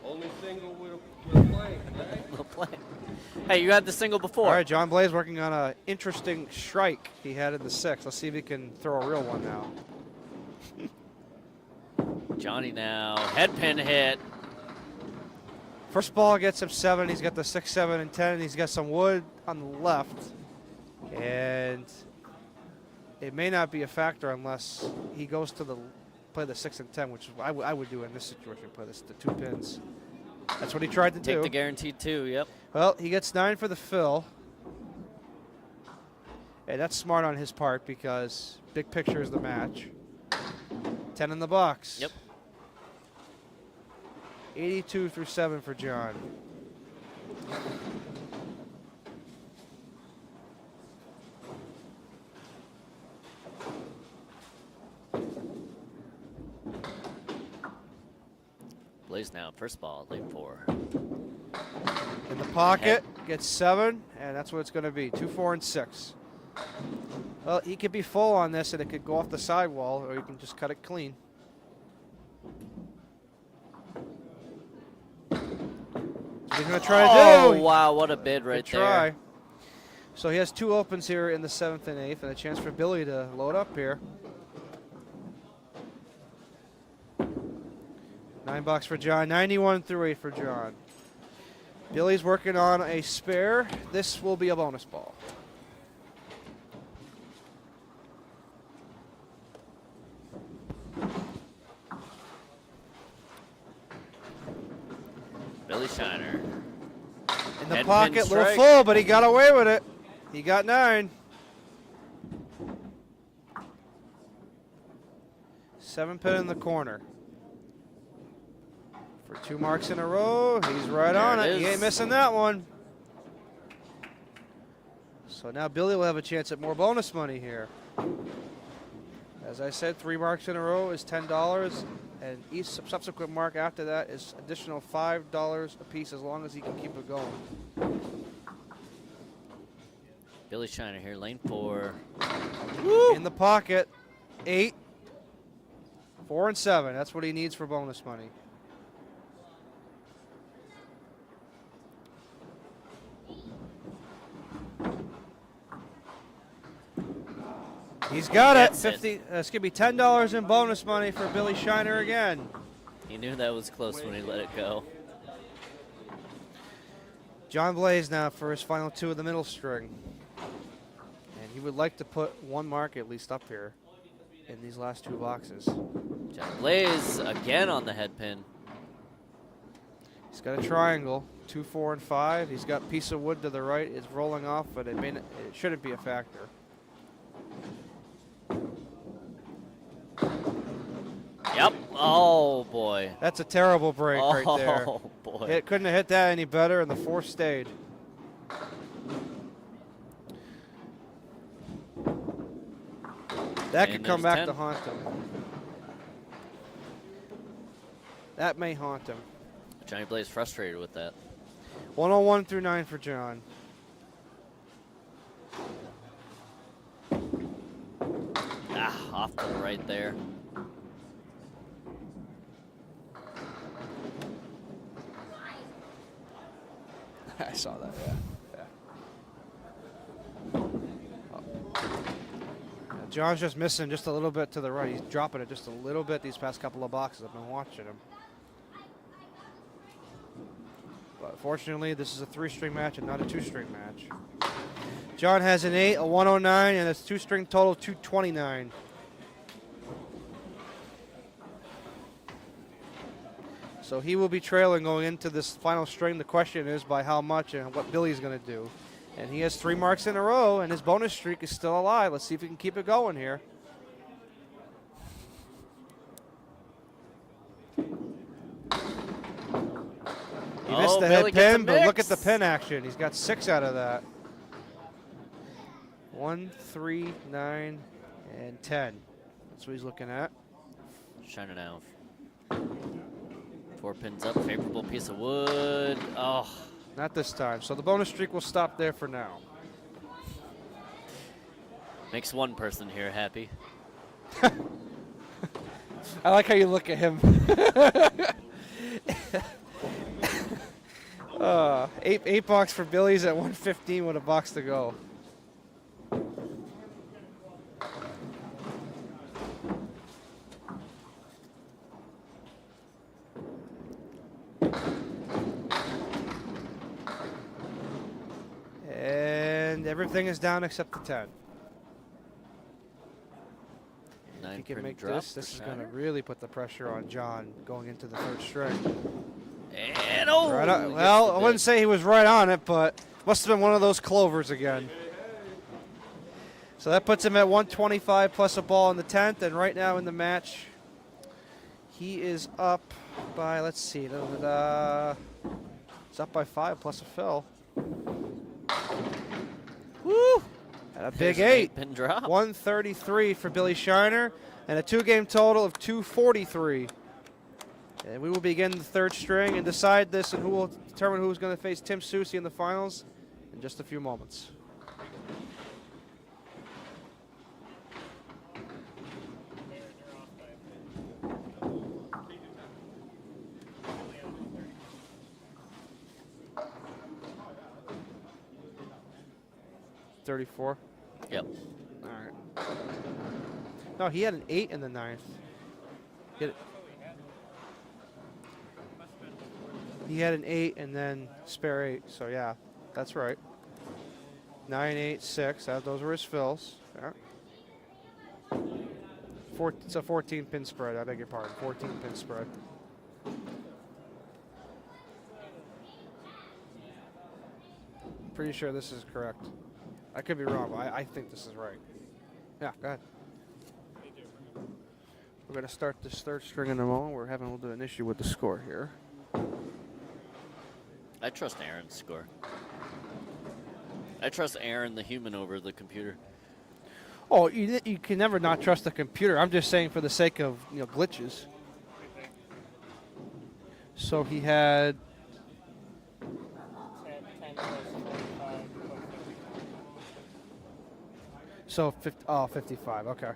Only single with a play, right? The play. Hey, you had the single before. All right, John Blais working on an interesting strike he had in the 6. Let's see if he can throw a real one now. Johnny now. Head pin hit. First ball gets him 7. He's got the 6, 7, and 10. And he's got some wood on the left. And it may not be a factor unless he goes to play the 6 and 10, which is what I would do in this situation, play the 2 pins. That's what he tried to do. Take the guaranteed 2, yep. Well, he gets 9 for the fill. Hey, that's smart on his part because big picture is the match. 10 in the box. Yep. 82 through 7 for John. Blaze now. First ball, lane 4. In the pocket, gets 7, and that's what it's going to be. 2, 4, and 6. Well, he could be full on this, and it could go off the sidewall, or you can just cut it clean. That's what he's going to try to Oh, do. wow, what a bid right Good try. there. So he has 2 opens here in the 7th and 8th, and a chance for Billy to load up here. $9 for John. 91 through 8 for John. Billy's working on a spare. This will be a bonus ball. Billy Shiner. In the Head pocket, pin a little strike. full, but he got away with it. He got 9. 7-pin in the corner. For 2 marks in a row, he's right There on it it. He is. ain't missing that one. So now Billy will have a chance at more bonus money here. As I said, 3 marks in a row is $10, and each subsequent mark after that is additional $5 a piece as long as he can keep it going. Billy Shiner here, lane 4. In the pocket, 8, 4, and 7. That's what he needs for bonus money. He's got it. That's it. 50. It's gonna be $10 in bonus money for Billy Shiner again. He knew that was close when he let it go. John Blais now for his final 2 of the middle string, and he would like to put 1 mark at least up here in these last 2 boxes. John Blais again on the head pin. He's got a triangle, 2, 4, and 5. He's got piece of wood to the right. It's rolling off, but it shouldn't be a factor. Yep. Oh, boy. That's a terrible break right there. Oh, boy. It couldn't have hit that any better, and the 4 stayed. That And could come there's back 10. to haunt him. That may haunt him. Johnny Blais frustrated with that. 101 through 9 for John. Off to the right there. I saw that, yeah. John's just missing just a little bit to the right. He's dropping it just a little bit these past couple of boxes. I've been watching him. But fortunately, this is a 3-string match and not a 2-string match. John has an 8, a 109, and a 2-string total of 229. So he will be trailing going into this final string. The question is by how much and what Billy's going to do. And he has 3 marks in a row, and his bonus streak is still alive. Let's see if he can keep it going here. He missed the Billy head gets a pin, but look at the mix. pin action. He's got 6 out of that. 1, 3, 9, and 10. That's what he's looking at. Shiner now. 4 pins up, favorable piece of wood. Oh, Not this time. So the bonus streak will stop there for now. makes one person here happy. I like how you look at him. 8 bucks for Billy's at 115 with a box to go. And everything is down except the 10. If 9 he can pin make drop this, for this is going to Shiner. really put the pressure on John going into the 3rd string. And oh, Right he on, gets well, the I wouldn't bid. say he was right on it, but must have been one of those clovers again. So that puts him at 125 plus a ball in the 10th, and right now in the match, he is up by, let's see, it's up by 5 plus a fill. Woo! And a big There's an 8. pin drop. 133 for Billy Shiner, and a 2-game total of 243. And we will begin the 3rd string and decide this and who will determine who's going to face Tim Soucy in the finals in just a few moments. $34. Yep. All right. No, he had an 8 in the 9th. He had an 8 and then spare 8. So, yeah, that's right. 9, 8, 6. Those were his fills. Yeah. It's a 14-pin spread. I beg your pardon. 14-pin spread. Pretty sure this is correct. I could be wrong, but I think this is right. Yeah, go ahead. We're going to start this third string in a moment. We're having a little bit of an issue with the score here. I trust Aaron's score. I trust Aaron, the human, over the computer. Oh, you can never not trust the computer. I'm just saying for the sake of glitches. So he had. So 55. Okay.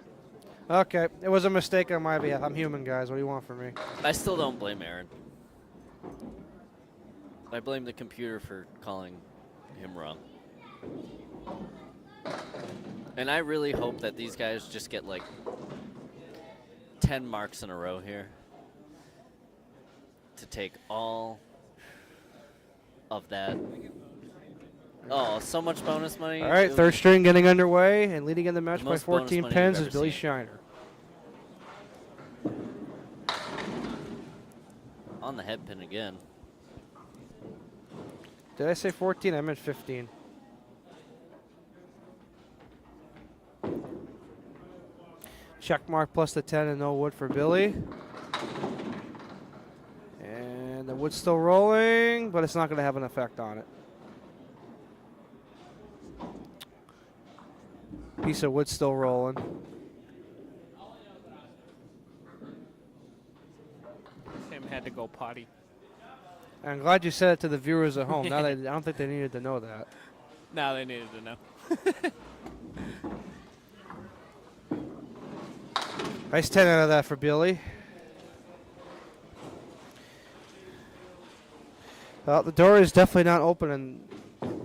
Okay, it was a mistake on my behalf. I'm human, guys. What do you want from me? I still don't blame Aaron. I blame the computer for calling him wrong. And I really hope that these guys just get like 10 marks in a row here to take all of that. Oh, so much bonus money. All right, third string getting underway, and leading in the match by most bonus 14 money pins you've is Billy ever seen. Shiner. On the head pin again. Did I say 14? I meant 15. Check mark plus the 10 and no wood for Billy. And the wood's still rolling, but it's not going to have an effect on it. Piece of wood still rolling. Tim had to go potty. I'm glad you said it to the viewers at home. Now I don't think they needed to know that. Now they needed to know. Nice 10 out of that for Billy. Well, the door is definitely not open,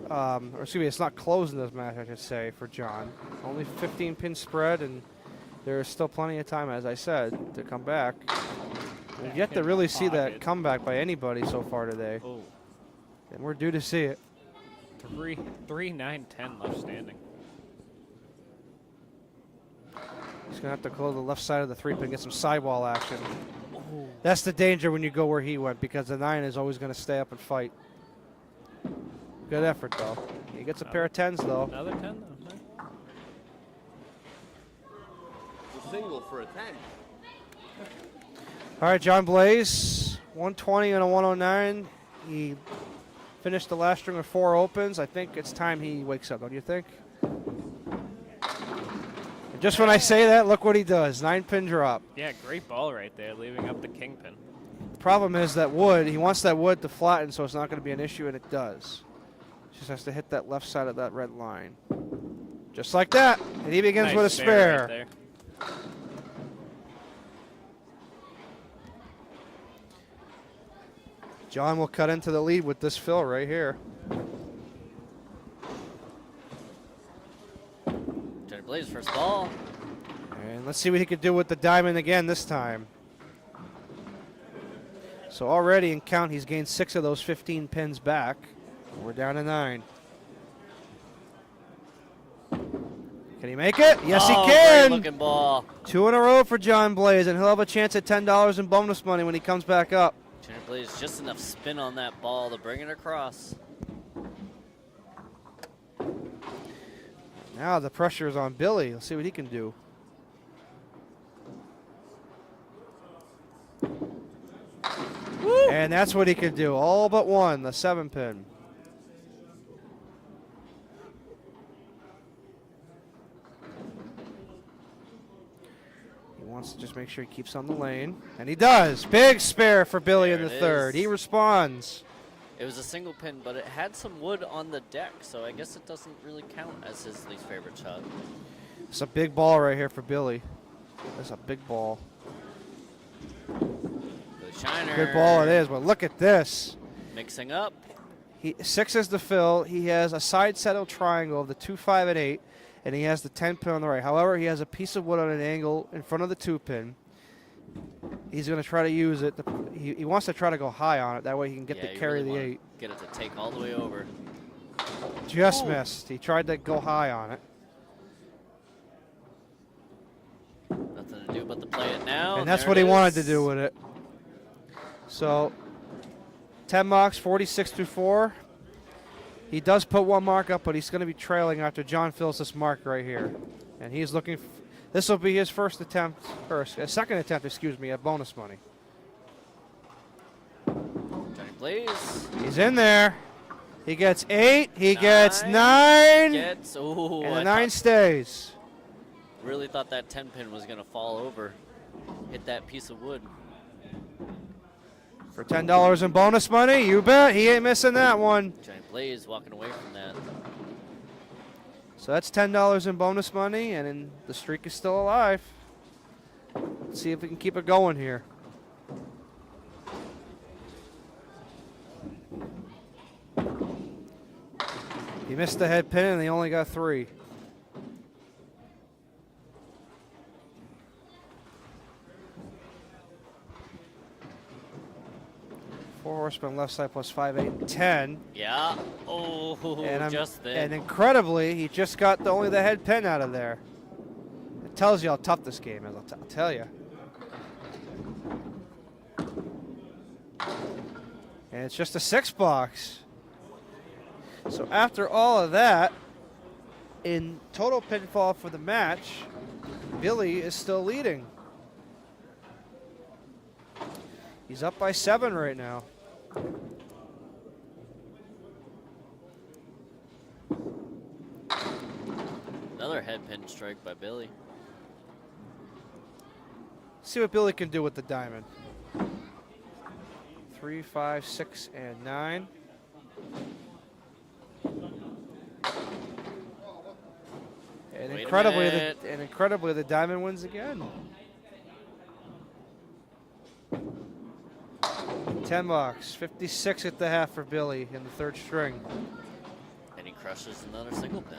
or excuse me, it's not closed in this match, I should say, for John. Only 15-pin spread, and there's still plenty of time, as I said, to come back. We've yet to really see that comeback by anybody so far today. Oh. And we're due to see it. 3, 9, 10 left standing. He's going to have to go to the left side of the 3-pin and get some sidewall action. That's the danger when you go where he went, because the 9 is always going to stay up and fight. Good effort, though. He gets a pair of 10s, though. Another 10, though. A single for a 10. All right, John Blais, 120 and a 109. He finished the last string with 4 opens. I think it's time he wakes up, don't you think? And just when I say that, look what he does. 9-pin drop. Yeah, great ball right there, leaving up the kingpin. The problem is that wood, he wants that wood to flatten so it's not going to be an issue, and it does. Just has to hit that left side of that red line. Just like that. And he begins Nice with a spare. right there. John will cut into the lead with this fill right here. Johnny Blais, first ball. And let's see what he can do with the diamond again this time. So already in count, he's gained 6 of those 15 pins back. We're down to 9. Can he make it? Yes, he can. Great looking ball. 2 in a row for John Blais, and he'll have a chance at $10 in bonus money when he comes back up. Johnny Blais, just enough spin on that ball to bring it across. Now the pressure is on Billy. Let's see what he can do. Woo! And that's what he can do. All but one, the 7-pin. He wants to just make sure he keeps on the lane. And he does. Big spare for Billy in the third. He responds. It was a single pin, but it had some wood on the deck, so I guess it doesn't really count as his least favorite shot. It's a big ball right here for Billy. That's a big ball. The Shiner. Good ball it is, but look at this. Mixing up. 6 is the fill. He has a side settle triangle of the 2, 5, and 8, and he has the 10 pin on the right. However, he has a piece of wood on an angle in front of the 2 pin. He's going to try to use it. He wants to try to go high on it. That way he can get Yeah, to you carry really the wanna 8. Get it to take all the way over. Just Ooh. missed. He tried to go high on it. Nothing to do but to play it now. And that's there what it he wanted to is. do with it. So 10 marks, 46 through 4. He does put 1 mark up, but he's going to be trailing after John fills this mark right here. And he's looking. This will be his first attempt, or second attempt, excuse me, at bonus money. Johnny Blais. He's in there. He gets 8. He gets 9. Gets, ooh, And the I 9 stays. really thought that 10 pin was going to fall over. Hit that piece of wood. For $10 in bonus money, you bet. He ain't missing that one. Johnny Blais walking away from that. So that's $10 in bonus money, and then the streak is still alive. Let's see if we can keep it going here. He missed the head pin, and he only got 3. Four horsemen left side plus 5, 8, 10. Yeah. Oh, just then. And incredibly, he just got only the head pin out of there. It tells you how tough this game is, I'll tell you. And it's just a 6 box. So after all of that, in total pinfall for the match, Billy is still leading. He's up by 7 right now. Another head pin strike by Billy. See what Billy can do with the diamond. 3, 5, 6, and 9. And Wait a incredibly, minute. the diamond wins again. 10 bucks, 56 at the half for Billy in the 3rd string. And he crushes another single pin.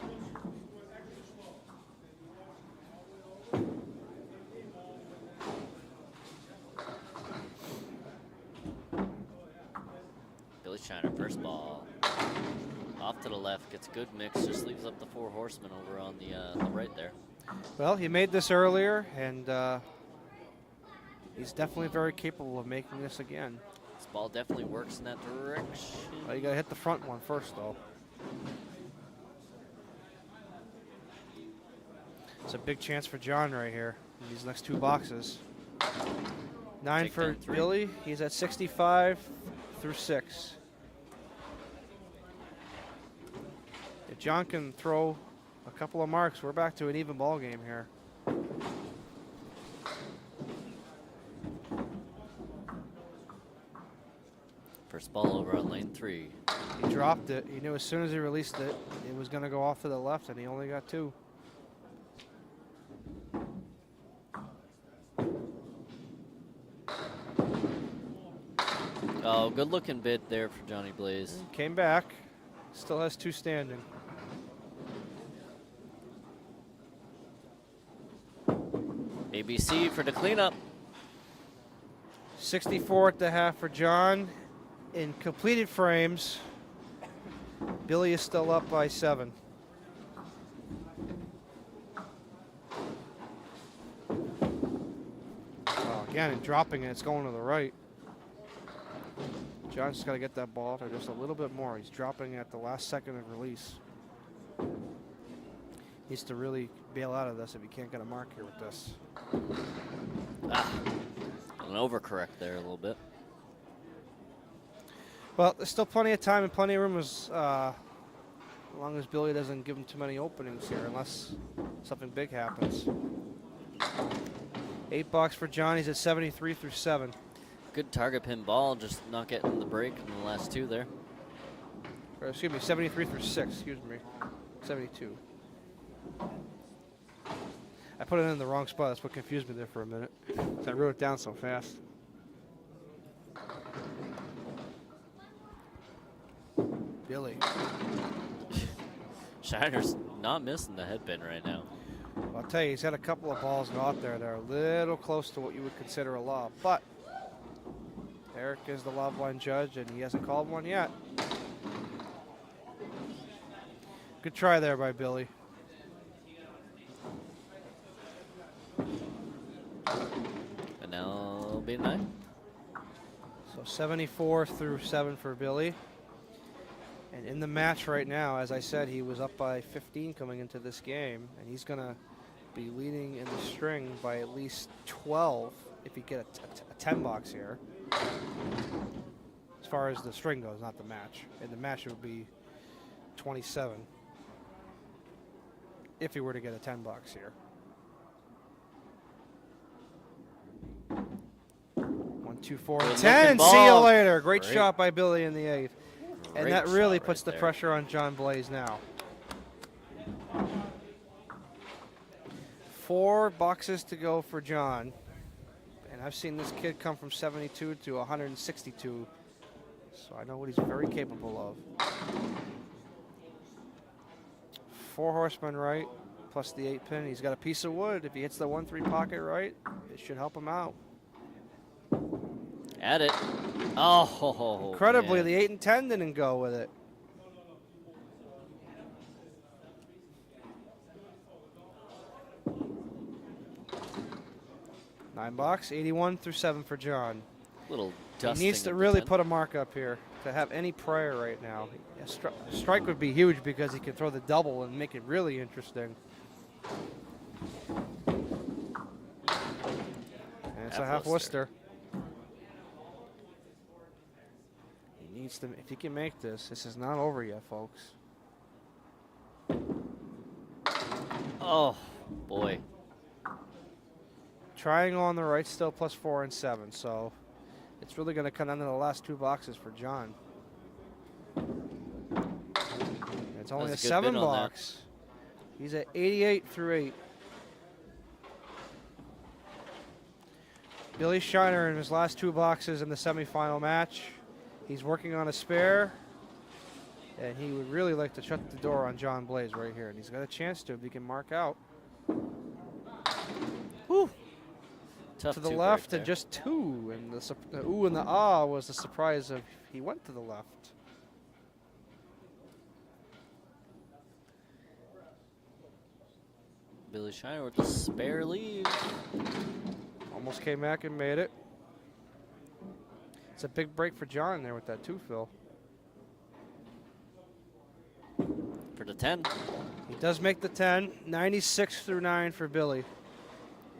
Billy Shiner, first ball. Off to the left, gets a good mix, just leaves up the 4 horsemen over on the right there. Well, he made this earlier, and he's definitely very capable of making this again. This ball definitely works in that direction. Well, you got to hit the front one first, though. It's a big chance for John right here in these next 2 boxes. 9 Take for down 3. Billy. He's at 65 through 6. If John can throw a couple of marks, we're back to an even ball game here. First ball over on lane 3. He dropped it. He knew as soon as he released it, it was going to go off to the left, and he only got 2. Oh, good looking bid there for Johnny Blais. Came back. Still has 2 standing. ABC for the cleanup. 64 at the half for John. In completed frames, Billy is still up by 7. Oh, again, and dropping it, it's going to the right. John's just got to get that ball there just a little bit more. He's dropping at the last second of release. Needs to really bail out of this if he can't get a mark here with this. An overcorrect there a little bit. Well, there's still plenty of time and plenty of room as long as Billy doesn't give him too many openings here, unless something big happens. 8 bucks for John. He's at 73 through 7. Good target pin ball, just not getting the break in the last 2 there. Or, excuse me, 73 through 6. Excuse me, 72. I put it in the wrong spot. That's what confused me there for a minute. I wrote it down so fast. Billy. Shiner's not missing the head pin right now. I'll tell you, he's had a couple of balls go out there that are a little close to what you would consider a lob. But Eric is the lob line judge, and he hasn't called one yet. Good try there by Billy. And now it'll be 9. So 74 through 7 for Billy. And in the match right now, as I said, he was up by 15 coming into this game, and he's going to be leading in the string by at least 12 if he get a 10 box here. As far as the string goes, not the match. In the match, it would be 27 if he were to get a 10 box here. 1, 2, 4, Good 10. looking See you ball. later. Great Great. shot by Billy in the 8th. And Great that really shot puts right the there. pressure on John Blais now. 4 boxes to go for John. And I've seen this kid come from 72 to 162. So I know what he's very capable of. 4 horsemen right, plus the 8 pin. He's got a piece of wood. If he hits the 1-3 pocket right, it should help him out. At it. Oh, Incredibly, man. the 8 and 10 didn't go with it. Nine box, 81 through 7 for John. Little He dusting needs to of the really 10. put a mark up here to have any prayer right now. A strike would be huge because he can throw the double and make it really interesting. And it's a half Worcester. He needs to, if he can make this, this is not over yet, folks. Oh, boy. Triangle on the right still plus 4 and 7, so it's really going to come down to the last 2 boxes for John. It's only That's a a good 7 bid on that. box. He's at 88 through 8. Billy Shiner in his last 2 boxes in the semifinal match. He's working on a spare, and he would really like to shut the door on John Blais right here, and he's got a chance to if he can mark out. Whew. Tough To the 2 left break and there. just 2, and the ooh and the ah was the surprise of he went to the left. Billy Shiner with the spare lead. Almost came back and made it. It's a big break for John there with that 2 fill. For the 10. He does make the 10. 96 through 9 for Billy.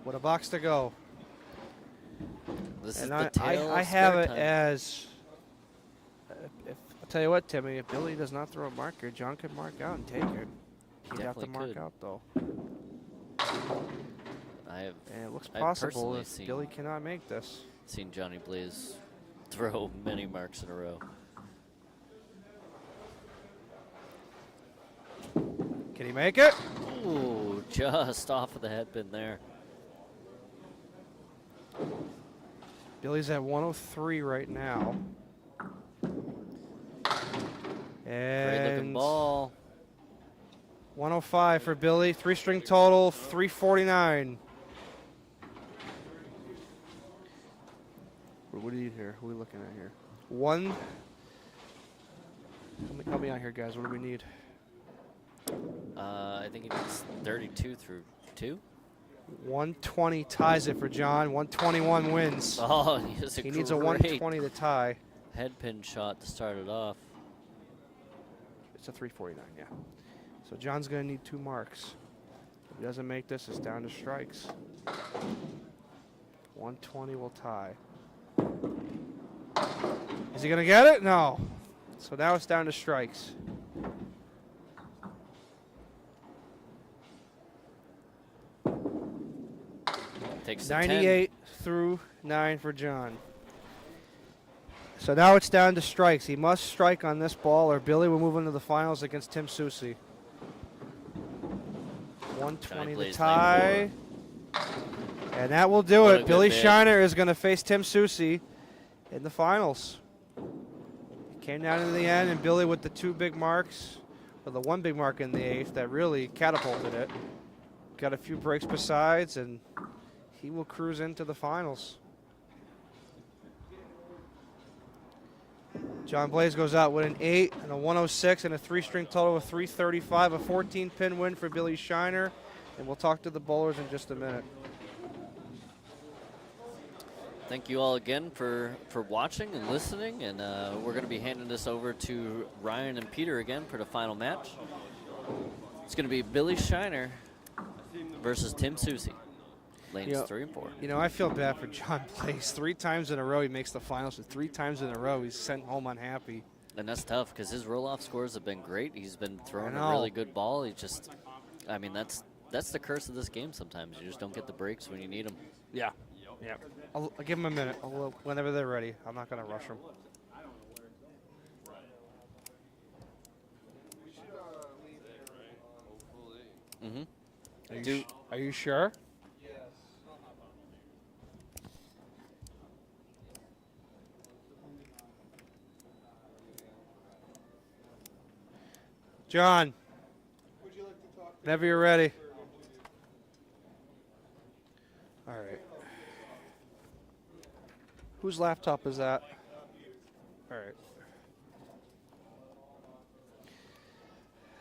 With a box to go. This is And the tail I of have spare it time. as, I'll tell you what, Timmy, if Billy does not throw a marker, John could mark out and take it. He'd have to Definitely mark could. out, though. I've And it looks I've possible personally if seen- Billy cannot make this. seen Johnny Blais throw many marks in a row. Can he make it? Ooh, just off of the head pin there. Billy's at 103 right now. Great looking And ball. 105 for Billy. 3-string total, 349. What do you need here? Who are we looking at here? One. Help me out here, guys. What do we need? I think he needs 32 through 2. 120 ties it for John. 121 wins. Oh, he has a He needs a great 120 to tie. head pin shot to start it off. It's a 349, yeah. So John's going to need 2 marks. If he doesn't make this, it's down to strikes. 120 will tie. Is he going to get it? No. So now it's down to strikes. Takes the 10. 98 through 9 for John. So now it's down to strikes. He must strike on this ball or Billy will move into the finals against Tim Soucy. 120 to Blais tie. And that will do What a it. good Billy bid. Shiner is going to face Tim Soucy in the finals. It came down in the end, and Billy with the 2 big marks, or the 1 big mark in the 8th that really catapulted it. got a few breaks besides, and he will cruise into the finals. John Blais goes out with an 8 and a 106 and a 3-string total of 335, a 14-pin win for Billy Shiner, and we'll talk to the bowlers in just a minute. Thank you all again for watching and listening, and we're going to be handing this over to Ryan and Peter again for the final match. It's going to be Billy Shiner versus Tim Soucy, lanes 3 and 4. You know, I feel bad for John Blais. 3 times in a row he makes the finals, and 3 times in a row he's sent home unhappy. And that's tough because his roll-off scores have been great. He's been throwing a really good ball. He just, I mean, that's the curse of this game sometimes. You just don't get the breaks when you need them. Yeah. Yeah. I'll give him a minute. Whenever they're ready. I'm not going to rush them. Mm-hmm. Are you sure? John, Would you like to talk? whenever you're ready. All right. Whose laptop is that? All right.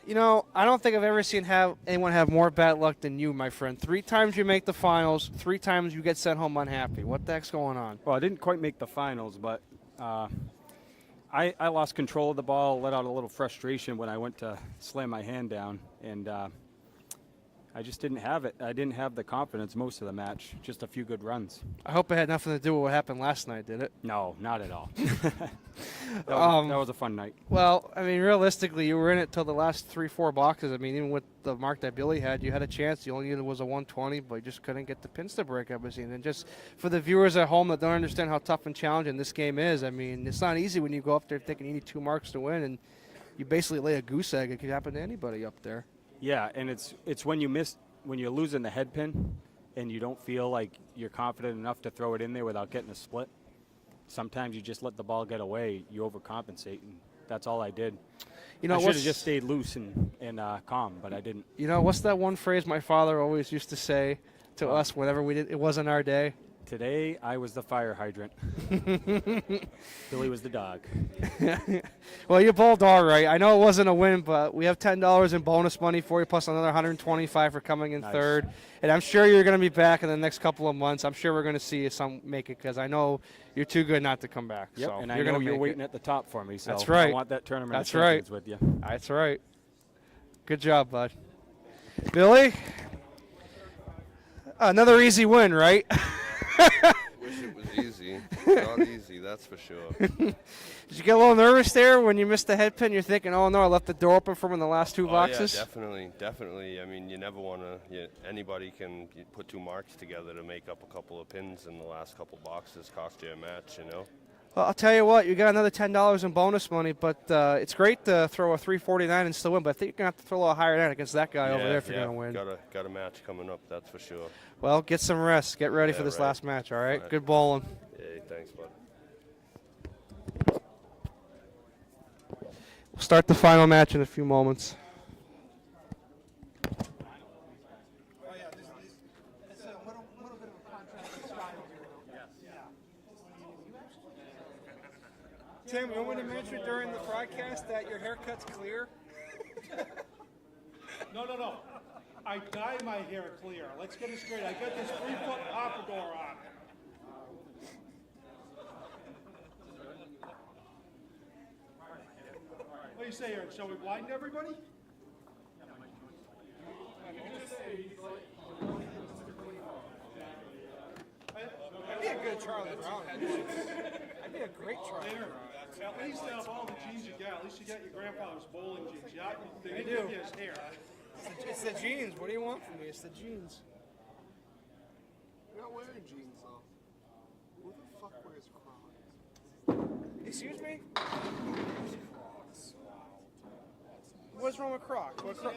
You know, I don't think I've ever seen anyone have more bad luck than you, my friend. 3 times you make the finals, 3 times you get sent home unhappy. What the heck's going on? Well, I didn't quite make the finals, but I lost control of the ball, let out a little frustration when I went to slam my hand down, and I just didn't have it. I didn't have the confidence most of the match, just a few good runs. I hope it had nothing to do with what happened last night, did it? No, not at all. that was a fun night. Well, I mean, realistically, you were in it till the last 3-4 boxes. I mean, even with the mark that Billy had, you had a chance. The only unit was a 120, but you just couldn't get the pins to break, I've seen. And just for the viewers at home that don't understand how tough and challenging this game is, I mean, it's not easy when you go up there thinking you need 2 marks to win, and you basically lay a goose egg. It could happen to anybody up there. Yeah, and it's when you're losing the head pin and you don't feel like you're confident enough to throw it in there without getting a split. Sometimes you just let the ball get away, you overcompensate, and that's all I did. You know, I should have just stayed loose and calm, but I didn't. You know, what's that one phrase my father always used to say to us whenever it wasn't our day? Today, I was the fire hydrant. Billy was the dog. Well, you bowled all right. I know it wasn't a win, but we have $10 in bonus money for you, plus another $125 for coming in third. And I'm sure you're going to be back in the next couple of months. I'm sure we're going to see you make it because I know you're too good not to come back. Yep, so and I know you're waiting at the top for me, so that's right. I want that tournament That's of champions with you. That's right. Good job, bud. Billy, another easy win, right? Wish it was easy. Not easy, that's for sure. Did you get a little nervous there when you missed the head pin? You're thinking, oh, no, I left the door open for him in the last 2 boxes? Yeah, definitely. I mean, you never want to – anybody can put 2 marks together to make up a couple of pins in the last couple boxes, cost you a match, you know? Well, I'll tell you what, you got another $10 in bonus money, but it's great to throw a 349 and still win, but I think you're going to have to throw a little higher than that against that guy over there if you're going to win. Got a match coming up, that's for sure. Well, get some rest. Get ready for this last match, all right? Good bowling. Hey, thanks, bud. We'll start the final match in a few moments. Tim, you want me to mention during the broadcast that your haircut's clear? No. I dye my hair clear. Let's get it straight. I got this 3-foot pompadour on. What do you say, Aaron? Shall we blind everybody? I'd be a good Charlie Brown. I'd be a great Charlie Brown. At least out of all the jeans you got, at least you got your grandfather's bowling jeans. Yeah, they I didn't do. give you his hair. It's the jeans. What do you want from me? It's the jeans. You're not wearing jeans, though. Who the fuck wears Crocs? Excuse me? What's wrong with Crocs? What Crocs?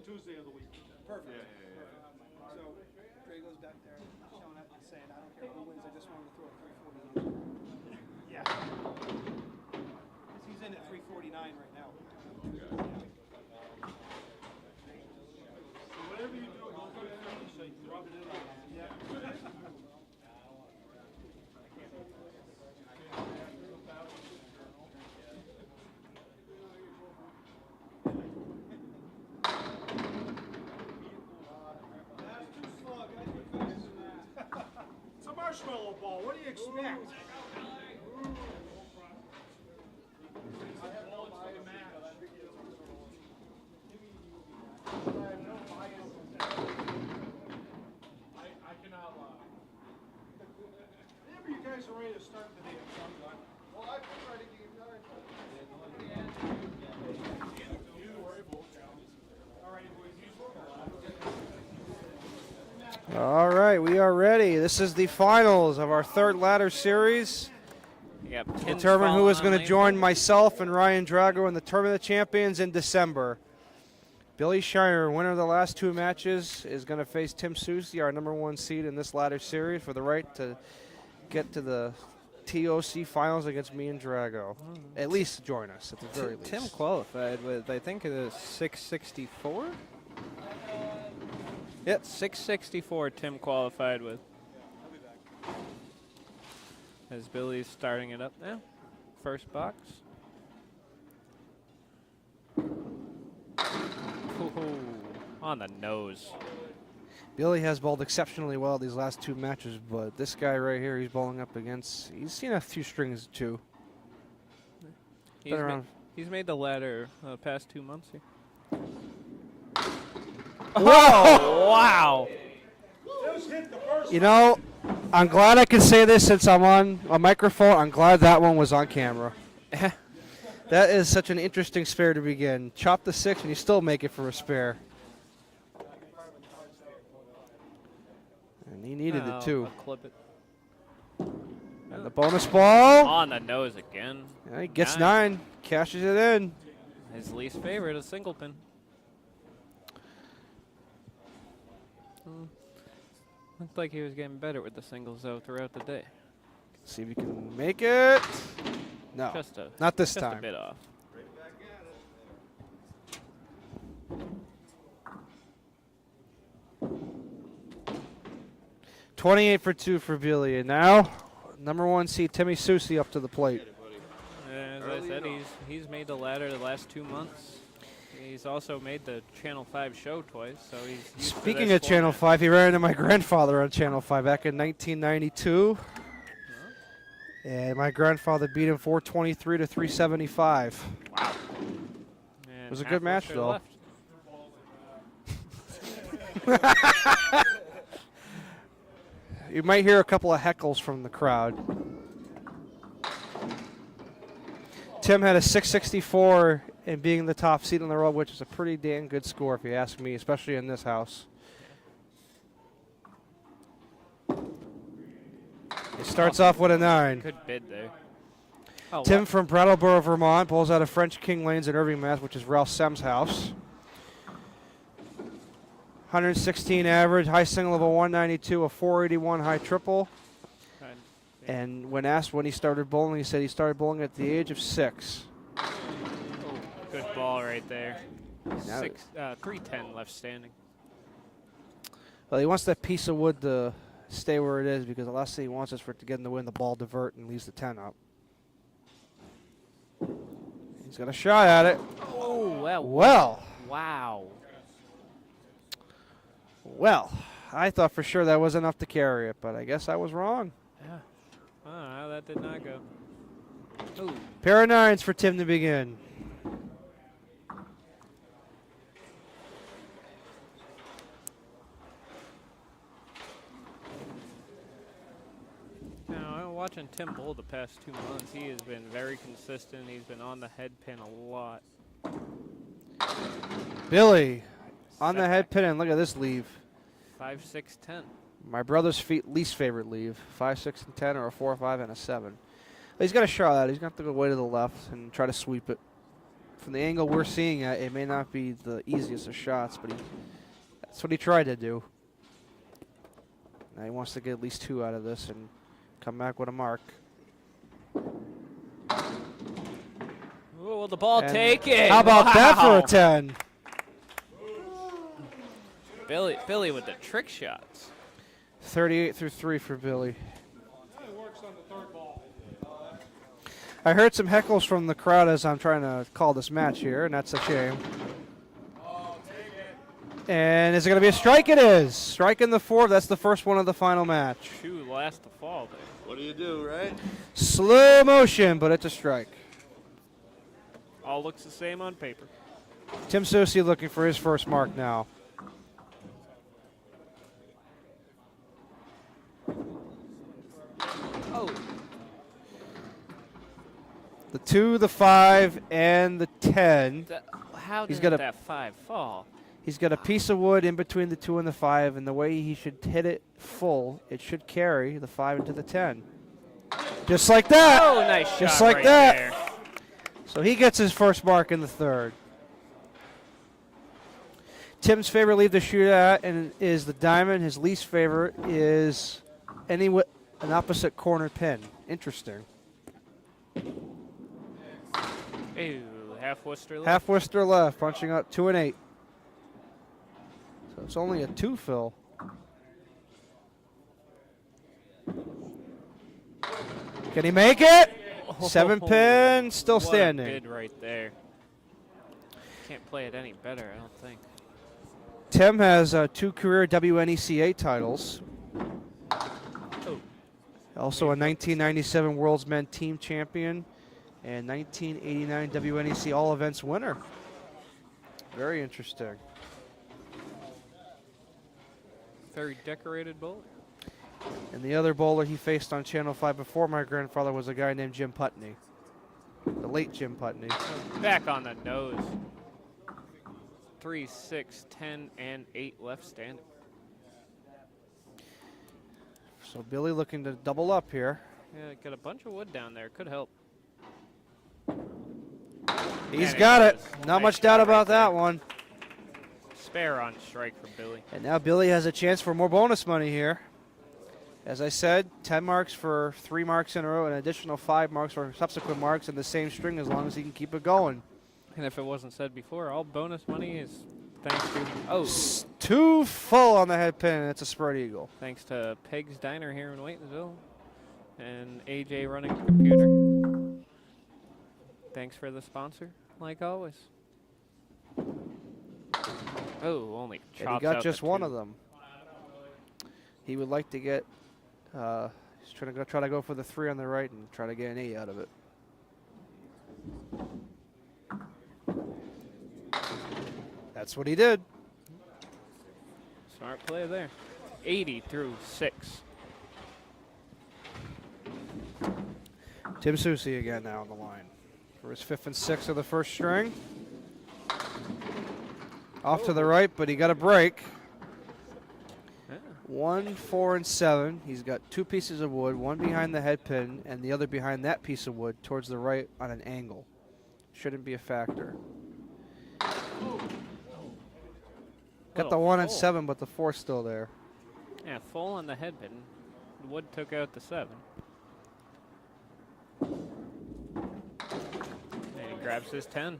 Tuesday of the week. Perfect. So Drago's back there showing up and saying, I don't care who wins, I just wanted to throw a 349. Yeah. He's in at 349 right now. So whatever you do, don't go to 50 so you can rub it in on him. Yeah. Marshmallow ball, what do you expect? I cannot lie. Whenever you guys are ready to start the day, well, I've been ready to get started. All right, we are ready. This is the finals of our third ladder series. Yep. Determine who is going to join myself and Ryan Drago in the Tournament of Champions in December. Billy Shiner, winner of the last two matches, is going to face Tim Soucy, our #1 seed in this ladder series, for the right to get to the T.o.C. finals against me and Drago. At least join us, at the very least. Tim qualified with, I think, it is 664. Yep. 664 Tim qualified with. As Billy's starting it up now. First box. Ooh, on the nose. Billy has bowled exceptionally well these last 2 matches, but this guy right here, he's bowling up against. He's seen a few strings too. He's made the ladder the past 2 months here. Whoa! Wow! You know, I'm glad I can say this since I'm on a microphone. I'm glad that one was on camera. That is such an interesting spare to begin. Chop the 6 and you still make it for a spare. And he needed it too. I'll clip it. And the bonus ball. On the nose again. Yeah, he gets 9. Cashes it in. His least favorite, a single pin. Looked like he was getting better with the singles though throughout the day. See if he can make it. No, not this time. Just a bit off. 28 for 2 for Billy. And now, number 1 seed Tim Soucy up to the plate. As I said, he's made the ladder the last 2 months. He's also made the Channel 5 show twice, so he's Speaking of Channel 5, he ran into my grandfather on Channel 5 back in 1992. And my grandfather beat him 423 to 375. Wow. It was a good match, though. You might hear a couple of heckles from the crowd. Tim had a 664 and being the top seed on the road, which is a pretty damn good score if you ask me, especially in this house. It starts off with a 9. Good bid there. Oh, Tim what? from Brattleboro, Vermont, pulls out of French King Lanes in Irving, Mass., which is Ralph Sem's house. 116 average, high single of a 192, a 481 high triple. And when asked when he started bowling, he said he started bowling at the age of 6. Oh, good ball right there. 310 left standing. Well, he wants that piece of wood to stay where it is because the last thing he wants is for it to get in the wind, the ball divert, and leaves the 10 up. He's got a shot at it. Oh, well. Wow. Well, I thought for sure that was enough to carry it, but I guess I was wrong. Yeah. Oh, that did not go. Ooh. Pair of 9s for Tim to begin. Now, watching Tim bowl the past 2 months, he has been very consistent. He's been on the head pin a lot. Billy on the head pin, and look at this leave. 5, 6, 10. My brother's least favorite leave. 5, 6, and 10, or a 4, 5, and a 7. But he's got a shot at it. He's going to have to go way to the left and try to sweep it. From the angle we're seeing it, it may not be the easiest of shots, but that's what he tried to do. Now he wants to get at least 2 out of this and come back with a mark. Will the ball take it? How about that for a 10? Billy with the trick shots. 38 through 3 for Billy. I heard some heckles from the crowd as I'm trying to call this match here, and that's a shame. And is it going to be a strike? It is. Strike in the 4th. That's the first one of the final match. 2 last to fall there. What do you do, right? Slow motion, but it's a strike. All looks the same on paper. Tim Soucy looking for his first mark now. Oh. The 2, the 5, and the 10. How He's did got that 5 fall? He's got a piece of wood in between the 2 and the 5, and the way he should hit it full, it should carry the 5 into the 10. Just like that. Oh, nice shot. Just like right that. There. So he gets his first mark in the 3rd. Tim's favorite leave to shoot at and is the diamond. His least favorite is an opposite corner pin. Interesting. Ew, half Worcester left. Half Worcester left, punching out 2 and 8. So it's only a 2 fill. Can he make it? 7 pin, still What a standing. bid right there. Can't play it any better, I don't think. Tim has 2 career WNECA titles. Oh. Also a 1997 World's Men Team Champion and 1989 WNEC All Events winner. Very interesting. Very decorated bowler. And the other bowler he faced on Channel 5 before my grandfather was a guy named Jim Putney. The late Jim Putney. Back on the nose. 3, 6, 10, and 8 left standing. So Billy looking to double up here. Yeah, got a bunch of wood down there. Could help. He's And got it. does. Not Nice much shot doubt right about there. that one. Spare on strike for Billy. And now Billy has a chance for more bonus money here. As I said, 10 marks for 3 marks in a row, and an additional 5 marks for subsequent marks in the same string as long as he can keep it going. And if it wasn't said before, all bonus money is thanks to 2 full on the head pin, and it's a spread eagle. thanks to Peg's Diner here in Waitensville and AJ running the computer. Thanks for the sponsor, like always. Oh, only chops And he got out just the one 2. of them. He would like to get, he's try to go for the 3 on the right and try to get an 8 out of it. That's what he did. Smart play there. 80 through 6. Tim Soucy again now on the line for his 5th and 6th of the first string. Off to the right, but he got a break. Yeah. 1, 4, and 7. He's got 2 pieces of wood, one behind the head pin and the other behind that piece of wood towards the right on an angle. Shouldn't be a factor. Got the 1 and 7, but the 4's still there. Yeah, full on the head pin. Wood took out the 7. And he grabs his 10.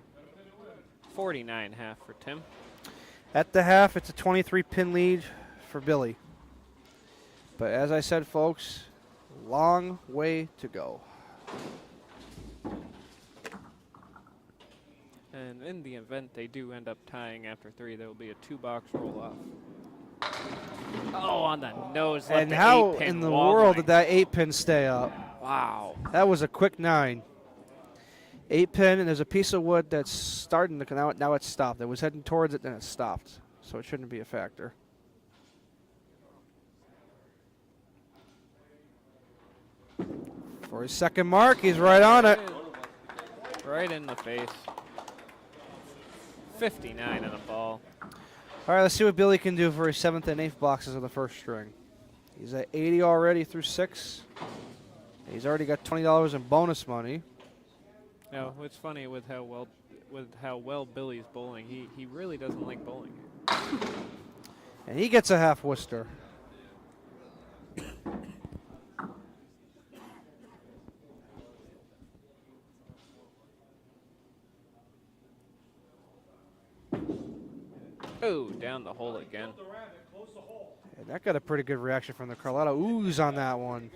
49.5 for Tim. At the half, it's a 23 pin lead for Billy. But as I said, folks, long way to go. And in the event they do end up tying after 3, there will be a 2-box roll-off. Oh, on the nose. And how in the world did that 8 pin stay up? Wow. That was a quick 9. 8 pin, and there's a piece of wood that's starting to, now it's stopped. It was heading towards it, then it stopped. So it shouldn't be a factor. For his second mark, he's right on it. Right in the face. 59 on a ball. All right, let's see what Billy can do for his 7th and 8th boxes of the first string. He's at 80 already through 6. He's already got $20 in bonus money. Now, it's funny with how well Billy's bowling. He really doesn't like bowling. And he gets a half Worcester. Oh, down the hole again. And that got a pretty good reaction from the crowd. A lot of oohs on that one.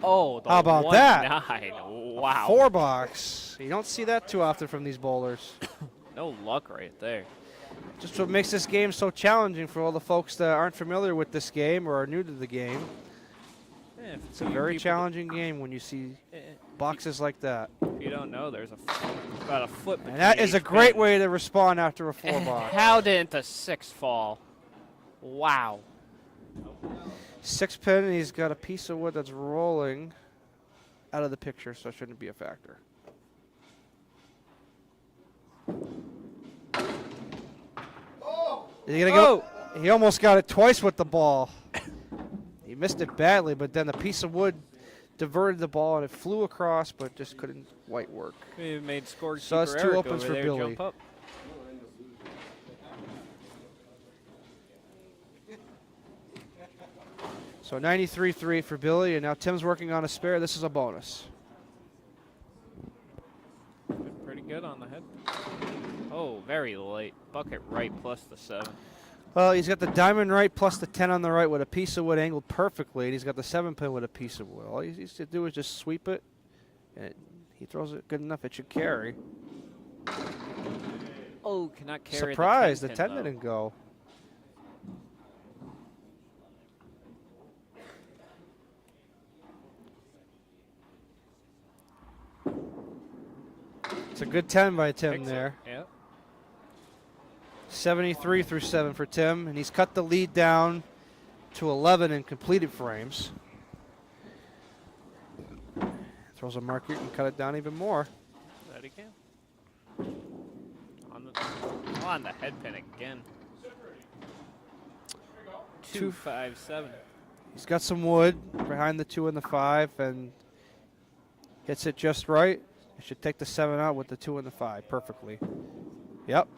Oh, the How about that? 1-9. Wow. 4 box. You don't see that too often from these bowlers. No luck right there. Just what makes this game so challenging for all the folks that aren't familiar with this game or are new to the game. Yeah, if It's a you very people- challenging game when you see boxes like that. If you don't know, there's about a foot between And that is a each great pin. way to respond after a 4 And box. how didn't the 6 fall? Wow. 6 pin, and he's got a piece of wood that's rolling out of the picture, so it shouldn't be a factor. Is he gonna go? He almost got it twice with the ball. He missed it badly, but then the piece of wood diverted the ball and it flew across, but just couldn't quite work. We made scorekeeper So that's 2 Eric opens over for there Billy. jump up. So 93-3 for Billy, and now Tim's working on a spare. This is a bonus. good on the head. Oh, very light. Bucket right plus the 7. Well, he's got the diamond right plus the 10 on the right with a piece of wood angled perfectly, and he's got the 7 pin with a piece of wood. All he needs to do is just sweep it, and he throws it good enough. It should carry. Oh, cannot carry Surprise, the the 10 10 though. didn't go. It's a good 10 by Tim Picks it. there. Yep. 73 through 7 for Tim, and he's cut the lead down to 11 in completed frames. Throws a mark here and cut it down even more. That he can. On the head pin again. 2, 5, 7. He's got some wood behind the 2 and the 5 and hits it just right. He should take the 7 out with the 2 and the 5 perfectly. Yep.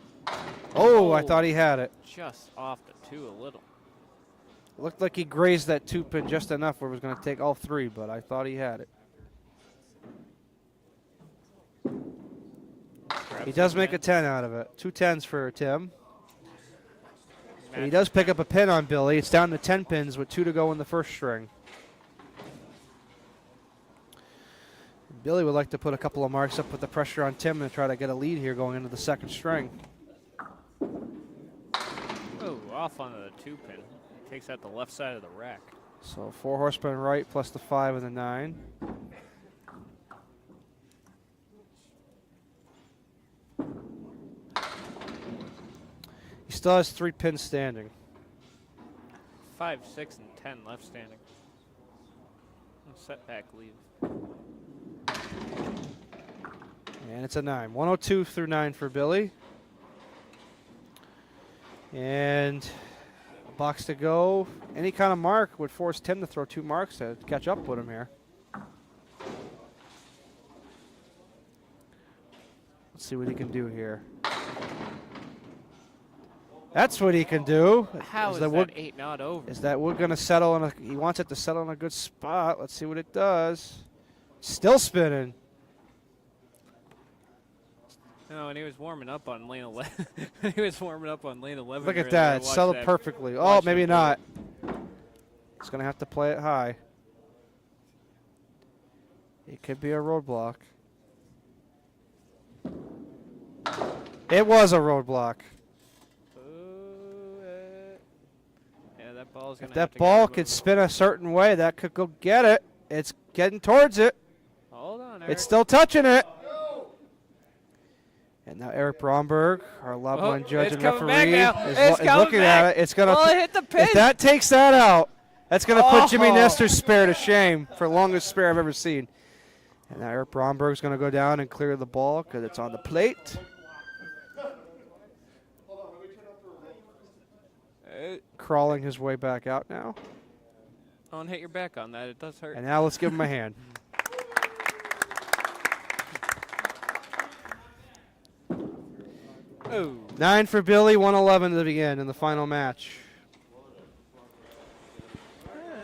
Oh, I thought he had it. Just off the 2 a little. Looked like he grazed that 2 pin just enough where it was going to take all 3, but I thought he had it. He does make a 10 out of it. 2 10s for Tim. And he does pick up a pin on Billy. It's down to 10 pins with 2 to go in the first string. Billy would like to put a couple of marks up, put the pressure on Tim and try to get a lead here going into the second string. Oh, off onto the 2 pin. Takes out the left side of the rack. So 4 horsepower right plus the 5 and the 9. He still has 3 pins standing. 5, 6, and 10 left standing. Setback leave. And it's a 9. 102 through 9 for Billy. And a box to go. Any kind of mark would force Tim to throw 2 marks to catch up with him here. Let's see what he can do here. That's what he can do. How is that wood, 8 not over? Is that wood going to settle in a... He wants it to settle in a good spot. Let's see what it does. Still spinning. No, and he was warming up on lane 11. He was warming up on lane 11. Look at earlier. that. It Watch settled that. perfectly. Oh, Watch maybe him. not. He's going to have to play it high. It could be a roadblock. It was a roadblock. Yeah, that ball's gonna If that have to ball go could spin a certain way, that could go get it. It's getting towards it. Hold on, Eric. It's still touching it. And now Eric Bromberg, our love line judge it's and coming back referee, now. is, It's is coming looking back. at it. It's gonna. Oh, it hit the pin. If that takes that out, that's gonna put Jimmy Oh. Nestor's spare to shame for longest spare I've ever seen. And now Eric Bromberg's gonna go down and clear the ball because it's on the plate. Crawling his way back out now. Don't hit your back on that. It does hurt. And now let's give him a hand. Oh. 9 for Billy, 111 to begin in the final match.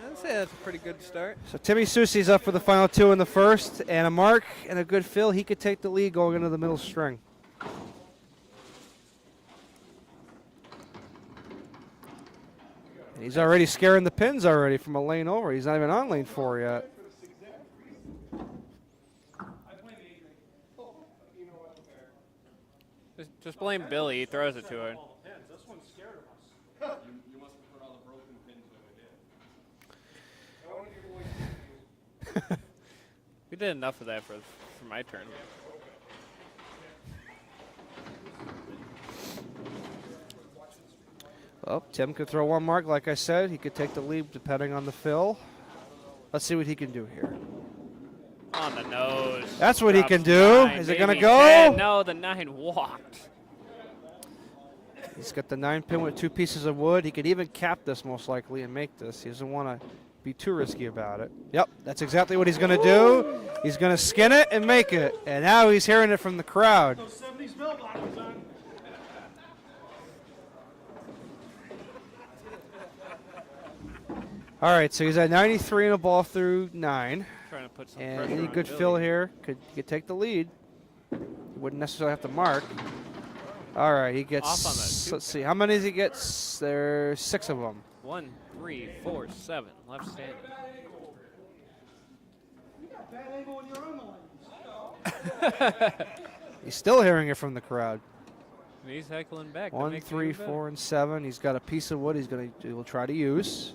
I'd say that's a pretty good start. So Timmy Soucy's up for the final 2 in the first, and a mark and a good fill. He could take the lead going into the middle string. And he's already scaring the pins already from a lane over. He's not even on lane 4 yet. Just blame Billy. He throws it to her. We did enough of that for my turn. Well, Tim could throw 1 mark, like I said. He could take the lead depending on the fill. Let's see what he can do here. On the nose. That's what he Drops can do. 9, Is it going to maybe go? 10. No, the 9 walked. He's got the 9 pin with 2 pieces of wood. He could even cap this most likely and make this. He doesn't want to be too risky about it. Yep, that's exactly what he's going to do. He's going to skin it and make it. And now he's hearing it from the crowd. Those 70s bell blockers on. All right, so he's at 93 and a ball through 9. Trying to put some And pressure any on good Billy. fill here could take the lead. He wouldn't necessarily have to mark. All right, he gets. Off on that Let's see, how many does he get? There's 6 of them. 1, 3, 4, 7. Left standing. He's still hearing it from the crowd. And he's heckling back. 1, 3, 4, and 7. He's got a piece of wood he'll try to use.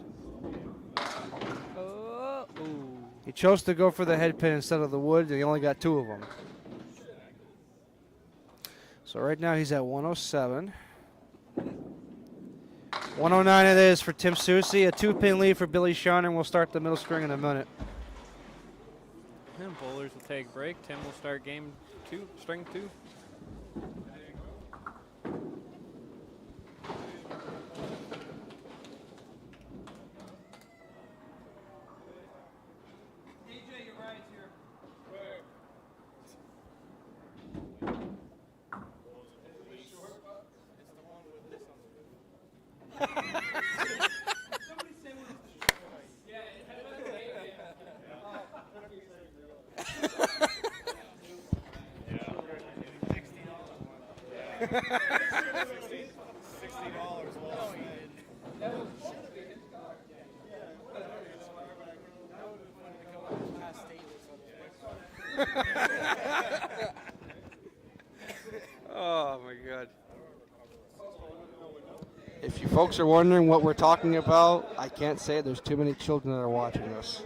Ooh. He chose to go for the head pin instead of the wood, and he only got 2 of them. So right now he's at 107. 109 it is for Tim Soucy. A 2-pin lead for Billy Shiner, and we'll start the middle string in a minute. And bowlers will take a break. Tim will start game 2, string 2. Oh my God. If you folks are wondering what we're talking about, I can't say it. There's too many children that are watching this.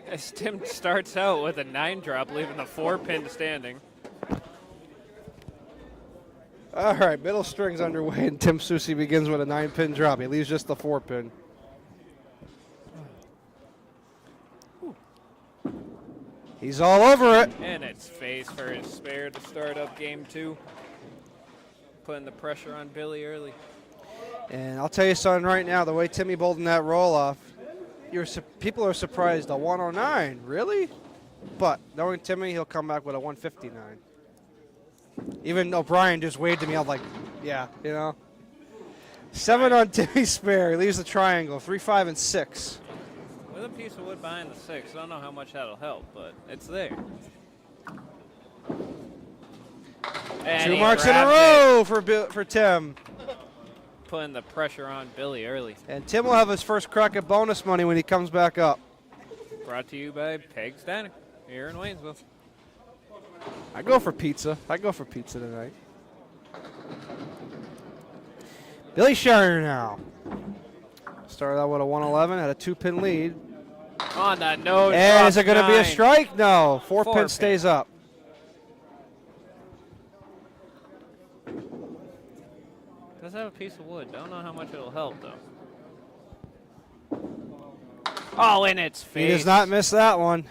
As Tim starts out with a 9-drop, leaving the 4-pin standing. All right, middle string's underway, and Tim Soucy begins with a 9-pin drop. He leaves just the 4-pin. He's all over it. And it's face for his spare to start up game 2. Putting the pressure on Billy early. And I'll tell you something right now, the way Timmy bowled in that roll-off, people are surprised. A 109, really? But knowing Timmy, he'll come back with a 159. Even though Brian just waved at me, I'm like, yeah, you know. 7 on Timmy's spare. He leaves the triangle, 3, 5, and 6. With a piece of wood behind the 6, I don't know how much that'll help, but it's there. And 2 marks in a row for Tim. Putting the pressure on Billy early. And Tim will have his first crack at bonus money when he comes back up. Brought to you by Peg's Diner here in Waynesville. I go for pizza. Tonight. Billy Shiner now. Started out with a 111, had a 2-pin lead. On the nose. And is it going to be a strike? No. 4-pin stays up. Does have a piece of wood. Don't know how much it'll help, though. Oh, in its face. He does not miss that one.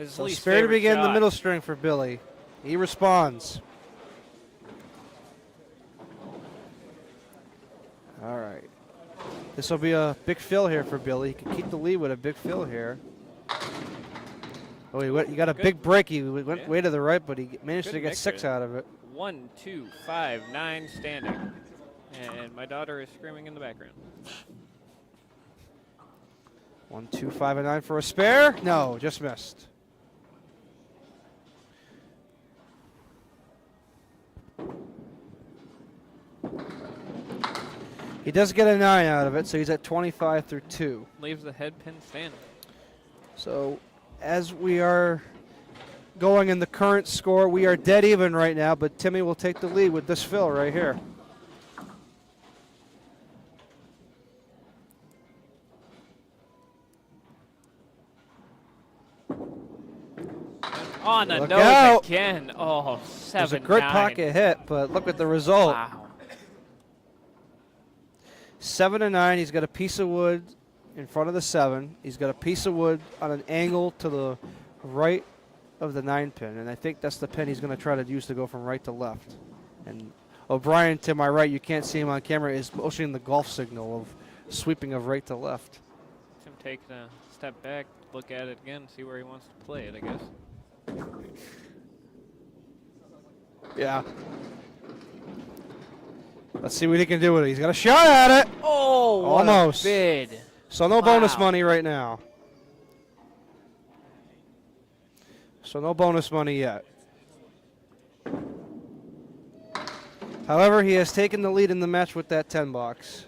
So spare to begin the middle string for Billy. He responds. All right. This will be a big fill here for Billy. He can keep the lead with a big fill here. Oh, he got a big break. He went way to the right, but he managed to get 6 out of it. 1, 2, 5, 9 standing. And my daughter is screaming in the background. 1, 2, 5, and 9 for a spare. No, just missed. He does get a 9 out of it, so he's at 25 through 2. Leaves the head pin standing. So as we are going in the current score, we are dead even right now, but Timmy will take the lead with this fill right here. On the Look nose out. again. Oh, It was 7 a good 9. pocket hit, but look at the result. Wow. 7 to 9. He's got a piece of wood in front of the 7. He's got a piece of wood on an angle to the right of the 9 pin, and I think that's the pin he's going to try to use to go from right to left. And O'Brien, to my right, you can't see him on camera, is motioning the golf signal of sweeping of right to left. Tim taking a step back, look at it again, see where he wants to play it, I guess. Yeah. Let's see what he can do with it. He's got a shot at it. Oh, what Almost. a bid. So no bonus Wow. money right now. So no bonus money yet. However, he has taken the lead in the match with that 10 box.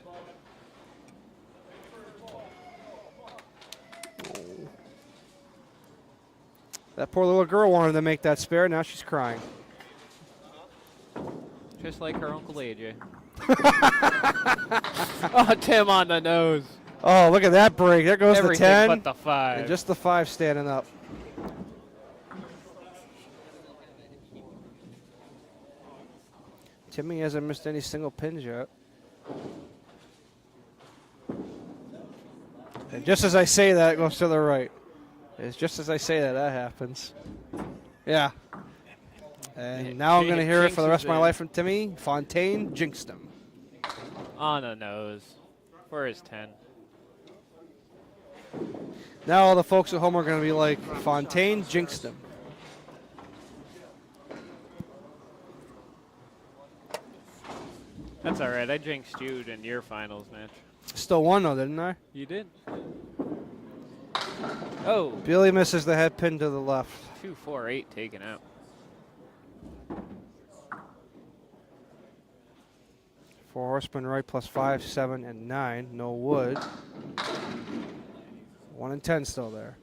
That poor little girl wanted to make that spare. Now she's crying. Just like her Uncle AJ. Oh, Tim on the nose. Oh, look at that break. There goes Everything the 10. but the 5. And just the 5 standing up. Timmy hasn't missed any single pins yet. And just as I say that, it goes to the right. It's just as I say that, that happens. Yeah. And now I'm going to hear it for the rest of my life from Timmy. Fontaine jinxed him. On the nose. Where is 10? Now all the folks at home are going to be like, Fontaine jinxed him. That's all right. I jinxed you in your finals match. Still won though, didn't I? You did. Oh, Billy misses the head pin to the left. 2, 4, 8 taken out. Four horsemen right plus 5, 7, and 9. No wood. 1 and 10 still there.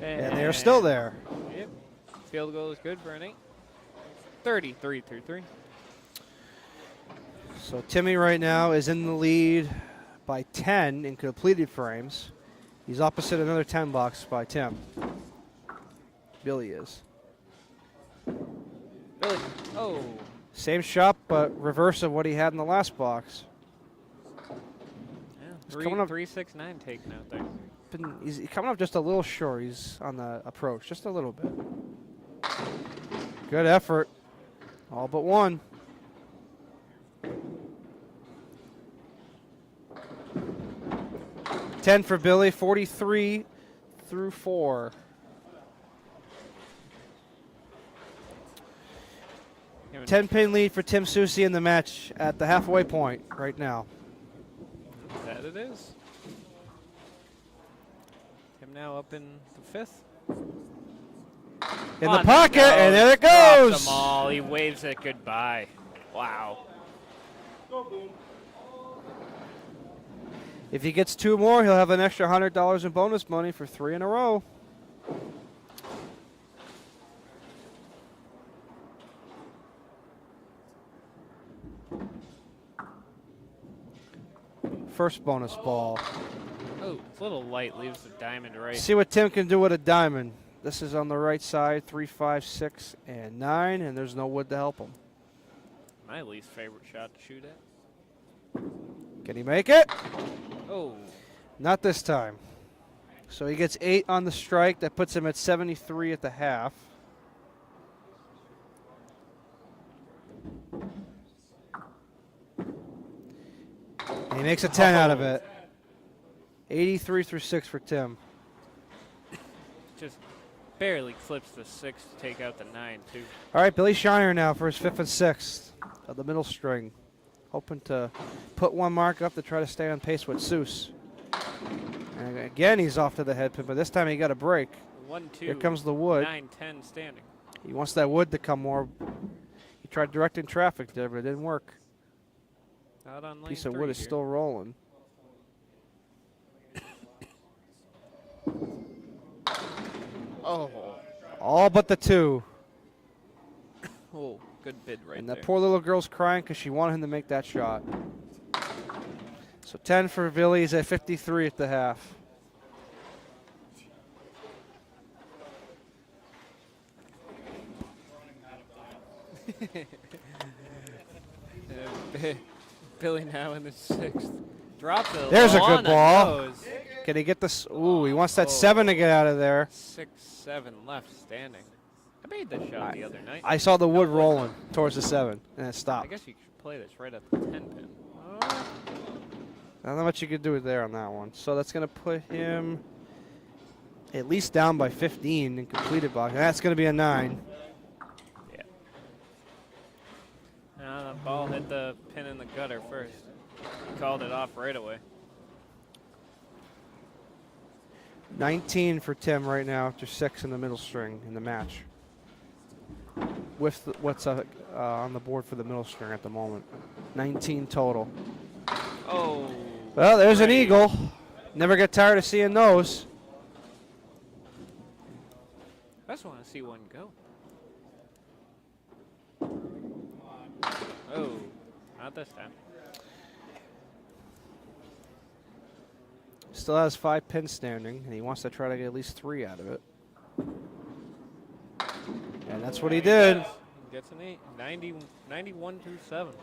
And they are still there. Yep. Field goal is good for an 8. 33 through 3. So Timmy right now is in the lead by 10 in completed frames. He's opposite another 10 box by Tim. Billy is. Billy. Oh. Same shot, but reverse of what he had in the last box. Yeah. He's coming up. 3, 6, 9 taken out there. He's coming up just a little short. He's on the approach, just a little bit. Good effort. All but one. $10 for Billy, 43 through 4. Yeah, 10-pin lead for Tim Soucy in the match at the halfway point right now. That it is. Tim now up in the 5th. In the pocket, and there it goes. Drops them all. He waves it goodbye. Wow. If he gets 2 more, he'll have an extra $100 in bonus money for 3 in a row. First bonus ball. Oh, it's a little light. Leaves the diamond right. See what Tim can do with a diamond. This is on the right side, 3, 5, 6, and 9, and there's no wood to help him. My least favorite shot to shoot at. Can he make it? Oh. Not this time. So he gets 8 on the strike. That puts him at 73 at the half. And he makes a 10 out of it. 83 through 6 for Tim. Just barely clips the 6 to take out the 9, too. All right, Billy Shiner now for his 5th and 6th of the middle string. Hoping to put one mark up to try to stay on pace with Seuss. And again, he's off to the head pin, but this time he got a break. 1, 2. Here comes the wood. 9, 10 standing. He wants that wood to come more. He tried directing traffic there, but it didn't work. Out on lane Piece of 3 wood is here. still rolling. Oh. All but the 2. Oh. Good bid right And there. that poor little girl's crying because she wanted him to make that shot. So 10 for Billy. He's at 53 at the half. Billy now in the 6th. Drops it. There's a low good on the ball. nose. Can he get this? Ooh, he wants that 7 to get out of there. 6-7 left standing. I made this shot the other night. I saw the wood rolling towards the 7, and it I stopped. guess you could play this right at the 10 pin. Oh. I don't know what you could do there on that one. So that's going to put him at least down by 15 in completed box. And that's going to be a 9. Yeah. Now the ball hit the pin in the gutter first. He called it off right away. 19 for Tim right now after 6 in the middle string in the match. With what's on the board for the middle string at the moment. 19 total. Oh. Well, there's an great. eagle. Never get tired of seeing those. I just want to see one go. Oh, not this time. Still has 5 pins standing, and he wants to try to get at least 3 out of it. And that's what he did. Gets an 8. 91 through 7.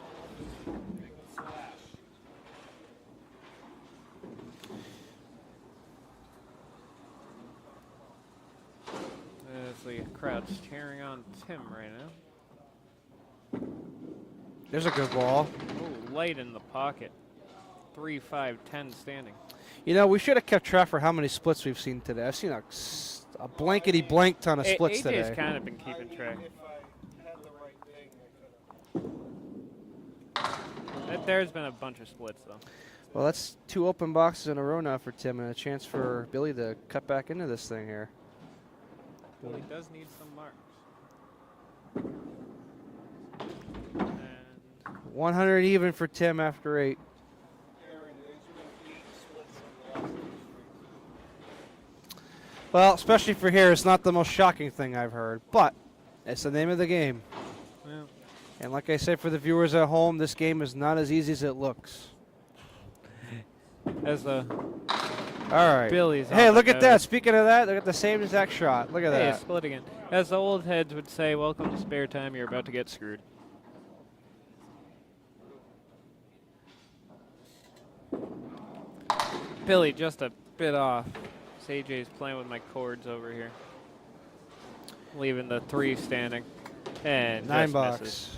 As the crowd's cheering on Tim right now. There's a good ball. Oh, light in the pocket. 3, 5, 10 standing. You know, we should have kept track for how many splits we've seen today. I've seen a blankety blank ton of splits AJ's today. kind of been keeping track. There's been a bunch of splits, though. Well, that's 2 open boxes in a row now for Tim, and a chance for Billy to cut back into this thing here. Billy does need some marks. And 100 even for Tim after 8. Well, especially for here, it's not the most shocking thing I've heard, but it's the name of the game. well, And like I said, for the viewers at home, this game is not as easy as it looks. as a All right. Billy's Hey, on look the at that. nose. Speaking of that, look at the same exact shot. Look at Hey, that. split again. As the old heads would say, welcome to spare time. You're about to get screwed. Billy just a bit off. AJ's playing with my chords over here. Leaving the 3 standing. And 9 just box. misses.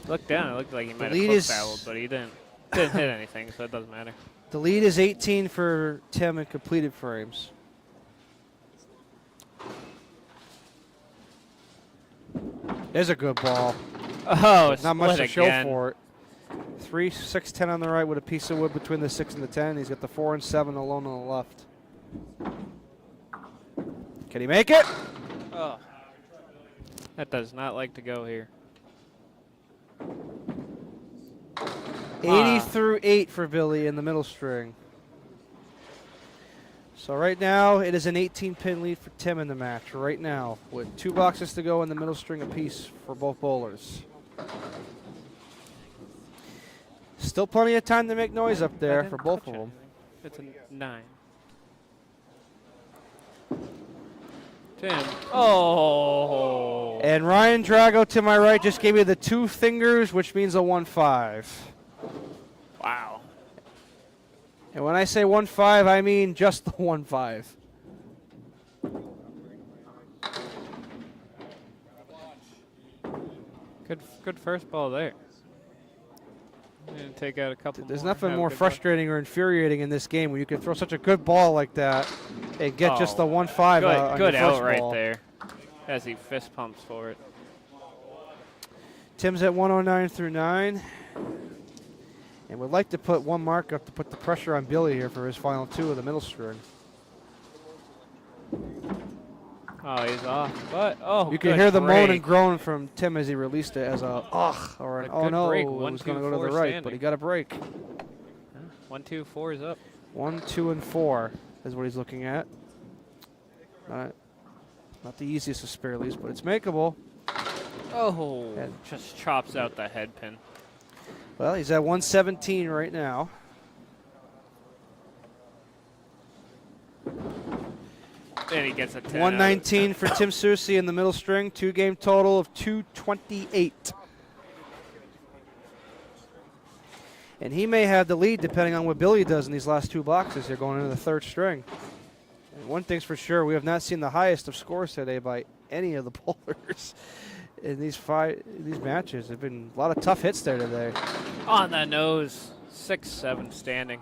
Looked down. It looked like he might lead have is- fouled, but he didn't hit anything, so it doesn't matter. The lead is 18 for Tim in completed frames. There's a good ball. Oh, Not much to split show again. for it. 3, 6, 10 on the right with a piece of wood between the 6 and the 10. He's got the 4 and 7 alone on the left. Can he make it? Oh. That does not like to go here. 80 through 8 for Billy in the middle string. So right now, it is an 18-pin lead for Tim in the match. Right now, with 2 boxes to go in the middle string apiece for both bowlers. Still plenty of time to make noise up I there didn't for both touch of them. anything. It's a 9. Tim. Oh. And Ryan Drago to my right just gave me the 2 fingers, which means a 1-5. Wow. And when I say 1-5, I mean just the 1-5. Good first ball there. And take out a couple There's more. nothing Have a more good frustrating or infuriating in this game when you can throw such a good ball like that and get just the Oh, 1-5 Good, on good your out first right ball. there. As he fist pumps for it. Tim's at 109 through 9. And would like to put 1 mark up to put the pressure on Billy here for his final 2 of the middle string. Oh, he's off. But, oh, You can good hear the moan break. and groan from Tim as he released it as a ugh or an A oh good no. break. It 1, was 2, going to go to 4 the right, but standing. he got a break. 1, 2, 4 is up. 1, 2, and 4 is what he's looking at. All right. Not the easiest of spare leaves, but it's makeable. Oh, And- just chops out the head pin. Well, he's at 117 right now. And he gets a 10. 119 for Tim Soucy in the middle string. 2-game total of 228. And he may have the lead depending on what Billy does in these last 2 boxes here going into the 3rd string. And one thing's for sure, we have not seen the highest of scores today by any of the bowlers in these matches. There have been a lot of tough hits there today. On the nose. 6-7 standing.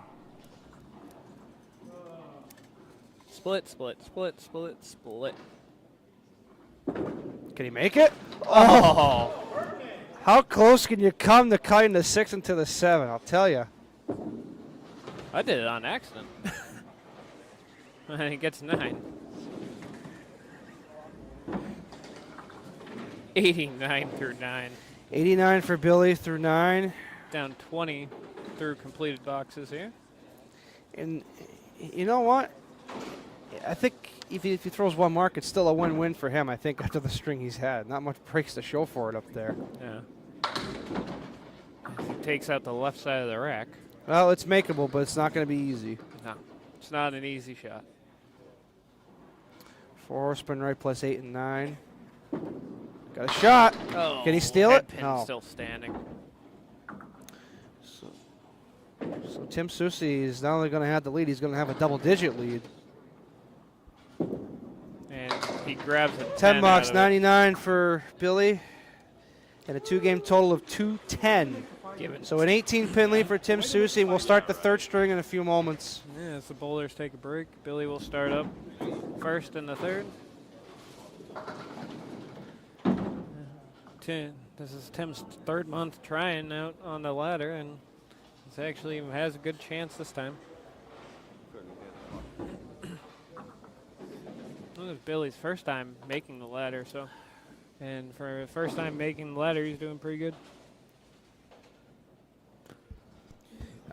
Split, split, split, split, split. Can he make it? Oh! How close can you come to cutting the 6 into the 7? I'll tell you. I did it on accident. And he gets 9. 89 through 9. 89 for Billy through 9. Down 20 through completed boxes here. And you know what? I think if he throws 1 mark, it's still a win-win for him, I think, after the string he's had. Not much breaks to show for it up there. Yeah. He takes out the left side of the rack. Well, it's makeable, but it's not going to be easy. No, it's not an easy shot. 4 horsemen right plus 8 and 9. Got a shot. Oh, Can he steal head it? pin No. still standing. So Tim Soucy is not only going to have the lead, he's going to have a double-digit lead. And he grabs a 10 box, out of 99 for Billy, and a 2-game total of 210. Given. So an 18-pin lead for Tim Soucy, and we'll start the 3rd string in a few moments. Yeah, as the bowlers take a break, Billy will start up first in the 3rd. This is Tim's 3rd month trying out on the ladder, and he actually has a good chance this time. This is Billy's first time making the ladder, and for the first time making the ladder, he's doing pretty good.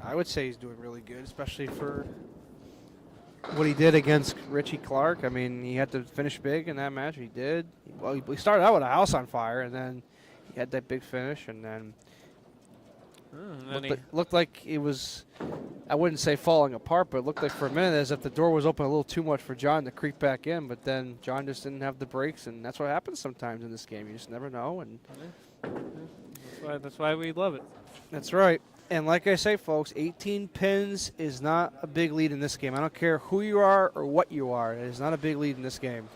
I would say he's doing really good, especially for what he did against Richie Clark. I mean, he had to finish big in that match. He did. Well, he started out with a house on fire, and then he had that big finish, and then looked like it was, I wouldn't say falling apart, but it looked like for a minute as if the door was open a little too much for John to creep back in, but then John just didn't have the brakes, and that's what happens sometimes in this game. You just never know. And that's why we love it. That's right. And like I say, folks, 18 pins is not a big lead in this game. I don't care who you are or what you are. It is not a big lead in this game.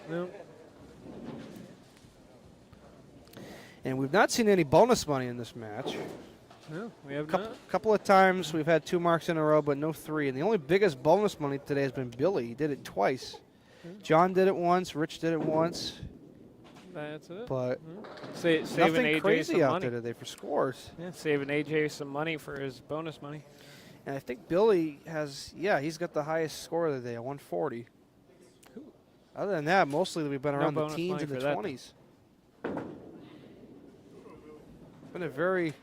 No. And we've not seen any bonus money in this match. No, we have couple of times we've had 2 marks in a row, but no 3. And the only biggest bonus money today has been Billy. He did it twice. John did it once. Rich did it once. That's it. But saving nothing AJ crazy some out money there today for scores. Yeah, saving AJ some money for his bonus money. And I think Billy has, he's got the highest score of the day, a 140. Other than that, mostly we've been around the bonus teens money and the for that. 20s. Been a very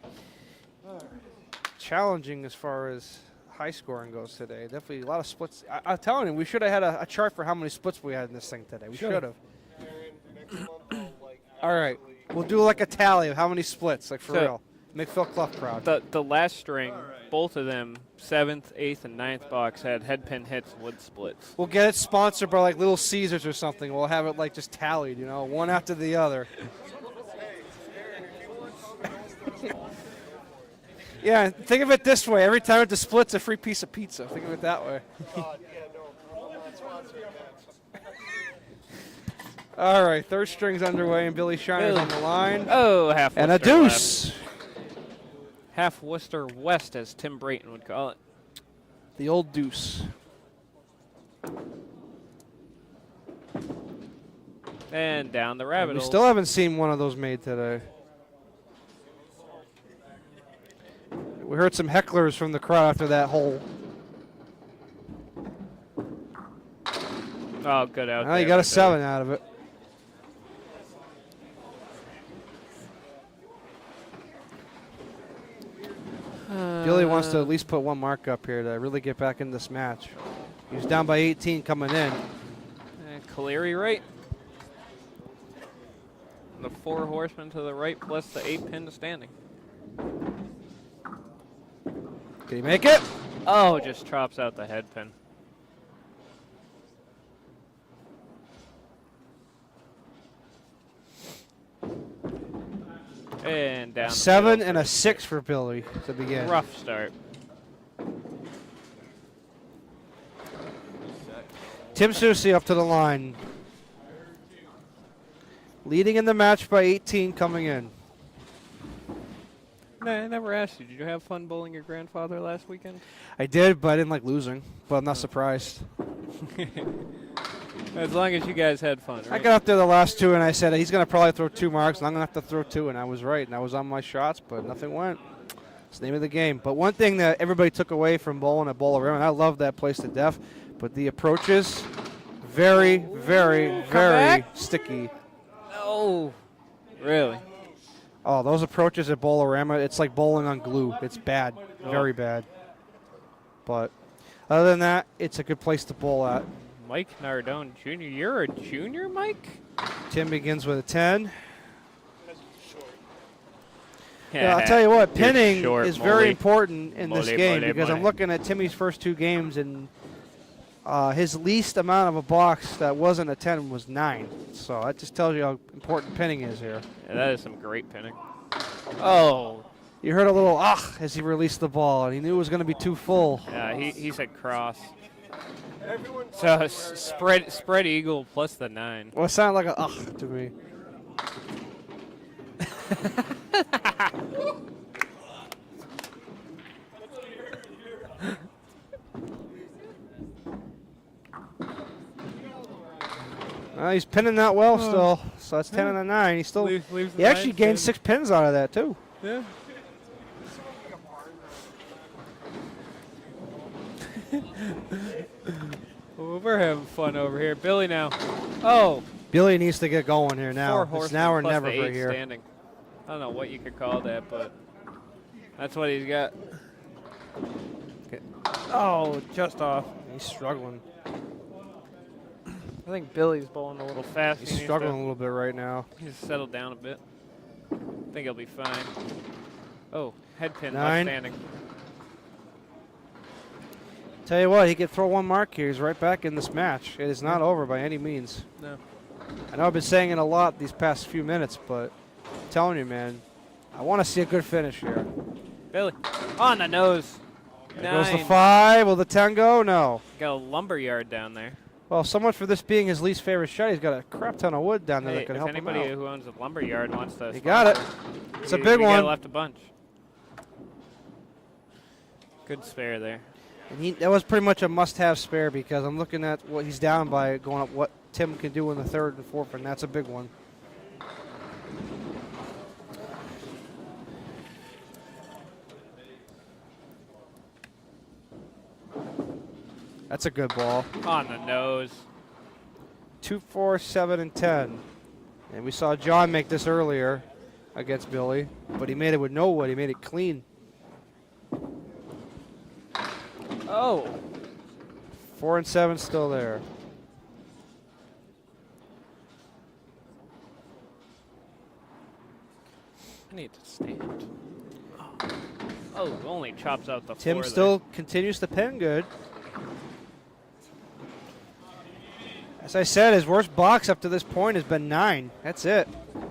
challenging as far as high scoring goes today. Definitely a lot of splits. I'm telling you, we should have had a chart for how many splits we had in this thing today. We should have. All right, we'll do like a tally of how many splits, like for real. Make Phil Clough proud. The last string, both of them, 7th, 8th, and 9th box had head pin hits and wood splits. We'll get it sponsored by like Little Caesars or something. We'll have it like just tallied, one after the other. Yeah, think of it this way. Every time it splits, a free piece of pizza. Think of it that way. All right, 3rd string's underway, and Billy Shiner's on the line. Oh, half and a Worcester deuce. Left. Half Worcester West, as Tim Brayton would call it. The old deuce. And down the rabbit We hole. still haven't seen one of those made today. We heard some hecklers from the crowd after that hole. Oh, good out Well, there. you got a 7 out of it. Billy wants to at least put 1 mark up here to really get back in this match. He was down by 18 coming in. Caleri right. The 4 horsemen to the right plus the 8 pin standing. Can he make it? Oh, just chops out the head pin. And down. 7 and a 6 for Billy to begin. Rough start. Tim Soucy up to the line. Leading in the match by 18 coming in. Nah, I never asked you. Did you have fun bowling your grandfather last weekend? I did, but I didn't like losing. But I'm not surprised. As long as you guys had fun, right? I got up there the last 2, and I said he's going to probably throw 2 marks, and I'm going to have to throw 2, and I was right. And I was on my shots, but nothing went. It's the name of the game. But one thing that everybody took away from bowling at Bowl Arena, and I love that place to death, but the approaches, very, very, very sticky. No. Really? Oh, those approaches at Bowl-O-Rama, it's like bowling on glue. It's bad, very bad. But other than that, it's a good place to bowl at. Mike Nardone Jr. You're a junior, Mike? Tim begins with a 10. Yeah, Yeah, I'll tell you what, you're pinning short, is very Molly. important in this Molly, game Molly, because I'm Molly. looking at Timmy's first 2 games, and his least amount of a box that wasn't a 10 was 9. So that just tells you how important pinning is here. Yeah, that is some great pinning. Oh. You heard a little as he released the ball, and he knew it was going to be too full. Yeah, he said cross. So spread eagle plus the 9. Well, it sounded like a to me. He's pinning that well still, so that's 10 and a 9. He still Leaves the he actually 9 gained pin. 6 pins out of that too. Yeah. Well, we're having fun over here. Billy now. Oh. Billy needs to get going here now. 4 It's horsemen now or plus never the for 8 here. standing. I don't know what you could call that, but that's what he's got. Oh, just off. He's struggling. I think Billy's bowling a little fast. He's struggling a little bit right now. He's settled down a bit. I think he'll be fine. Oh, head pin, 9. left standing. Tell you what, he could throw 1 mark here. He's right back in this match. It is not over by any means. No. I know I've been saying it a lot these past few minutes, but I'm telling you, man, I want to see a good finish here. Billy, on the nose. There goes the 9. 5. Will the 10 go? No. Got a lumber yard down there. Well, so much for this being his least favorite shot. He's got a crap ton of wood down there Hey, that can if help him anybody out. who owns a lumber yard wants to, He got it. It's a big we one. left a bunch. Good spare there. And that was pretty much a must-have spare because I'm looking at what he's down by, going up what Tim can do in the 3rd and 4th, and that's a big one. That's a good ball. On the nose. 2, 4, 7, and 10. And we saw John make this earlier against Billy, but he made it with no wood. He made it clean. Oh. 4 and 7 still there. I need to stand. Oh, only chops out the Tim floor still continues to pin good. As I said, his worst box up to this point has been 9. That's it.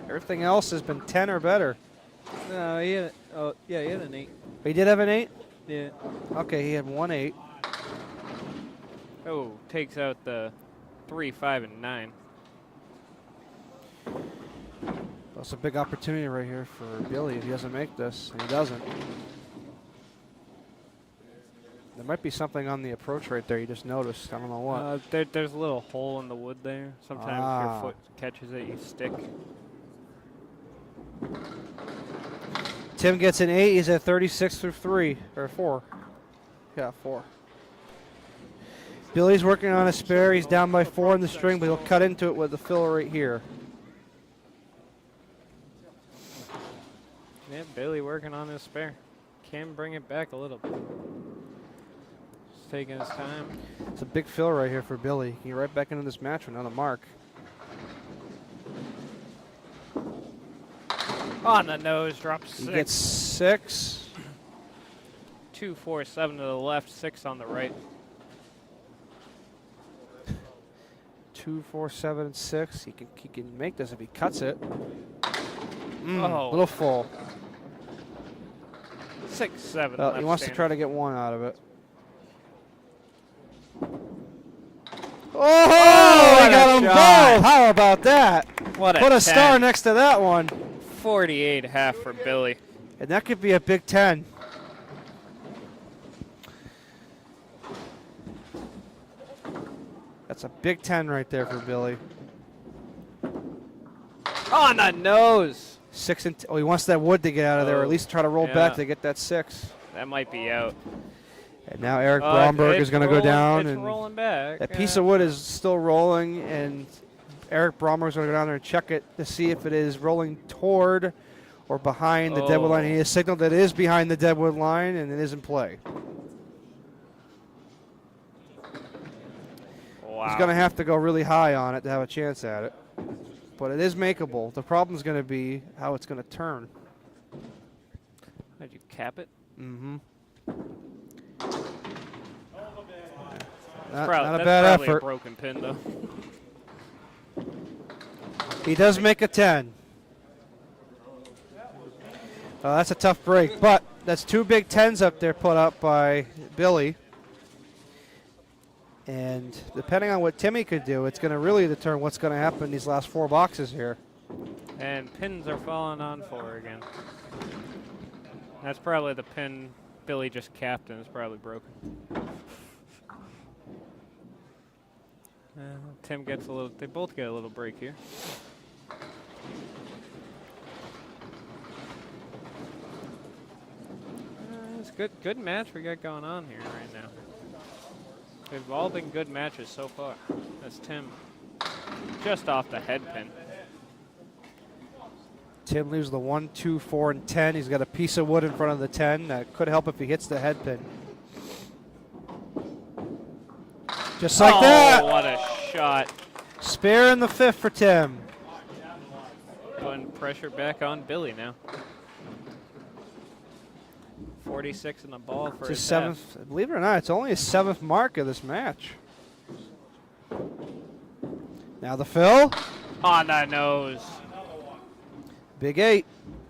Everything else has been 10 or better. there. No, he had, he had an 8. He did have an 8? Yeah. Okay, he had 1 8. Oh, takes out the 3, 5, and 9. That's a big opportunity right here for Billy if he doesn't make this, and he doesn't. There might be something on the approach right there you just noticed. I don't know what. There's a little hole in the wood there. Sometimes if your foot catches it, you stick. Tim gets an 8. He's at 36 through 3, or 4. Yeah, 4. Billy's working on a spare. He's down by 4 in the string, but he'll cut into it with the filler right here. Yeah, Billy working on his spare. Can bring it back a little bit. Just taking his time. It's a big fill right here for Billy. He can get right back into this match without a mark. On the nose, drops 6. He gets 6. 2, 4, 7 to the left, 6 on the right. 2, 4, 7, 6. He can make this if he cuts it. Oh. Little full. 6, 7. Well, left he wants to standing. try to get 1 out of it. Oh, he what got a them shot. both. How about that? What a Put a star 10. next to that one. 48.5 for Billy. And that could be a big 10. That's a big 10 right there for Billy. On the nose. 6 and he wants that wood to get out of there, or at least try to roll back yeah. to get that 6. That might be out. And now Eric Bromberg is going to go down, It's and rolling back. that piece of wood is still rolling, and Eric Bromberg is going to go down there and check it to see if it is rolling toward or behind the deadwood line. He has signaled that it is behind the deadwood line, and it is in play. Wow. He's going to have to go really high on it to have a chance at it. But it is makeable. The problem is going to be how it's going to turn. Did you cap it? Mm-hmm. That's Not a probably bad a effort. broken pin, though. He does make a 10. That's a tough break, but that's 2 big 10s up there put up by Billy. And depending on what Timmy could do, it's going to really determine what's going to happen in these last 4 boxes here. And pins are falling on 4 again. That's probably the pin Billy just capped, and it's probably broken. Tim gets a little. They both get a little break here. It's good match we got going on here right now. They've all been good matches so far. That's Tim just off the head pin. Tim leaves the 1, 2, 4, and 10. He's got a piece of wood in front of the 10. That could help if he hits the head pin. Just like that. What a shot. Spare in the 5th for Tim. Putting pressure back on Billy now. 46 in the ball for his It's his 7th. Believe it or not, it's only his 7th mark of this match. Now the fill. On the nose. Big 8.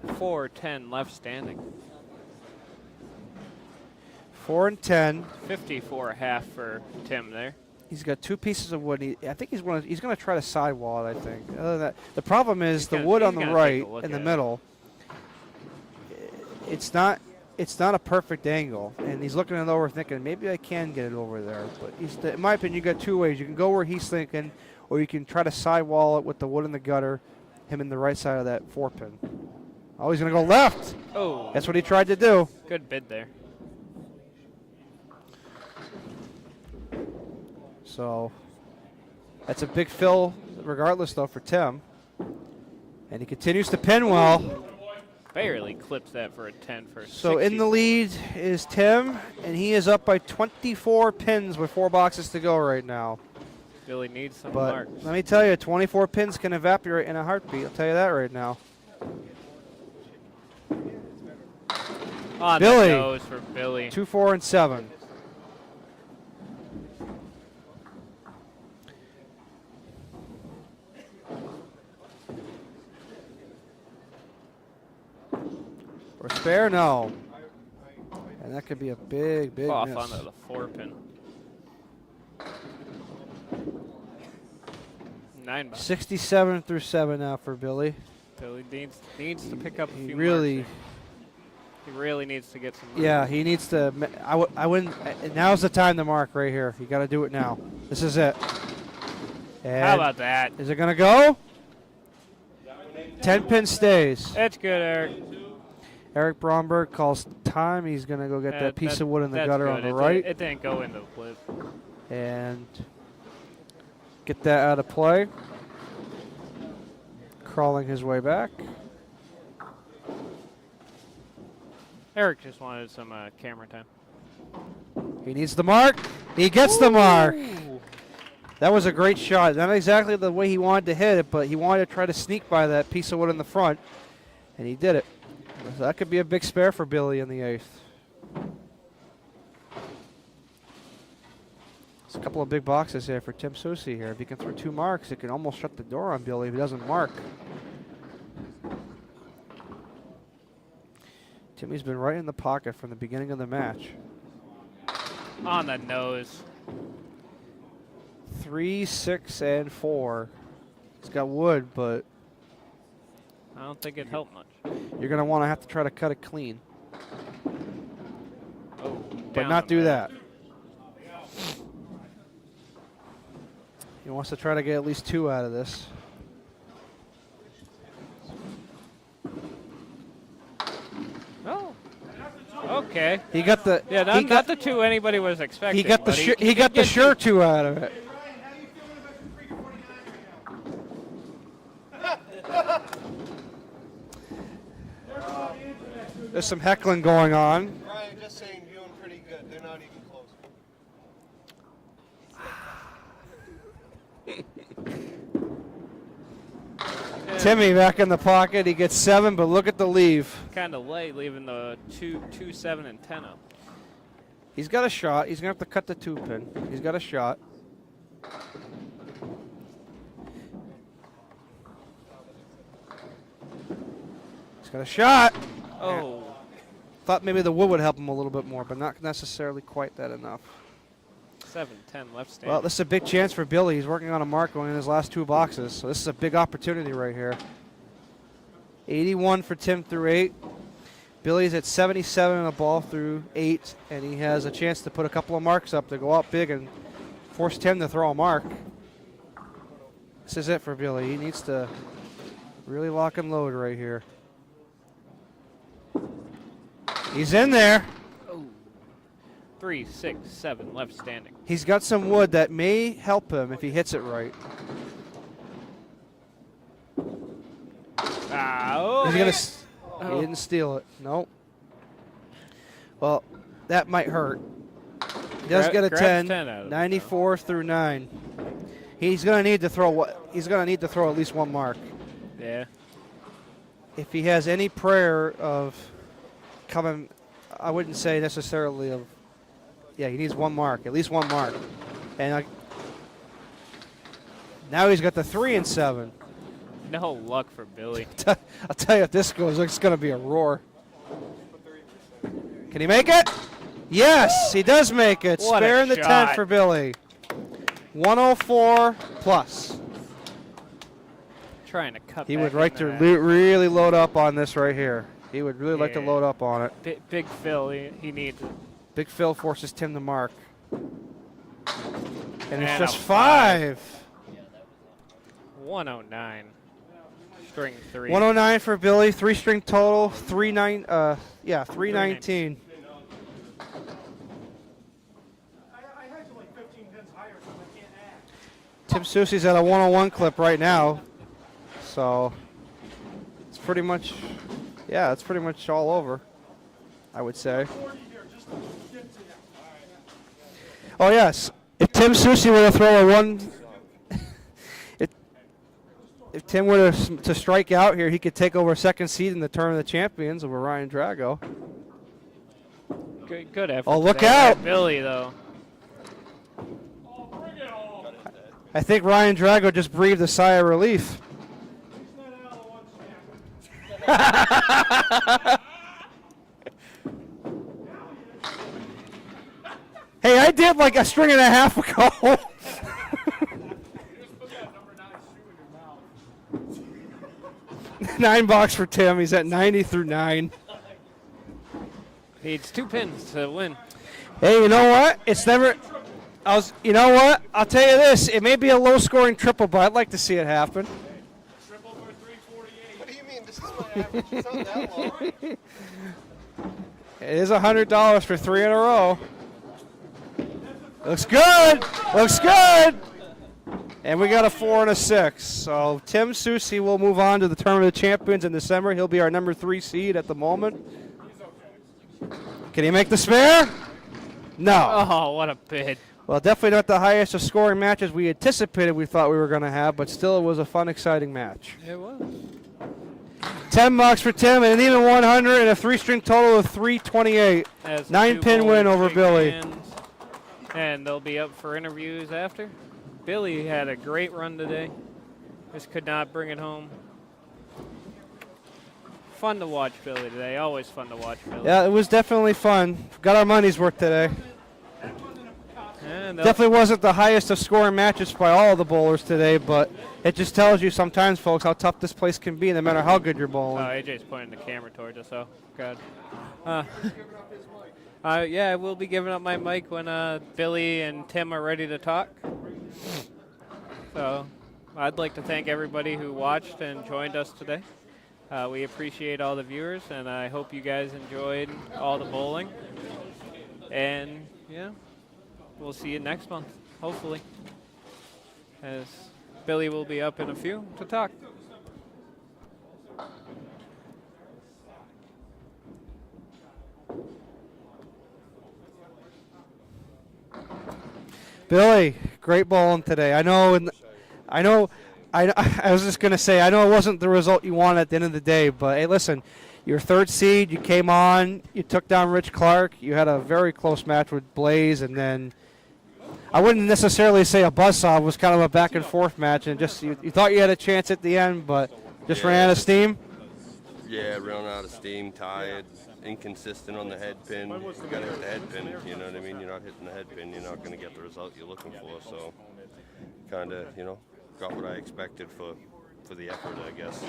4-10 left standing. 4 and 10. 54.5 for Tim there. He's got 2 pieces of wood. I think he's going to try to sidewall it, I think. Other than that, the problem is the wood on the right in the middle. It's not a perfect angle, and he's looking it over thinking, maybe I can get it over there. But in my opinion, you got 2 ways. You can go where he's thinking, or you can try to sidewall it with the wood in the gutter, him in the right side of that 4 pin. Oh, he's going to go left. Oh. That's what he tried to do. Good bid there. So that's a big fill regardless, though, for Tim. And he continues to pin well. Barely clips that for a 10 for So in the lead is Tim, and he is up by 24 pins with 4 boxes to go right now. Billy needs some But marks. let me tell you, 24 pins can evaporate in a heartbeat. I'll tell you that right now. On Billy. the nose for Billy. 2, 4, and 7. Or spare? No. And that could be a big, big Off miss. onto the 4 pin. 9 bucks. 67 through 7 now for Billy. Billy needs to pick up a He few really, marks here. He really needs to get some marks. yeah, he needs to. I wouldn't. Now's the time to mark right here. You got to do it now. This is it. And how about that? is it gonna go? 10 pin stays. That's good, Eric. Eric Bromberg calls time. He's gonna go get that piece of wood in the that's gutter good. on the It right It didn't go into the clip. and get that out of play. Crawling his way back. Eric just wanted some camera time. He needs the mark. He gets the mark. That was a great shot. Not exactly the way he wanted to hit it, but he wanted to try to sneak by that piece of wood in the front, and he did it. So that could be a big spare for Billy in the 8th. There's a couple of big boxes here for Tim Soucy here. If he can throw 2 marks, it can almost shut the door on Billy if he doesn't mark. Timmy's been right in the pocket from the beginning of the match. On the nose. 3, 6, and 4. He's got wood, but I don't think it helped much. you're going to want to have to try to cut it clean. Oh, But down not the do middle. that. He wants to try to get at least 2 out of this. Oh. Okay. He got the Yeah, not the 2 anybody was expecting. he got the but he got the did sure get 2 out of it. There's some heckling going on. Ryan, just saying, doing pretty good. They're not even close. Timmy back in the pocket. He gets 7, but look at the leave. kind of late, leaving the 2, 7, and 10 up. He's got a shot. He's going to have to cut the 2 pin. He's got a shot. He's got a shot. Oh. Thought maybe the wood would help him a little bit more, but not necessarily quite that enough. 7, 10 left standing. Well, this is a big chance for Billy. He's working on a mark going in his last 2 boxes, so this is a big opportunity right here. 81 for Tim through 8. Billy's at 77 in the ball through 8, and he has a chance to put a couple of marks up to go out big and force Tim to throw a mark. This is it for Billy. He needs to really lock and load right here. He's in there. 3, 6, 7 left standing. He's got some wood that may help him if he hits it right. Oh, He's gonna. He didn't steal it. Nope. Well, that might hurt. He does get a grabs 10. 10 out of it, 94 through 9. He's gonna need to throw what? He's gonna need to throw at least 1 mark. Yeah. If he has any prayer of coming, I wouldn't say necessarily of. Yeah, he needs 1 mark, at least 1 mark, and now he's got the 3 and 7. No luck for Billy. I'll tell you, if this goes, it's going to be a roar. Can he make it? Yes, he does make it. What a Sparing the 10 shot. for Billy. 104 plus. Trying to cut. He back would like into to that. really load up on this right here. He would really like to Yeah. load up on it. Big Phil, he needs it. Big Phil forces Tim to mark. And it's And just a 5. 109. String 3. 109 for Billy, 3-string total, 319. I had you like 15 pins higher, so I can't add. Tim Soucy's at a 101 clip right now, so it's pretty much, yeah, it's pretty much all over, I would say. Oh yes, if Tim Soucy were to throw a 1, if Tim were to strike out here, he could take over second seed in the Tournament of the Champions over Ryan Drago. Good effort. Oh, look today by out. Billy, though. I think Ryan Drago just breathed a sigh of relief. Hey, I did like a string and a half ago. $9 for Tim. He's at 90 through 9. Needs 2 pins to win. Hey, you know what? It's never. You know what? I'll tell you this. It may be a low-scoring triple, but I'd like to see it happen. What do you mean? This is my average. It's not that long. It is $100 for 3 in a row. Looks good. Looks good. And we got a 4 and a 6. So Tim Soucy will move on to the Tournament of the Champions in December. He'll be our number 3 seed at the moment. Can he make the spare? No. Oh, what a bid. Well, definitely not the highest of scoring matches we anticipated we thought we were going to have, but still it was a fun, exciting match. It was. 10 bucks for Tim and an even 100 and a 3-string total of 328. As 9-pin two win bowlers over shake Billy. hands, and they'll be up for interviews after. Billy had a great run today. Just could not bring it home. Fun to watch Billy today. Always fun to watch Billy. Yeah, it was definitely fun. Got our money's worth today. And Definitely wasn't the highest of scoring matches by all of the bowlers today, but it just tells you sometimes, folks, how tough this place can be no matter how good you're bowling. AJ's pointing the camera towards us, so good. Yeah, we'll be giving up my mic when Billy and Tim are ready to talk. So I'd like to thank everybody who watched and joined us today. We appreciate all the viewers, and I hope you guys enjoyed all the bowling. And, yeah, we'll see you next month, hopefully, as Billy will be up in a few to talk. Billy, great bowling today. I was just going to say, I know it wasn't the result you wanted at the end of the day, but hey, listen, you're third seed, you came on, you took down Rich Clark, you had a very close match with Blais, and then I wouldn't necessarily say a buzzsaw, it was kind of a back and forth match, and just you thought you had a chance at the end, but just ran out of steam? Yeah, ran out of steam, tired, inconsistent on the head pin. You got to hit the head pin, you know what I mean? You're not hitting the head pin, you're not going to get the result you're looking for. So kind of, got what I expected for the effort, I guess,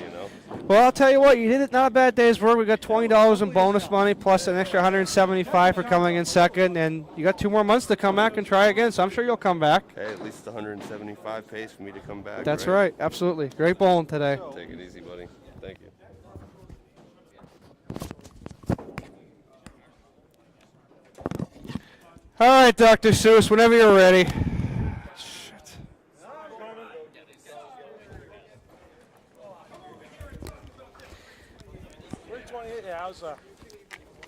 Well, I'll tell you what, you did it not a bad day's work. We got $20 in bonus money plus an extra $175 for coming in second, and you got 2 more months to come back and try again, so I'm sure you'll come back. Hey, at least the 175 pays for me to come back. That's right, absolutely. Great bowling today. Take it easy, buddy. Thank you. All right, Dr. Seuss, whenever you're ready. Shit.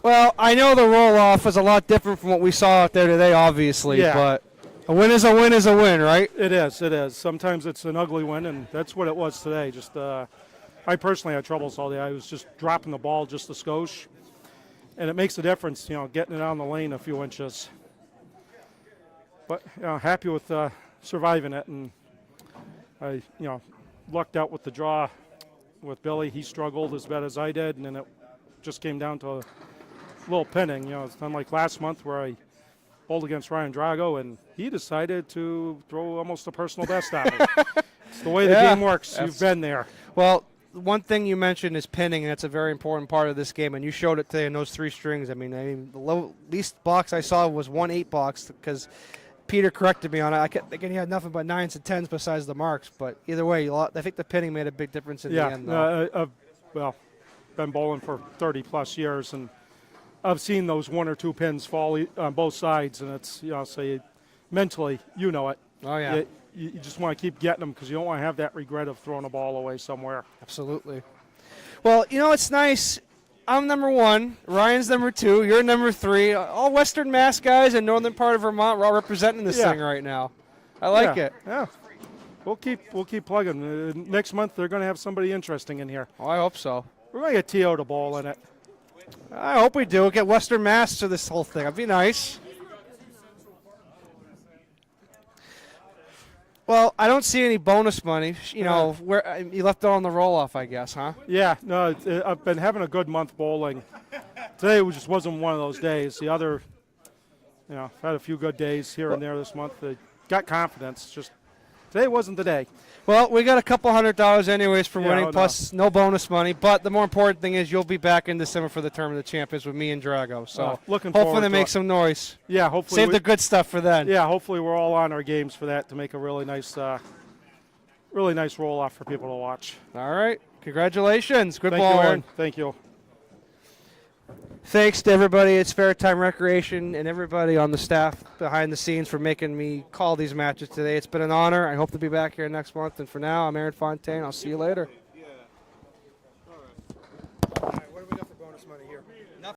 Well, I know the roll-off is a lot different from what we saw out there today, obviously, Yeah. but a win is a win is a win, right? It is, it is. Sometimes it's an ugly win, and that's what it was today. Just, I personally had troubles all day. I was just dropping the ball just a skosh, and it makes a difference, getting it on the lane a few inches. But, happy with surviving it, and I, lucked out with the draw with Billy. He struggled as bad as I did, and then it just came down to a little pinning. It's unlike last month where I bowled against Ryan Drago, and he decided to throw almost a personal best at me. It's the way the game works. You've been there. Well, one thing you mentioned is pinning, and that's a very important part of this game, and you showed it today in those 3 strings. I mean the least box I saw was 1-8 box because Peter corrected me on it. I kept thinking he had nothing but 9s and 10s besides the marks, but either way, I think the pinning made a big difference in the end. Though. Well, been bowling for 30-plus years, and I've seen those 1 or 2 pins fall on both sides, and it's, say mentally, it. Oh, yeah. You just want to keep getting them because you don't want to have that regret of throwing a ball away somewhere. Absolutely. Well, it's nice. I'm number 1. Ryan's number 2. You're number 3. All Western Mass guys in northern part of Vermont. We're all representing this thing right now. I like it. Yeah. We'll keep plugging. Next month they're going to have somebody interesting in here. Oh, I hope so. We're going to get T.o. to bowl in it. I hope we do. Get Western Mass to this whole thing. That'd be nice. Well, I don't see any bonus money. Where you left it on the roll-off, I guess, huh? Yeah, no, I've been having a good month bowling. Today just wasn't one of those days. The other, I've had a few good days here and there this month. Got confidence. Just today wasn't the day. Well, we got a couple $100 anyways for winning, no. plus no bonus money. But the more important thing is you'll be back in December for the Tournament of Champions with me and Drago. So looking forward hopefully to they make it. some noise. Yeah, hopefully. Save the good stuff for then. Yeah, hopefully we're all on our games for that to make a really nice roll-off for people to watch. All right. Congratulations. Good Thank ball. you, Aaron. Thank you. Thanks to everybody at Sparetime Recreation and everybody on the staff behind the scenes for making me call these matches today. It's been an honor. I hope to be back here next month. And for now, I'm Aaron Fontaine. I'll see you later.